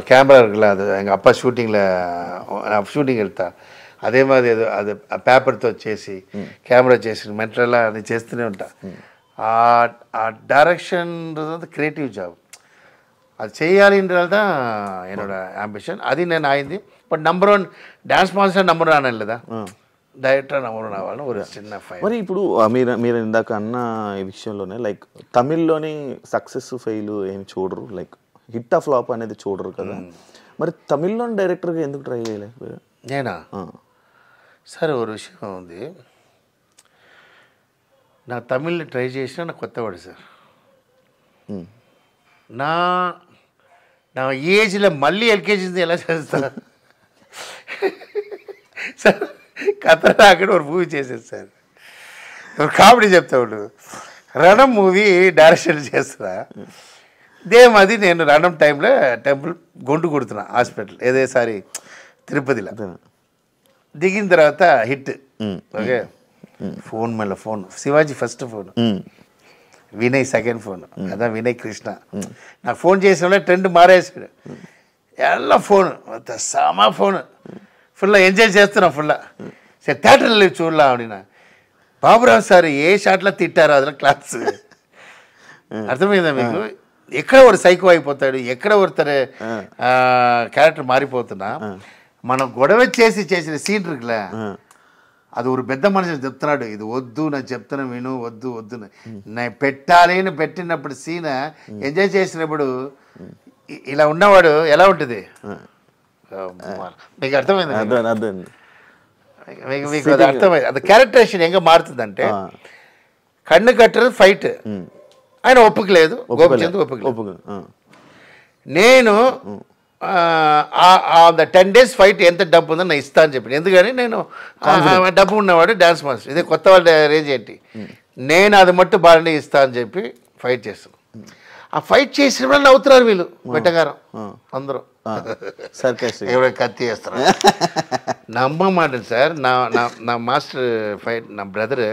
கேமரா அது எங்கள் அப்பா షూటింగ్ వెళ్తా, అదే మాది ఏదో అది ఆ పేపర్తో చేసి కెమెరా చేసి మెంటల్లా అది చేస్తూనే ఉంటా. ఆ డైరెక్షన్ క్రియేటివ్ జాబ్ அது செய்யாதுன்றது தான் என்னோட ஆம்பிஷன். அது నేను ఆయింది. But number 1 dance master number 1 అనలేదా, డైరెక్టర్ నెంబర్ 1 అవ్వాలని ఒక చిన్న ఫైల్. మరి ఇప్పుడు మీరు ఇందాక అన్న ఈ విషయంలోనే లైక్ తమిళ్లోని సక్సెస్ ఫెయిల్ ఏమి చూడరు, లైక్ హిట్ ఆఫ్ ఫ్లాప్ అనేది చూడరు కదా, మరి తమిళ్లోని డైరెక్టర్గా ఎందుకు ట్రై చేయలేదు? నేనా సరే ఒక విషయం ఉంది, నా తమిళ్ని ట్రై చేసినా నాకు కొత్తవాడు సార్. నా ఏజ్లో మళ్ళీ ఎల్కేజీ ఎలా చేస్తా సార్. కథ అక్కడ ఒక మూవీ చేసేది సార్, ఒక కామెడీ చెప్తాడు. రణం మూవీ డైరెక్షన్ చేస్తున్నా, ఇదేమది నేను రణం టైంలో టెంపుల్ గొంటు కొడుతున్నా హాస్పిటల్ ఏదేసారి తిరుపతిలో. దిగిన తర్వాత హిట్, ఓకే ఫోన్ మళ్ళీ phone Shivaji first phone, Vinay second phone, అదా వినయ్ కృష్ణ. నాకు ఫోన్ చేసిన ట్రెండ్ మారేసాడు, ఎలా ఫోన్ సమా ఫోన్ ఫుల్ ఎంజాయ్ చేస్తున్నాం ఫుల్. సరే థియేటర్లో చూడలా ఆవిడ బాబురావు సార్ ఏ షాట్లో తిట్టారో అదిలో క్లాస్ అర్థమైందా మీకు? ఎక్కడ ఒక సైకో అయిపోతాడు, ఎక్కడ ఒకరు క్యారెక్టర్ మారిపోతున్నా. మనం గొడవ చేసిన సీనరీలా అది ఒక పెద్ద మనిషి చెప్తున్నాడు, ఇది వద్దు నాకు చెప్తున్నా విను, వద్దు వద్దు నేను పెట్టాలి అని పెట్టినప్పుడు సీన్ ఎంజాయ్ చేసినప్పుడు ఇలా ఉన్నవాడు ఎలా ఉంటుంది మీకు అర్థమైంది? మీకు అది అర్థమైంది. అది క్యారెక్టరేషన్ ఎంగా మారుతుందంటే కన్ను కట్టరు ఫైట్, ఆయన ఒప్పుకోలేదు, గోపిచంద్ ఒప్పుకోలేదు. నేను ద 10 days ఫైట్ ఎంత డబ్బు ఉందో నేను ఇస్తా అని చెప్పి. ఎందుకని నేను డబ్బు ఉన్నవాడు డాన్స్ మాస్టర్, ఇదే కొత్త వాళ్ళ రేంజ్ ఏంటి, నేను అది మట్టు బాగానే ఇస్తా అని చెప్పి ఫైట్ చేస్తాను. ఆ ఫైట్ చేసిన వాళ్ళు నవ్వుతున్నారు వీళ్ళు వెట్టగారం అందరూ, ఎవరైనా కత్తి చేస్తారు. నమ్మమాట సార్. నా మాస్టర్ ఫైట్ నా బ్రదర్,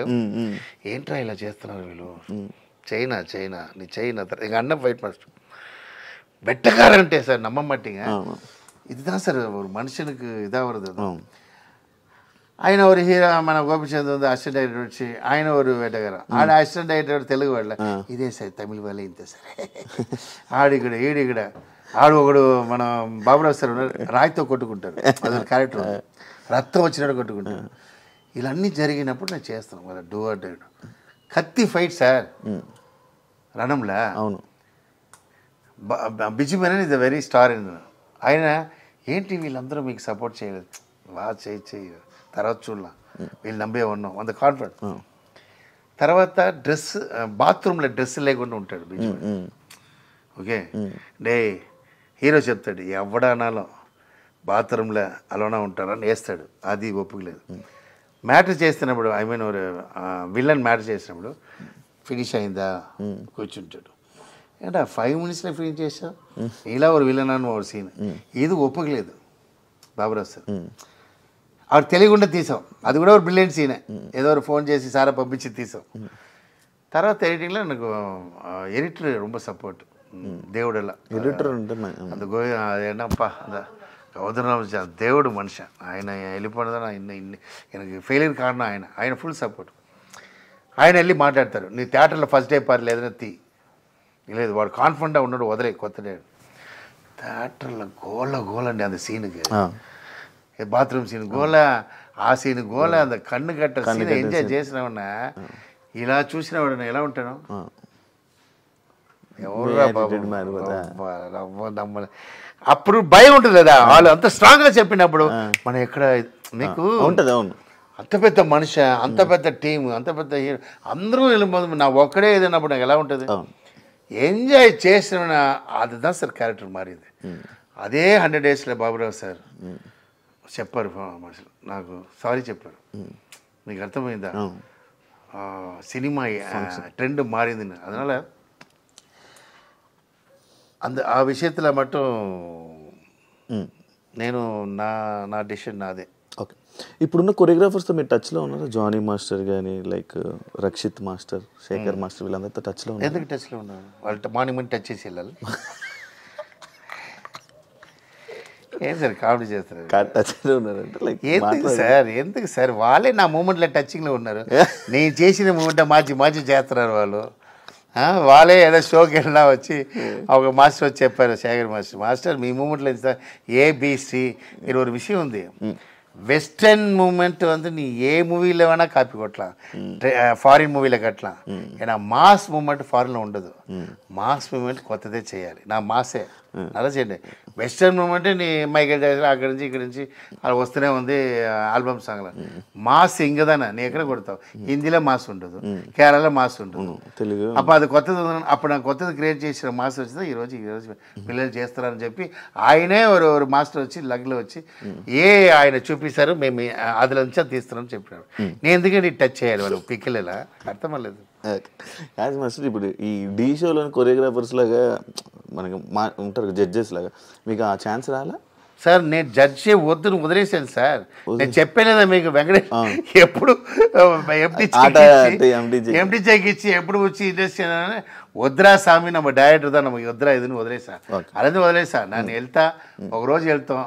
ఏంట్రా ఇలా చేస్తున్నారు వీళ్ళు, చైనా నీ చైనా ఇక అన్న ఫైట్ మాస్టర్ வெட்டக்காரன்ட்டே சார் நம்ப மாட்டீங்க. இதுதான் சார் ஒரு மனுஷனுக்கு இதாக வருது. ఆయన ஒரு హీరో మన గోపిచంద్ ఉంది అసిస్టెంట్ డైరెక్టర్ వచ్చి ఆయన ஒரு వేటగారం, ఆడ అసిస్టెంట్ డైరెక్టర్ తెలుగు వాళ్ళ ఇదే సార్ తమిళ వాళ్ళే ఇంతే సార్. ఆడిక్కడ ఈడిక్కడ ఆడు ఒకడు మన బాబురావు సార్ ఉన్నారు, రాయితో కొట్టుకుంటారు, అది క్యారెక్టర్ రక్తం వచ్చినట్టు కొట్టుకుంటారు. ఇవన్నీ జరిగినప్పుడు నేను చేస్తాను వాళ్ళ డూ ఆర్ డై. కత్తి ఫైట్ సార్ రణంలా. అవును. Biju Menon is the very star in. ఆయన ఏంటి వీళ్ళందరూ మీకు సపోర్ట్ చేయలేదు, బాగా చేయి తర్వాత చూడలా, వీళ్ళు నమ్మే ఉన్నాం అంత కాన్ఫిడెంట్. తర్వాత డ్రెస్ బాత్రూంలో డ్రెస్ లేకుండా ఉంటాడు బిజు. ఓకే డే హీరో చెప్తాడు ఎవడనాలో బాత్రూంలో అలోనా ఉంటారని వేస్తాడు, అది ఒప్పుకోలేదు. మ్యాటర్ చేస్తున్నప్పుడు ఐ మీన్ విలన్ మ్యాటర్ చేసినప్పుడు ఫినిష్ అయిందా కూర్చుంటాడు. ஏன்டா 5 minutesல ஃபினிஷ் చేసావు, ఇలా ஒரு విలనాను ஒரு సీన్, ఇది ఒప్పుకోలేదు బాబురావు సార్. ఆవిడ తెలియకుండా తీసాం, అది కూడా ఒక బ్రిలియంట్ సీనే. ఏదో ఒక ఫోన్ చేసి సారా పంపించి తీసాం. తర్వాత ఎడిటింగ్లో నాకు ఎడిటర్ ரொம்ப సపోర్ట్, దేవుడెல்லாம் ఎడిటర్ అంటే அந்த அது என்னப்பா அந்த கௌதரராம దేవుడు మనిషి, ఆయన వెళ్ళిపోవడం எனக்கு ఫెయిలియర్ కారణం ఆయన ఫుల్ సపోర్ట్. ఆయన వెళ్ళి మాట్లాడతారు, నీ థియేటర్లో ఫస్ట్ డే పార్లు ఏదైనా లేదు, వాడు కాన్ఫిడెంట్గా ఉన్నాడు, వదిలే కొత్త డే. థియేటర్లో గోలండి அந்த సీనుకి, బాత్రూమ్ సీన్ గోల, ఆ సీన్ గోల, అంత కన్ను కట్ట సీన్ ఎంజాయ్ చేసినామన్నా. ఇలా చూసినవాడు ఎలా ఉంటాను, అప్పుడు భయం ఉంటుంది కదా, వాళ్ళు అంత స్ట్రాంగ్గా చెప్పినప్పుడు మనం ఎక్కడ మీకు ఉంటుంది. అవును, అంత పెద్ద మనిషి, అంత పెద్ద టీం, అంత పెద్ద హీరో, అందరూ వెళ్ళిపోతుంది, నా ఒక్కడే ఏదైనప్పుడు నాకు ఎలా ఉంటుంది. ఎంజాయ్ చేసిన அதுதான் సార్ క్యారెక్టర్ మారింది. అదే 100 daysలో బాబురావు సార్ చెప్పారు మనుషులు నాకు, సారీ చెప్పారు, నీకు అర్థమైందా సినిమా ట్రెండ్ మారింది. அதனால ఆ విషయத்தில் மட்டும் నేను నా డిసిషన్ నాదే. ఓకే, ఇప్పుడున్న కొరియోగ్రాఫర్స్తో మీరు టచ్లో ఉన్నారు? జానీ మాస్టర్ కానీ, like Rakshit master, Shekhar master, వీళ్ళందరితో టచ్లో ఉన్నారు? ఎందుకు టచ్లో ఉన్నారు? వాళ్ళు మార్నింగ్ టచ్ చేసి వెళ్ళాలి. ఏం సార్ కామెడీ చేస్తారు? టచ్లో ఉన్నారంటే లైక్ ఎందుకు సార్ వాళ్ళే నా మూమెంట్లో టచింగ్లో ఉన్నారు. నేను చేసిన మూమెంట్ మార్చి చేస్తున్నారు వాళ్ళు. వాళ్ళే ఏదో షోకి వెళ్ళినా వచ్చి ఒక మాస్టర్ వచ్చి చెప్పారు, శేఖర్ మాస్టర్ మీ మూమెంట్లో ఏబిసి. మీరు ఒక విషయం ఉంది, వెస్టర్న్ మూమెంట్ வந்து நீ ఏ మూవీలో వేణా కాపీ కొట్టலாம், ఫారిన్ మూవీలో కట్టலாம். ஏன்னா మాస్ మూమెంట్ ఫారిన్లో ఉండదు, మాస్ మూమెంట్ కొత్తదే చేయాలి. నా మాసే అలా చేయండి. వెస్టర్న్ మూమెంట్ నీ మైకేల్ జాక్సన్ అక్కడి నుంచి ఇక్కడి నుంచి అలా వస్తూనే ఉంది ఆల్బమ్ సాంగ్లో. మాస్ ఇంకదానా నీ ఎక్కడ కొడతావు, హిందీలో మాస్ ఉండదు, కేరళలో మాస్ ఉండదు, తెలుగు. అప్పుడు అది కొత్తది, అప్పుడు నాకు కొత్తది క్రియేట్ చేసిన మాస్ వచ్చింది. ఈరోజు పిల్లలు చేస్తారని చెప్పి ఆయనే ఒక మాస్టర్ వచ్చి లగ్లో వచ్చి ఆయన చూపిస్తారు, మేము అదిలో నుంచి అది తీస్తున్నామని చెప్పినారు. నేను ఎందుకంటే టచ్ చేయాలి వాళ్ళు పిక్కలేలా, అర్థం అవ్వలేదు. యాజ్ మాస్టర్ ఇప్పుడు ఈ డీ షోలోని కొరియోగ్రాఫర్స్ లాగా మనకి ఉంటారు జడ్జెస్ లాగా, మీకు ఆ ఛాన్స్ రాలా? సార్ నేను జడ్జి వద్దు వదిలేసాను సార్. నేను చెప్పలేదా మీకు వెంకటేష్ ఎప్పుడు ఎంటీ చెక్ ఇచ్చి ఎప్పుడు వచ్చి ఇండస్ట్రీ వద్దురా స్వామి நம்ம డైరెక్టర్ தான் நமக்கு వద్దురా ఇదని వదిలేసా. అలాగే వదిలేసా. నేను వెళ్తా, ఒకరోజు వెళ్తాం,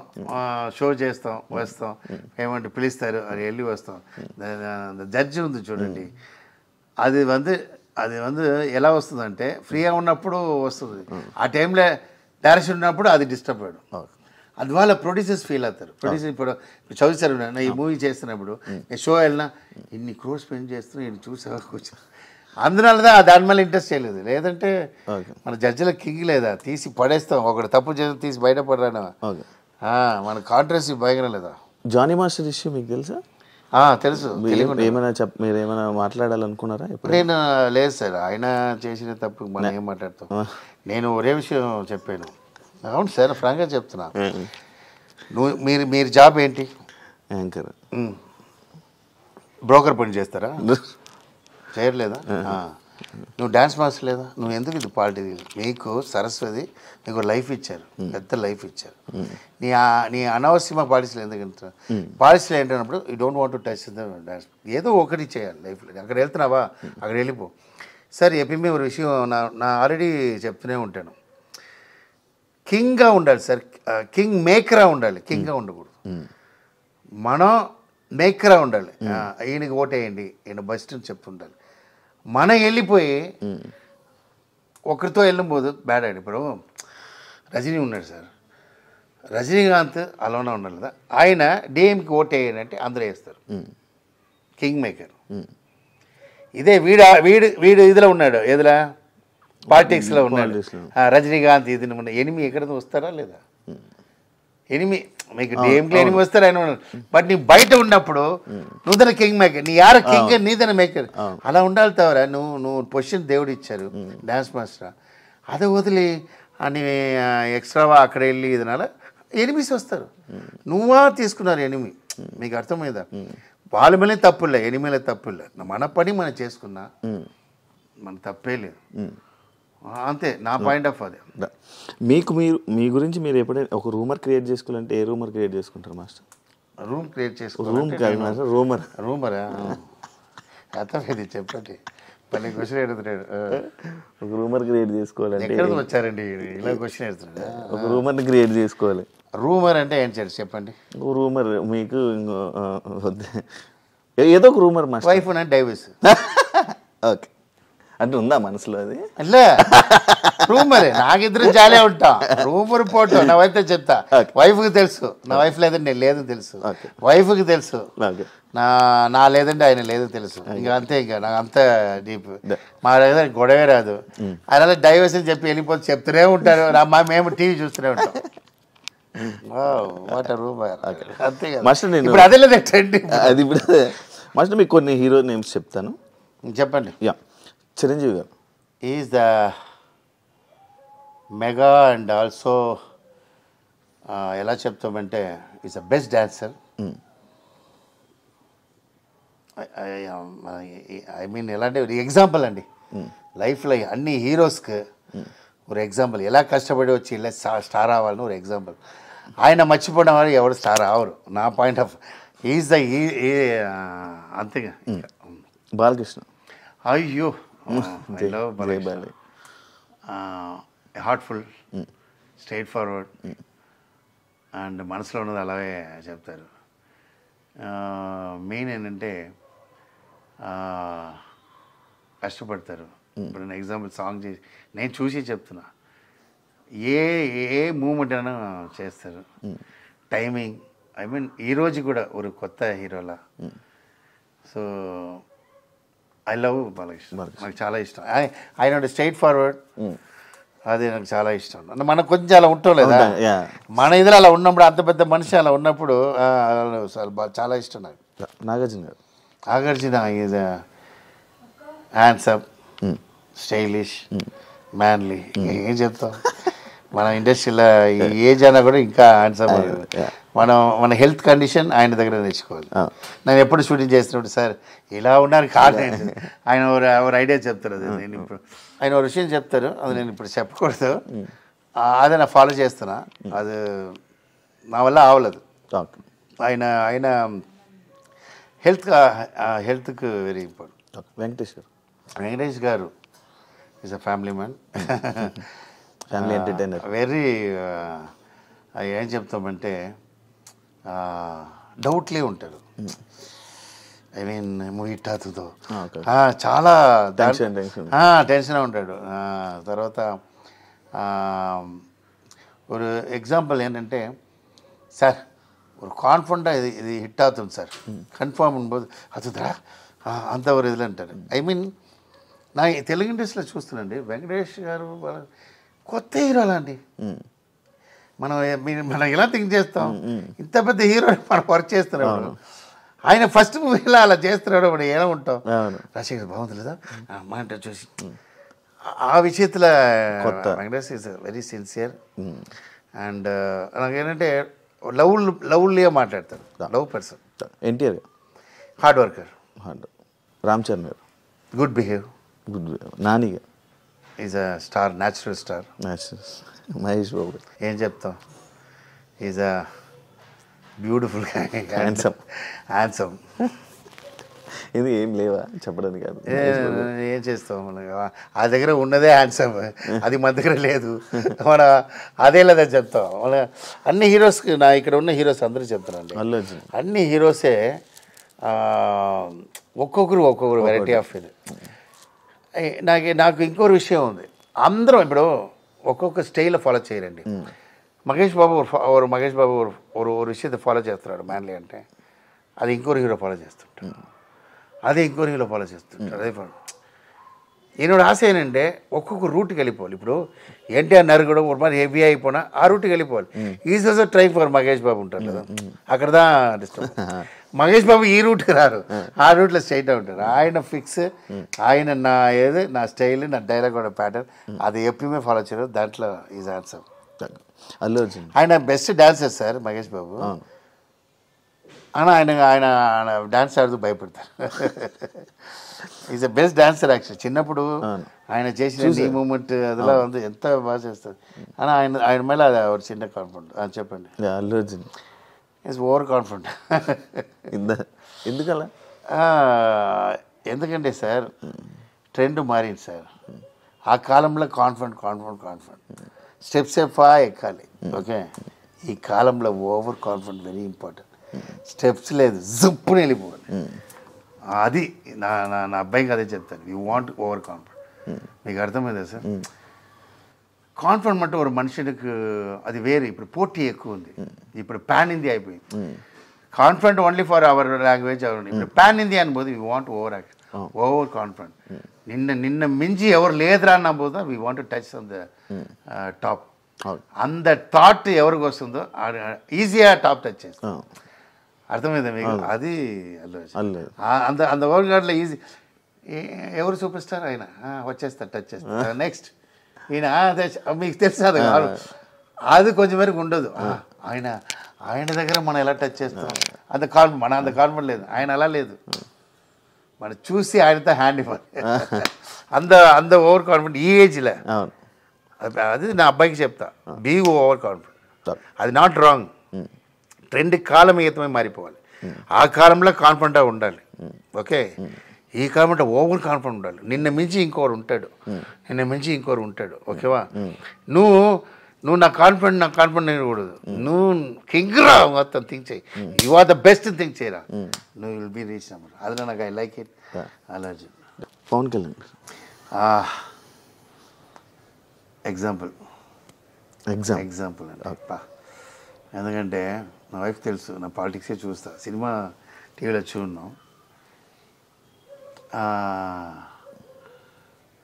షో చేస్తాం, వస్తాం, ఏమంటే పిలుస్తారు, అది వెళ్ళి వస్తాం. జడ్జి ఉంది చూడండి, అది ఎలా వస్తుందంటే ఫ్రీగా ఉన్నప్పుడు వస్తుంది, ఆ టైంలో డైరెక్షన్ ఉన్నప్పుడు అది డిస్టర్బ్ అయ్యడం. అందువల్ల ప్రొడ్యూసర్స్ ఫీల్ అవుతారు. ప్రొడ్యూసర్ ఇప్పుడు చదువుతారు, ఈ మూవీ చేస్తున్నప్పుడు షో వెళ్ళినా ఇన్ని క్రోర్స్ స్పెండ్ చేస్తున్నా ఇన్ని చూసా కూర్చో, అందువల్ల దాని మళ్ళీ ఇంట్రెస్ట్ చేయలేదు. లేదంటే మన జడ్జిల కింగ్ లేదా తీసి పడేస్తాం, ఒకటి తప్పు చేసి తీసి బయటపడరాను, మన కాంట్రవర్సీ భయంకరం లేదా. జానీ మాస్టర్ ఇష్యూ మీకు తెలుసా? తెలుసు. మీరు ఏమైనా మాట్లాడాలనుకున్నారా? నేను లేదు సార్, ఆయన చేసిన తప్పు మనం ఏం మాట్లాడతాం. నేను ఒరే విషయం చెప్పాను, అవును సార్, ఫ్రాంక్గా చెప్తున్నా. మీరు జాబ్ ఏంటి? యాంకర్. బ్రోకర్ పని చేస్తారా? చేయట్లేదా? నువ్వు డ్యాన్స్ మాస్టర్ లేదా? నువ్వు ఎందుకు ఇది పార్టీ? మీకు సరస్వతి మీకు లైఫ్ ఇచ్చారు, పెద్ద లైఫ్ ఇచ్చారు. నీ అనవసరమైన పాలసీలు ఎందుకంటే పాలసీలు ఏంటన్నప్పుడు you don't want to touch the dance. ఏదో ఒకటి చేయాలి లైఫ్లో. అక్కడ వెళ్తున్నావా, అక్కడ వెళ్ళిపో. సార్ ఎప్పుడు ఒక విషయం నా ఆల్రెడీ చెప్తూనే ఉంటాను. కింగ్గా ఉండాలి సార్, కింగ్ మేకరా ఉండాలి, కింగ్గా ఉండకూడదు. మనం మేకరా ఉండాలి. ఈయనకి ఓటేయండి, ఈయన బెస్ట్ అని చెప్తుండాలి. మనం వెళ్ళిపోయి ఒకరితో వెళ్ళిపోదు బ్యాడ్ అండి. ఇప్పుడు రజనీ ఉన్నాడు సార్, రజనీకాంత్ అలానే ఉండాలి కదా. ఆయన డిఎంకి ఓటేయండి అంటే అందరూ వేస్తారు, కింగ్ మేకర్. ఇదే వీడు ఇదిలో ఉన్నాడు, ఏదిలా పాలిటిక్స్లో ఉన్నాడు రజనీకాంత్. ఇది ఎనిమి ఎక్కడ వస్తారా లేదా? ఎనిమి మీకు డిఎంకి ఎనిమి వస్తారు ఆయన. బట్ నీ బయట ఉన్నప్పుడు నువ్వు కింగ్ మేకర్, నీ యార కింగ్ నీదన మేకర్. అలా ఉండాలి తవరా. నువ్వు పొజిషన్ దేవుడు ఇచ్చారు, డ్యాన్స్ మాస్టర్. అదే వదిలి అని ఎక్స్ట్రావా అక్కడ వెళ్ళి ఇదనాల ఎనిమిస్ వస్తారు. నువ్వా తీసుకున్నారు ఎనిమి. మీకు అర్థమైందా? వాళ్ళ మీద తప్పులే, ఎనిమిల తప్పులే. మన పని మనం చేసుకున్నా మన తప్పే లేదు. అంతే నా పాయింట్ ఆఫ్ అది. మీ గురించి మీరు ఎప్పుడైనా ఒక రూమర్ క్రియేట్ చేసుకోవాలంటే ఏ రూమర్ క్రియేట్ చేసుకుంటారు మాస్టర్? రూమ్ క్రియేట్ చేసుకోవాలి. రూమ్ కాదు మాస్టర్, రూమరా? అర్థమైంది, చెప్పండి. పల్లె క్వశ్చన్ ఎడుతున్నాడు. ఒక రూమర్ క్రియేట్ చేసుకోవాలంటే ఎక్కడ వచ్చారండి ఇలా క్వశ్చన్ ఎడుతున్నాడు? ఒక రూమర్ని క్రియేట్ చేసుకోవాలి. రూమర్ అంటే ఏం చేయాలి చెప్పండి? రూమర్ మీకు ఏదో ఒక రూమర్ మాస్టర్. వైఫ్ అంటే డైవర్స్. ఓకే అంటే ఉందా మనసులో అది? అట్లే రూమరే. నాకిద్దరు జాలే ఉంటా. రూమర్ పోటు నా వైఫ్తో చెప్తా. వైఫ్కి తెలుసు నా వైఫ్ లేదండి, నేను లేదని తెలుసు. వైఫ్కి తెలుసు నా లేదండి, ఆయన లేదని తెలుసు. ఇంకా అంతే, ఇంకా నాకు అంత డీప్. మా దగ్గర గొడవే రాదు. ఆయన డైవర్స్ అని చెప్పి వెళ్ళిపోతే చెప్తూనే ఉంటారు. మేము టీవీ చూస్తూనే ఉంటాం. What rumour. అంతే మాస్టర్. నేను ఇప్పుడు అదే లేదా ట్రెండ్ అది. ఇప్పుడు మాస్టర్ మీకు కొన్ని హీరో నేమ్స్ చెప్తాను, చెప్పండి. Yeah. Chiranjeevi garu is the mega and also ఎలా చెప్తామంటే is the best dancer. I mean ఎలాంటి ఎగ్జాంపుల్ అండి లైఫ్లో అన్ని హీరోస్కి ఒక ఎగ్జాంపుల్. ఎలా కష్టపడి వచ్చి ఇలా స్టార్ అవ్వాలని ఒక ఎగ్జాంపుల్. ఆయన మర్చిపోవడం వల్ల ఎవరు స్టార్ అవ్వరు నా పాయింట్ ఆఫ్. ఈజ్ ద అంతేగా. బాలకృష్ణ. అయ్యో హార్ట్ఫుల్, స్ట్రైట్ ఫార్వర్డ్ అండ్ మనసులో ఉన్నది అలాగే చెప్తారు. మెయిన్ ఏంటంటే కష్టపడతారు. ఇప్పుడు నేను ఎగ్జాంపుల్ సాంగ్ చేసి నేను చూసి చెప్తున్నా. ఏ మూమెంట్ అయినా చేస్తారు. టైమింగ్ ఐ మీన్ ఈరోజు కూడా ఒక కొత్త హీరోలా. So I love Balakrishna. నాకు చాలా ఇష్టం. ఆయన స్ట్రైట్ ఫార్వర్డ్, అది నాకు చాలా ఇష్టం. మనకు కొంచెం అలా ఉంటాం లేదా, మన ఇద్దరు అలా ఉన్నప్పుడు, అంత పెద్ద మనిషి అలా ఉన్నప్పుడు చాలా ఇష్టం నాకు. నాగార్జున గారు. Nagarjuna is handsome, stylish, manly. ఏం చెప్తాం, మన ఇండస్ట్రీలో ఏజ్ అయినా కూడా ఇంకా హ్యాండ్సమ్. మన హెల్త్ కండిషన్ ఆయన దగ్గర నేర్చుకోవాలి. నేను ఎప్పుడు షూటింగ్ చేస్తున్నప్పుడు సార్ ఇలా ఉన్నారు కాదు, ఆయన ఒక ఐడియా చెప్తారు. అది నేను ఇప్పుడు ఆయన ఒక విషయం చెప్తారు, అది నేను ఇప్పుడు చెప్పకూడదు. అదే నా ఫాలో చేస్తున్నా. అది నా వల్ల అవలేదు. ఆయన హెల్త్కి very important. Venkatesh garu is a family man, family entertainer. Very ఏం చెప్తామంటే డౌట్లే ఉంటారు. ఐ మీన్ ముగిట్టాతుతో చాలా టెన్షన్ ఉంటాడు. తర్వాత ఒక ఎగ్జాంపుల్ ఏంటంటే సార్ ஒரு கான்ஃபிடண்ட்டாக இது ஹிட் ஆகுது சார் கன்ஃபார்ம் பண்ணும்போது அதுதான் అంత ఒక ఇదిలో అంటారు. ఐ మీన్ నా తెలుగు ఇండస్ట్రీలో చూస్తున్నాండి వెంకటేష్ గారు కొత్త హీరోలా అండి. మనం ఎలా థింక్ చేస్తాం, ఇంత పెద్ద హీరో మనం వర్క్ చేస్తున్నాడు. ఆయన ఫస్ట్ మూవీలో అలా చేస్తున్నాడు, మనం ఎలా ఉంటాం. రాజశేఖర్ బాగుంది లేదా మా అంటే చూసి ఆ విషయத்தில் Venkatesh is very sincere and నాకేంటంటే లవ్లీగా మాట్లాడతారు, love person. NTR hard worker. Ram Charan garu good behave. Good. Nani garu is a star, natural star. Mahesh Babu garu ఏం చెప్తాం, ఈజ్ అ బ్యూటిఫుల్ హ్యాండ్సమ్. ఇది ఏం లేవా చెప్పడానికి కాదు, ఏం చేస్తాం మన ఆ దగ్గర ఉన్నదే హ్యాండ్సమ్, అది మన దగ్గర లేదు, మన అదే లేదని చెప్తాం. మన అన్ని హీరోస్కి, నా ఇక్కడ ఉన్న హీరోస్ అందరూ చెప్తానండి, అల్లు అర్జున్ అన్ని హీరోసే ఒక్కొక్కరు వెరైటీ ఆఫ్ ఇది. నాకు ఇంకొక విషయం ఉంది, అందరం ఇప్పుడు ఒక్కొక్క స్టైల్ ఫాలో చేయరండి. మహేష్ బాబు ఒక విషయத்தை ఫాలో చేస్తున్నాడు మ్యాన్లీ అంటే, అది ఇంకోరు హీరో ఫాలో చేస్తుంటాడు, అదే ఇంకోరు హీరో ఫాలో చేస్తుంటాడు, అదే ఫాలో. ఈయనోడు ఆశ ఏంటంటే ఒక్కొక్క రూట్కి వెళ్ళిపోవాలి. ఇప్పుడు ఎన్టీఆర్ నరగడం ఒక మరి హెవీ అయిపోయినా ఆ రూట్కి వెళ్ళిపోవాలి. Is also try for Mahesh Babu ఉంటారు కదా, అక్కడదా డిస్టర్బ్. మహేష్ బాబు ఈ రూట్కి రారు, ఆ రూట్లో స్ట్రైట్ ఉంటారు. ఆయన ఫిక్స్, ఆయన నా స్టైల్, నా డైలాగ్ కూడా ప్యాటర్న్, అది ఎప్పుడూ ఫాలో చేయరు. దాంట్లో ఈజ్ ఆన్సర్. అల్లు అర్జున్ ఆయన best dancer sir Mahesh Babu. ఆయన డాన్స్ ఆడుతూ భయపడతారు. Is a best dancer actual. చిన్నప్పుడు ఆయన చేసిన ఈ మూమెంట్ అదిలా ఉంది, ఎంత బాగా చేస్తారు. అని ఆయన మళ్ళీ అది ఒక చిన్న కాన్ఫిడెంట్. చెప్పండి. Allu Arjun is over confident. ఎందుకలా? ఎందుకంటే సార్ ట్రెండ్ మారింది సార్. ఆ కాలంలో కాన్ఫిడెంట్ స్టెప్స్ ఎక్కాలి. ఓకే, ఈ కాలంలో over confident very important. Steps లేదు, జుప్పుని వెళ్ళిపోవాలి. అది నా అబ్బాయికి అదే చెప్తాను, యూ వాంట్ ఓవర్ కాన్ఫిడెంట్. మీకు అర్థమైందా సార్? కాన్ఫిడెంట్ అంటే ఒక మనుషులకు అది వేరే. ఇప్పుడు పోటీ ఎక్కువ ఉంది, ఇప్పుడు పాన్ ఇండియా అయిపోయింది. Confident only for our language. ఇప్పుడు పాన్ ఇండియా అనిపోదు, వీ వాంట్ ఓవర్ కాన్ఫిడెంట్. నిన్న మించి ఎవరు లేదురా అన్నబోదా we want touch on the top. అంత థాట్ ఎవరికి వస్తుందో ఈజీగా టాప్ టచ్ చేస్తాం. అర్థమైందా మీకు? అది అంత ఓవర్ గార్డ్లో ఈజీ. ఎవరు సూపర్ స్టార్ ఆయన వచ్చేస్తారు, టచ్ చేస్తారు. నెక్స్ట్ ఈయన మీకు తెలుసు అది కొంచెం వరకు ఉండదు. ఆయన దగ్గర మనం ఎలా టచ్ చేస్తాం, అంత కాన్ఫిడెంట్ లేదు. ఆయన అలా లేదు, మనం చూసి ఆయనతో హ్యాండ్ ఇవ్వాలి. అంత ఓవర్ కాన్ఫిడెంట్ ఈ ఏజ్లో. అది నా అబ్బాయికి చెప్తా, బీ ఓవర్ కాన్ఫిడెంట్. అది నాట్ రాంగ్. ట్రెండ్ కాలమేతమై మారిపోవాలి. ఆ కాలంలో కాన్ఫిడెంట్గా ఉండాలి. ఓకే, ఈ కాలంలో ఓవర్ కాన్ఫిడెంట్ ఉండాలి. నిన్న మించి ఇంకోరు ఉంటాడు. ఓకేవా? నువ్వు నా కాన్ఫిడెంట్ కూడదు. నువ్వు కింగ్రా మొత్తం థింక్ చేయి. You are the best think చేయరా, నువ్వు విల్ బీ రీచ్ నెంబర్. అది నాకు ఐ లైక్ ఇట్. అలా పవన్ కళ్యాణ్ ఎగ్జాంపుల్ అండి. అప్ప, ఎందుకంటే నా వైఫ్ తెలుసు, నా పాలిటిక్సే చూస్తా, సినిమా టీవీలో చూడను.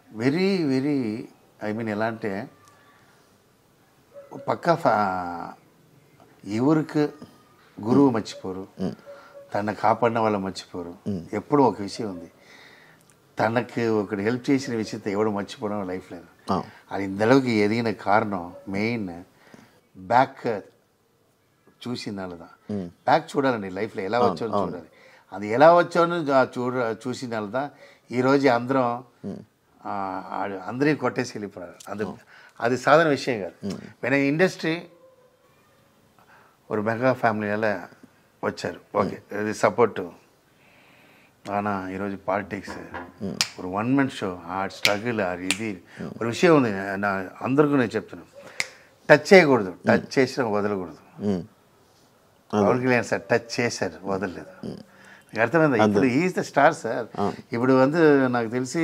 వెరీ వెరీ ఎలా అంటే పక్కా ఎవరికి గురువు మర్చిపోరు, తన కాపాడిన వాళ్ళు మర్చిపోరు. ఎప్పుడు ఒక విషయం ఉంది, తనకు ఒకటి హెల్ప్ చేసిన విషయంతో ఎవడు మర్చిపోవడం లైఫ్ లేదు. అది ఇంతలోకి ఎదిగిన కారణం మెయిన్ బ్యాక్ చూసిన వాళ్ళదా. బ్యాక్ చూడాలండి లైఫ్లో, ఎలా వచ్చానో చూడాలి. అది ఎలా వచ్చానో చూసిన వాళ్ళదా. ఈరోజు అందరినీ కొట్టేసి వెళ్ళిపోయారు. అది సాధారణ విషయం కాదు. మన ఇండస్ట్రీ ఒక మెగా ఫ్యామిలీ ఎలా వచ్చారు. ఓకే, అది సపోర్టు. ஆனால் ఈరోజు పాలిటిక్స్ ఒక వన్ మన్ షో, ఆ స్ట్రగుల్, ఇది ఒక విషయం ఉంది. అందరికీ నేను చెప్తున్నాను, టచ్ చేయకూడదు, టచ్ చేసినా వదలకూడదు. పవన్ కళ్యాణ్ సార్ టచ్ చేశారు, వదలలేదు. మీకు అర్థమైందా? ఇప్పుడు ఈజ్ ద స్టార్ సార్. ఇప్పుడు నాకు తెలిసి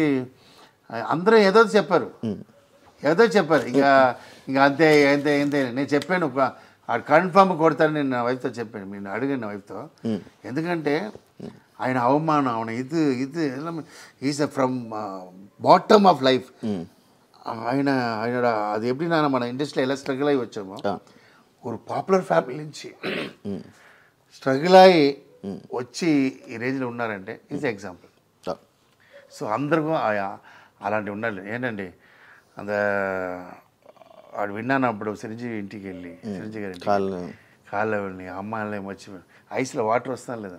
అందరూ ఏదో చెప్పారు. ఇంకా అంతే నేను చెప్పాను, కన్ఫర్మ్ కొడతాను. నేను నా వైఫ్తో చెప్పాను, నేను అడిగాను నా వైఫ్తో. ఎందుకంటే ఆయన అవమానం, ఇది is from bottom of life. ఆయన అది ఎప్పుడు మన ఇండస్ట్రీలో ఎలా స్ట్రగుల్ అయ్యి వచ్చామో, ఒక పాపులర్ ఫ్యామిలీ నుంచి స్ట్రగుల్ అయ్యి వచ్చి ఈ రేంజ్లో ఉన్నారంటే ఈజ్ ఎగ్జాంపుల్. సో అందరికీ అలాంటివి ఉండాలి. ఏంటండి, அந்த వాడు విన్నాను అప్పుడు చిరంజీవి ఇంటికి వెళ్ళి చిరంజీవి గారి కాళ్ళు వెళ్ళి అమ్మాయిని వచ్చి ఐస్లో వాటర్ వస్తాను లేదా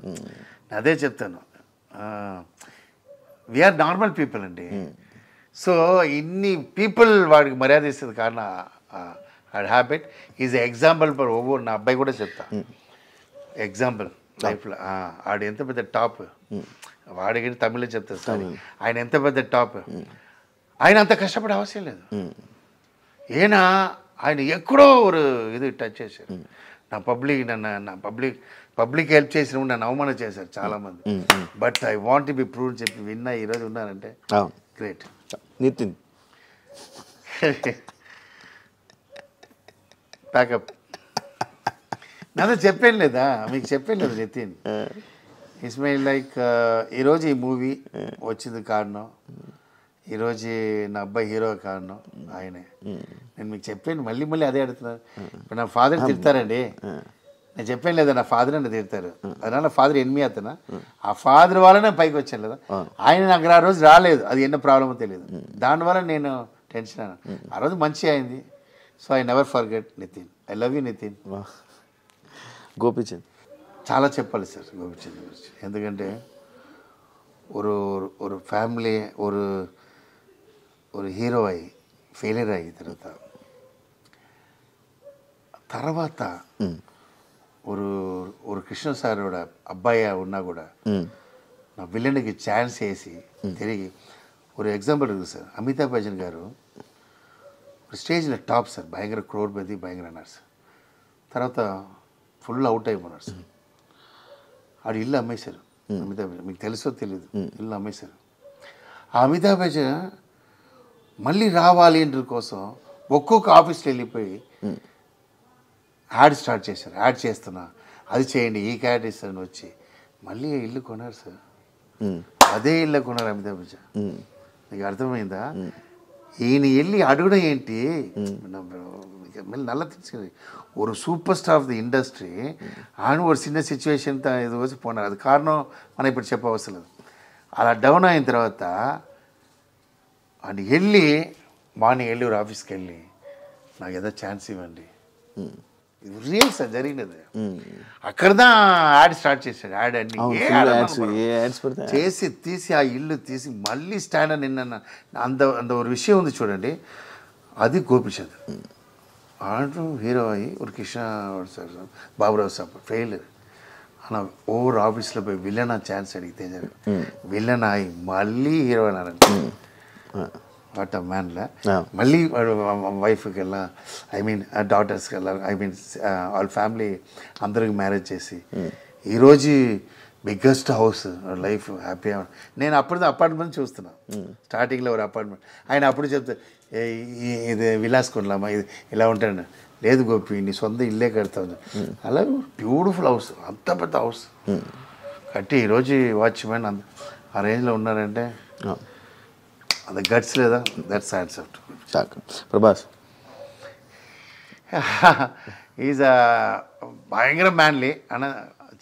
అదే చెప్తాను వీఆర్ నార్మల్ పీపుల్ అండి. సో ఇన్ని పీపుల్ వాడికి మర్యాద ఇస్తుంది కారణం ఆడ habit is example for over. నా అబ్బాయి కూడా చెప్తా ఎగ్జాంపుల్ లైఫ్లో ఆడు ఎంత పెద్ద టాప్ వాడికి తమిళ్లో చెప్తారు సారీ ఆయన ఎంత పెద్ద టాప్ ఆయన అంత కష్టపడే అవసరం లేదు. ఆయన ఎక్కడో ఒక ఇది టచ్ చేశారు నా పబ్లిక్ హెల్ప్ చేసిన నన్ను అవమానం చేశారు చాలామంది. But I want be prove చెప్పి విన్నా ఈరోజు ఉన్నారంటే గ్రేట్. నితిన్ ప్యాకప్ నాతో చెప్పాను లేదా మీకు చెప్పాను లేదా నితిన్ ఇస్మాయిల్ లైక్ ఈరోజు ఈ మూవీ వచ్చింది కారణం ఈరోజు నా అబ్బాయి హీరో కారణం ఆయనే. నేను మీకు చెప్పాను మళ్ళీ అదే అడుగుతున్నాను. ఇప్పుడు నా ఫాదర్ తిడతారండి నేను చెప్పాను లేదా నా ఫాదర్ అని తిడతారు அதனால ఫాదర్ ఎనిమి అతను ఆ ఫాదర్ వల్లనే పైకి వచ్చాను లేదా ఆయన నాకు ఆ రోజు రాలేదు అది ఎన్న ప్రాబ్లమో తెలియదు దానివల్ల నేను టెన్షన్ అయ్యాను. ఆ రోజు మంచి అయింది. So I never forget Nitin. I love you Nitin. Gopichand చాలా చెప్పాలి సార్ గోపీచంద్ గురించి. ఎందుకంటే ஒரு ஃபேமிலி ஒரு హీరో అయ్యి ఫెయిలియర్ అయ్యి తర్వాత ஒரு కృష్ణ సారోட అబ్బాయి ఉన్నా కూడా నా విలన్కి ఛాన్స్ వేసి తిరిగి ஒரு ఎగ్జాంపుల్ இருக்குது సార్. అమితాబ్ బచ్చన్ గారు ఒక స్టేజ్లో టాప్ సార్ భయంకర క్రోర్పతి భయంకర అన్నారు సార్. తర్వాత ఫుల్ అవుట్ అయిపోయినారు సార్. ఆడు ఇల్లు అమ్మేశారు అమితాబ్ బచ్చన్ మీకు తెలుసో తెలియదు ఇల్లు అమ్మేశారు. ఆ అమితాబ్ బచ్చన్ మళ్ళీ రావాలి ఇంటర్ కోసం ఒక్కొక్క ఆఫీస్కి వెళ్ళిపోయి యాడ్ స్టార్ట్ చేశారు. యాడ్ చేస్తున్నా అది చేయండి ఈ క్యారెక్టర్ ఇస్తారని వచ్చి మళ్ళీ ఇల్లు కొన్నారు సార్. అదే ఇల్లు కొన్నారు అమితాబ్ బచ్చన్. మీకు అర్థమైందా? ఈయన వెళ్ళి అడగడం ఏంటి நல்லா தெரிஞ்சுக்கிறது ஒரு superstar of the industry ఆయన ஒரு చిన్న సిచ్యువేషన్ ఇది వచ్చి పోనారు. అది కారణం మనం ఇప్పుడు చెప్పవసరం లేదు. అలా డౌన్ అయిన తర్వాత ఆయన వెళ్ళి మార్నింగ్ వెళ్ళి ఒక ఆఫీస్కి వెళ్ళి నాకు ఏదో ఛాన్స్ ఇవ్వండి ఇది రియల్ సార్ జరిగినది. అక్కడదా యాడ్ స్టార్ట్ చేశాడు. యాడ్ అన్ని చేసి తీసి ఆ ఇల్లు తీసి మళ్ళీ స్టాండ్ నిన్న అంత ఒక విషయం ఉంది చూడండి. అది గోపిచంద్ ఆడు హీరో అయ్యి ఒక Krishna sir Baburao sir fail ஆனால் ஒவ்வொரு ஆஃபீஸில் போய் வில்லனா சான்ஸ் அடிக்க வில்லன் ஆகி மல்லி ஹீரோ ஆனாரன் வாட் அ மேனில் మళ్ళీ వైఫ్కి వెళ్ళా ఐ మీన్ డాటర్స్కి వెళ్ళా ఐ మీన్ వాళ్ళ ఫ్యామిలీ అందరికి మ్యారేజ్ చేసి ఈరోజు బిగ్గెస్ట్ హౌస్ లైఫ్ హ్యాపీగా. నేను అప్పుడు అపార్ట్మెంట్ చూస్తున్నా స్టార్టింగ్లో ఒక అపార్ట్మెంట్. ఆయన అప్పుడు చెప్తే ఇది విలాస్ కొనలామా ఇది ఇలా ఉంటాను లేదు గోపి నీ సొంత ఇల్లే కడతావు. అలా బ్యూటిఫుల్ హౌస్ అంత పెద్ద హౌస్ కట్టి ఈరోజు వాచ్మెన్ ఆ రేంజ్లో ఉన్నారంటే అది గట్స్ లేదా దట్స్ యాక్సెప్ట్. ప్రభాస్ ఈజ్ భయంకర మ్యాన్లీ అన్న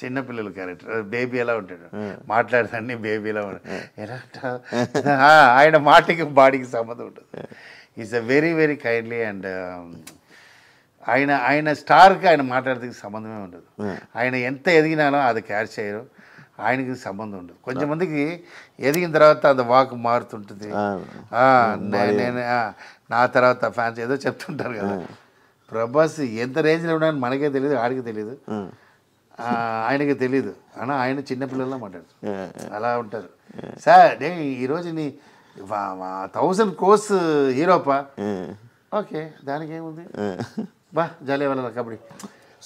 చిన్నపిల్లల క్యారెక్టర్ బేబీ ఎలా ఉంటాడు మాట్లాడతాన్ని బేబీ ఎలా ఉంటాడు ఆయన మాటకి బాడీకి సంబంధం ఉంటుంది. Is a very very kindly and ఆయన స్టార్కి ఆయన మాట్లాడేందుకు సంబంధమే ఉండదు. ఆయన ఎంత ఎదిగినానో అది క్యాచ్ చేయరు. ఆయనకి సంబంధం ఉండదు. కొంచెంమందికి ఎదిగిన తర్వాత అది వాక్ మారుతుంటుంది. నేను నా తర్వాత ఫ్యాన్స్ ఏదో చెప్తుంటారు కదా. ప్రభాస్ ఎంత రేంజ్లో ఉన్నాయని మనకే తెలియదు ఆడికి తెలియదు ఆయనకి తెలియదు. ஆனால் ఆయన చిన్నపిల్లల్లో మాట్లాడుతారు అలా ఉంటారు. సార్ డే ఈరోజు నీ 1000 crores హీరోపా ఓకే దానికి ఏముంది బా జాలీ వాళ్ళ కబడ్డీ.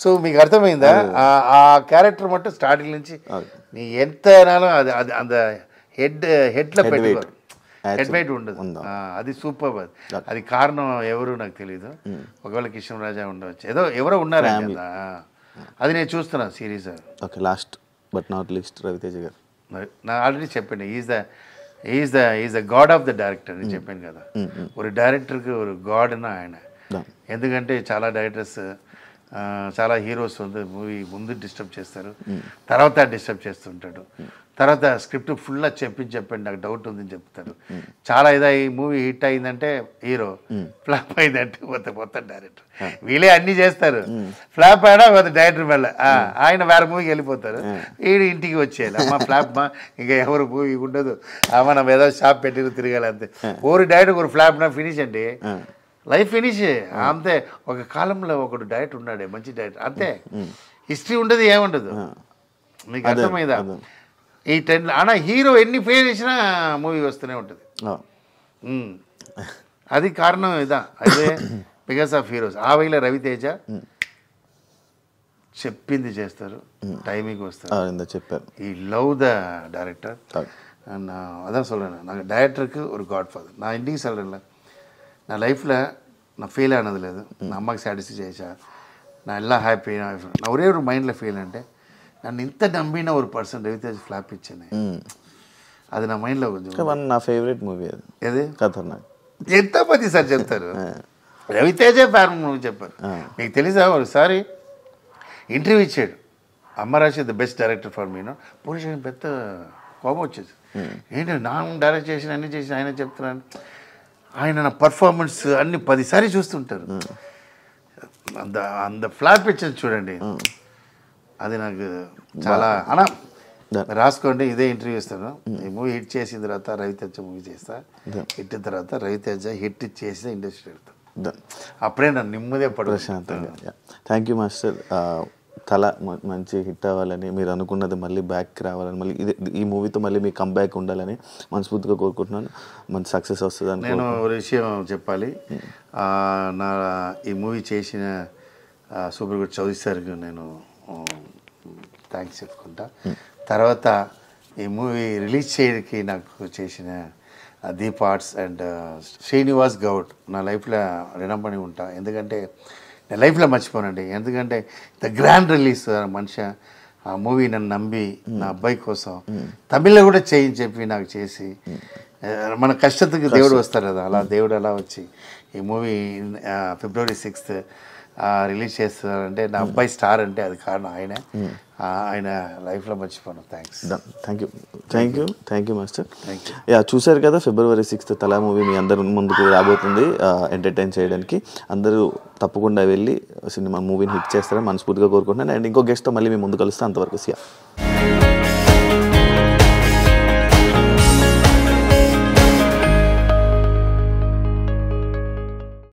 సో మీకు అర్థమైందా ఆ క్యారెక్టర్ మట్టు స్టార్టింగ్ నుంచి నీ ఎంత అయినాలో అది అది అంత హెడ్లో పెట్టుకోరు హెడ్ వెయిట్ ఉండదు. అది సూపర్. అది కారణం ఎవరు నాకు తెలియదు. ఒకవేళ కృష్ణరాజా ఉండవచ్చు ఏదో ఎవరో ఉన్నారండి అది నేను చూస్తున్నాను series. Okay last but not least Ravi Teja గారు నా ఆల్రెడీ చెప్పాను is the god of the director అని చెప్పాను కదా. ఒక డైరెక్టర్కి ఒక గాడ్నా ఆయన. ఎందుకంటే చాలా డైరెక్టర్స్ చాలా హీరోస్ ఉంది మూవీ ముందు డిస్టర్బ్ చేస్తారు, తర్వాత డిస్టర్బ్ చేస్తుంటాడు, తర్వాత స్క్రిప్ట్ ఫుల్గా చెప్పండి నాకు డౌట్ ఉందని చెప్తారు. చాలా ఈ మూవీ హిట్ అయిందంటే హీరో, ఫ్లాప్ అయిందంటే మొత్తం డైరెక్టర్. వీళ్ళే అన్నీ చేస్తారు. ఫ్లాప్ అయినా డైరెక్టర్ మళ్ళీ ఆయన వేరే మూవీకి వెళ్ళిపోతారు, వీడు ఇంటికి వచ్చేయాలి. అమ్మ ఫ్లాప్ మా ఇంకా ఎవరు మూవీ ఉండదు, మనం ఏదో షాప్ పెట్టి తిరగాలి అంతే. ఓరి డైరెక్టర్ ఒక ఫ్లాప్ నా ఫినిష్ అండి, లైఫ్ ఫినిష్ అంతే. ఒక కాలంలో ఒకడు డైరెక్టర్ ఉన్నాడే మంచి డైరెక్టర్ అంతే, హిస్టరీ ఉండదు ఏముండదు. మీకు అర్థమైందా? ఈ 10 అలా హీరో ఎన్ని ఫెయిల్ చేసినా మూవీ వస్తూనే ఉంటుంది. అది కారణం ఇదా, అదే బికాస్ ఆఫ్ హీరోస్. ఆ వైలో రవితేజ చెప్పింది చేస్తారు, టైమింగ్ వస్తారు, చెప్పారు. ఈ లవ్ ద డైరెక్టర్. அதான் சொல்கிறேன், நாங்கள் டேரக்டருக்கு ஒரு காட் ஃபாதர். நான் இன்றைக்கி சொல்கிறேன்ல, నా లైఫ్లో నా ఫెయిల్ అన్నది లేదు. నా అమ్మకి సాటిస్ఫై చేసా, నా ఎలా హ్యాపీ. నా ఒరే ఒక మైండ్లో ఫెయిల్ అంటే నన్ను ఇంత నమ్మిన ఒక పర్సన్ రవితేజ ఫ్లాప్ ఇచ్చాను. అది నా మైండ్లో కొంచెం నా ఫేవరెట్ మూవీ అది. ఏది ఖతర్నాక్. ఎంతమంది సార్ చెప్తారు రవితేజ ఫ్యాన్ మూవీ చెప్పారు. మీకు తెలుసా ఒకసారి ఇంటర్వ్యూ ఇచ్చాడు, అమ్మరాశి ద బెస్ట్ డైరెక్టర్ ఫర్ మీను. పోలీస్ పెద్ద కోపం వచ్చేది, ఏంటి నా డైరెక్ట్ చేసిన అన్నీ చేసిన ఆయన చెప్తున్నాను. ఆయన నా పర్ఫార్మెన్స్ అన్ని 10 సార్లు చూస్తుంటారు. అంత ఫ్లాప్ ఇచ్చింది చూడండి, అది నాకు చాలా అనా. రాసుకోండి, ఇదే ఇంటర్వ్యూ ఇస్తాను. ఈ మూవీ హిట్ చేసిన తర్వాత రవితేజ మూవీ చేస్తా, హిట్ తర్వాత రవితేజ హిట్ చేసి ఇండస్ట్రీ వెళ్తాను. అప్పుడే నన్ను నిమ్మదే ప్రశాంతంగా. Thank you master. తల మంచి హిట్ అవ్వాలని, మీరు అనుకున్నది మళ్ళీ బ్యాక్ రావాలని, మళ్ళీ ఈ మూవీతో మళ్ళీ మీ కంబ్యాక్ ఉండాలని మనస్ఫూర్తిగా కోరుకుంటున్నాను. మంచి సక్సెస్ వస్తుందని. నేను ఒక విషయం చెప్పాలి, నా ఈ మూవీ చేసిన సూపర్ గుడ్ చౌదరి సార్కి నేను థ్యాంక్స్ చెప్పుకుంటా. తర్వాత ఈ మూవీ రిలీజ్ చేయడానికి నాకు చేసిన దీప్ ఆర్ట్స్ అండ్ శ్రీనివాస్ గౌడ్ నా లైఫ్లో రుణపడి ఉంటా. ఎందుకంటే నేను లైఫ్లో మర్చిపోనండి. ఎందుకంటే ద గ్రాండ్ రిలీజ్ మనిషి ఆ మూవీ నన్ను నమ్మి నా అబ్బాయి కోసం తమిళ్లో కూడా చేయని చెప్పి నాకు చేసి, మన కష్టத்துக்கு దేవుడు వస్తారు కదా, అలా దేవుడు అలా వచ్చి ఈ మూవీ February 6th రిలీజ్ చేస్తున్నారంటే నా అబ్బాయి స్టార్ అంటే అది కారణం ఆయనే. ఆయన లైఫ్లో మర్చిపోను. Thank you master. యా, చూశారు కదా, February 6th తలా మూవీ మీ అందరు ముందుకు రాబోతుంది ఎంటర్టైన్ చేయడానికి. అందరూ తప్పకుండా వెళ్ళి సినిమా మూవీని హిట్ చేస్తారని మనస్ఫూర్తిగా కోరుకుంటున్నాను. అండ్ ఇంకో గెస్ట్తో మళ్ళీ మీ ముందు కలుస్తే అంతవరకు సియా.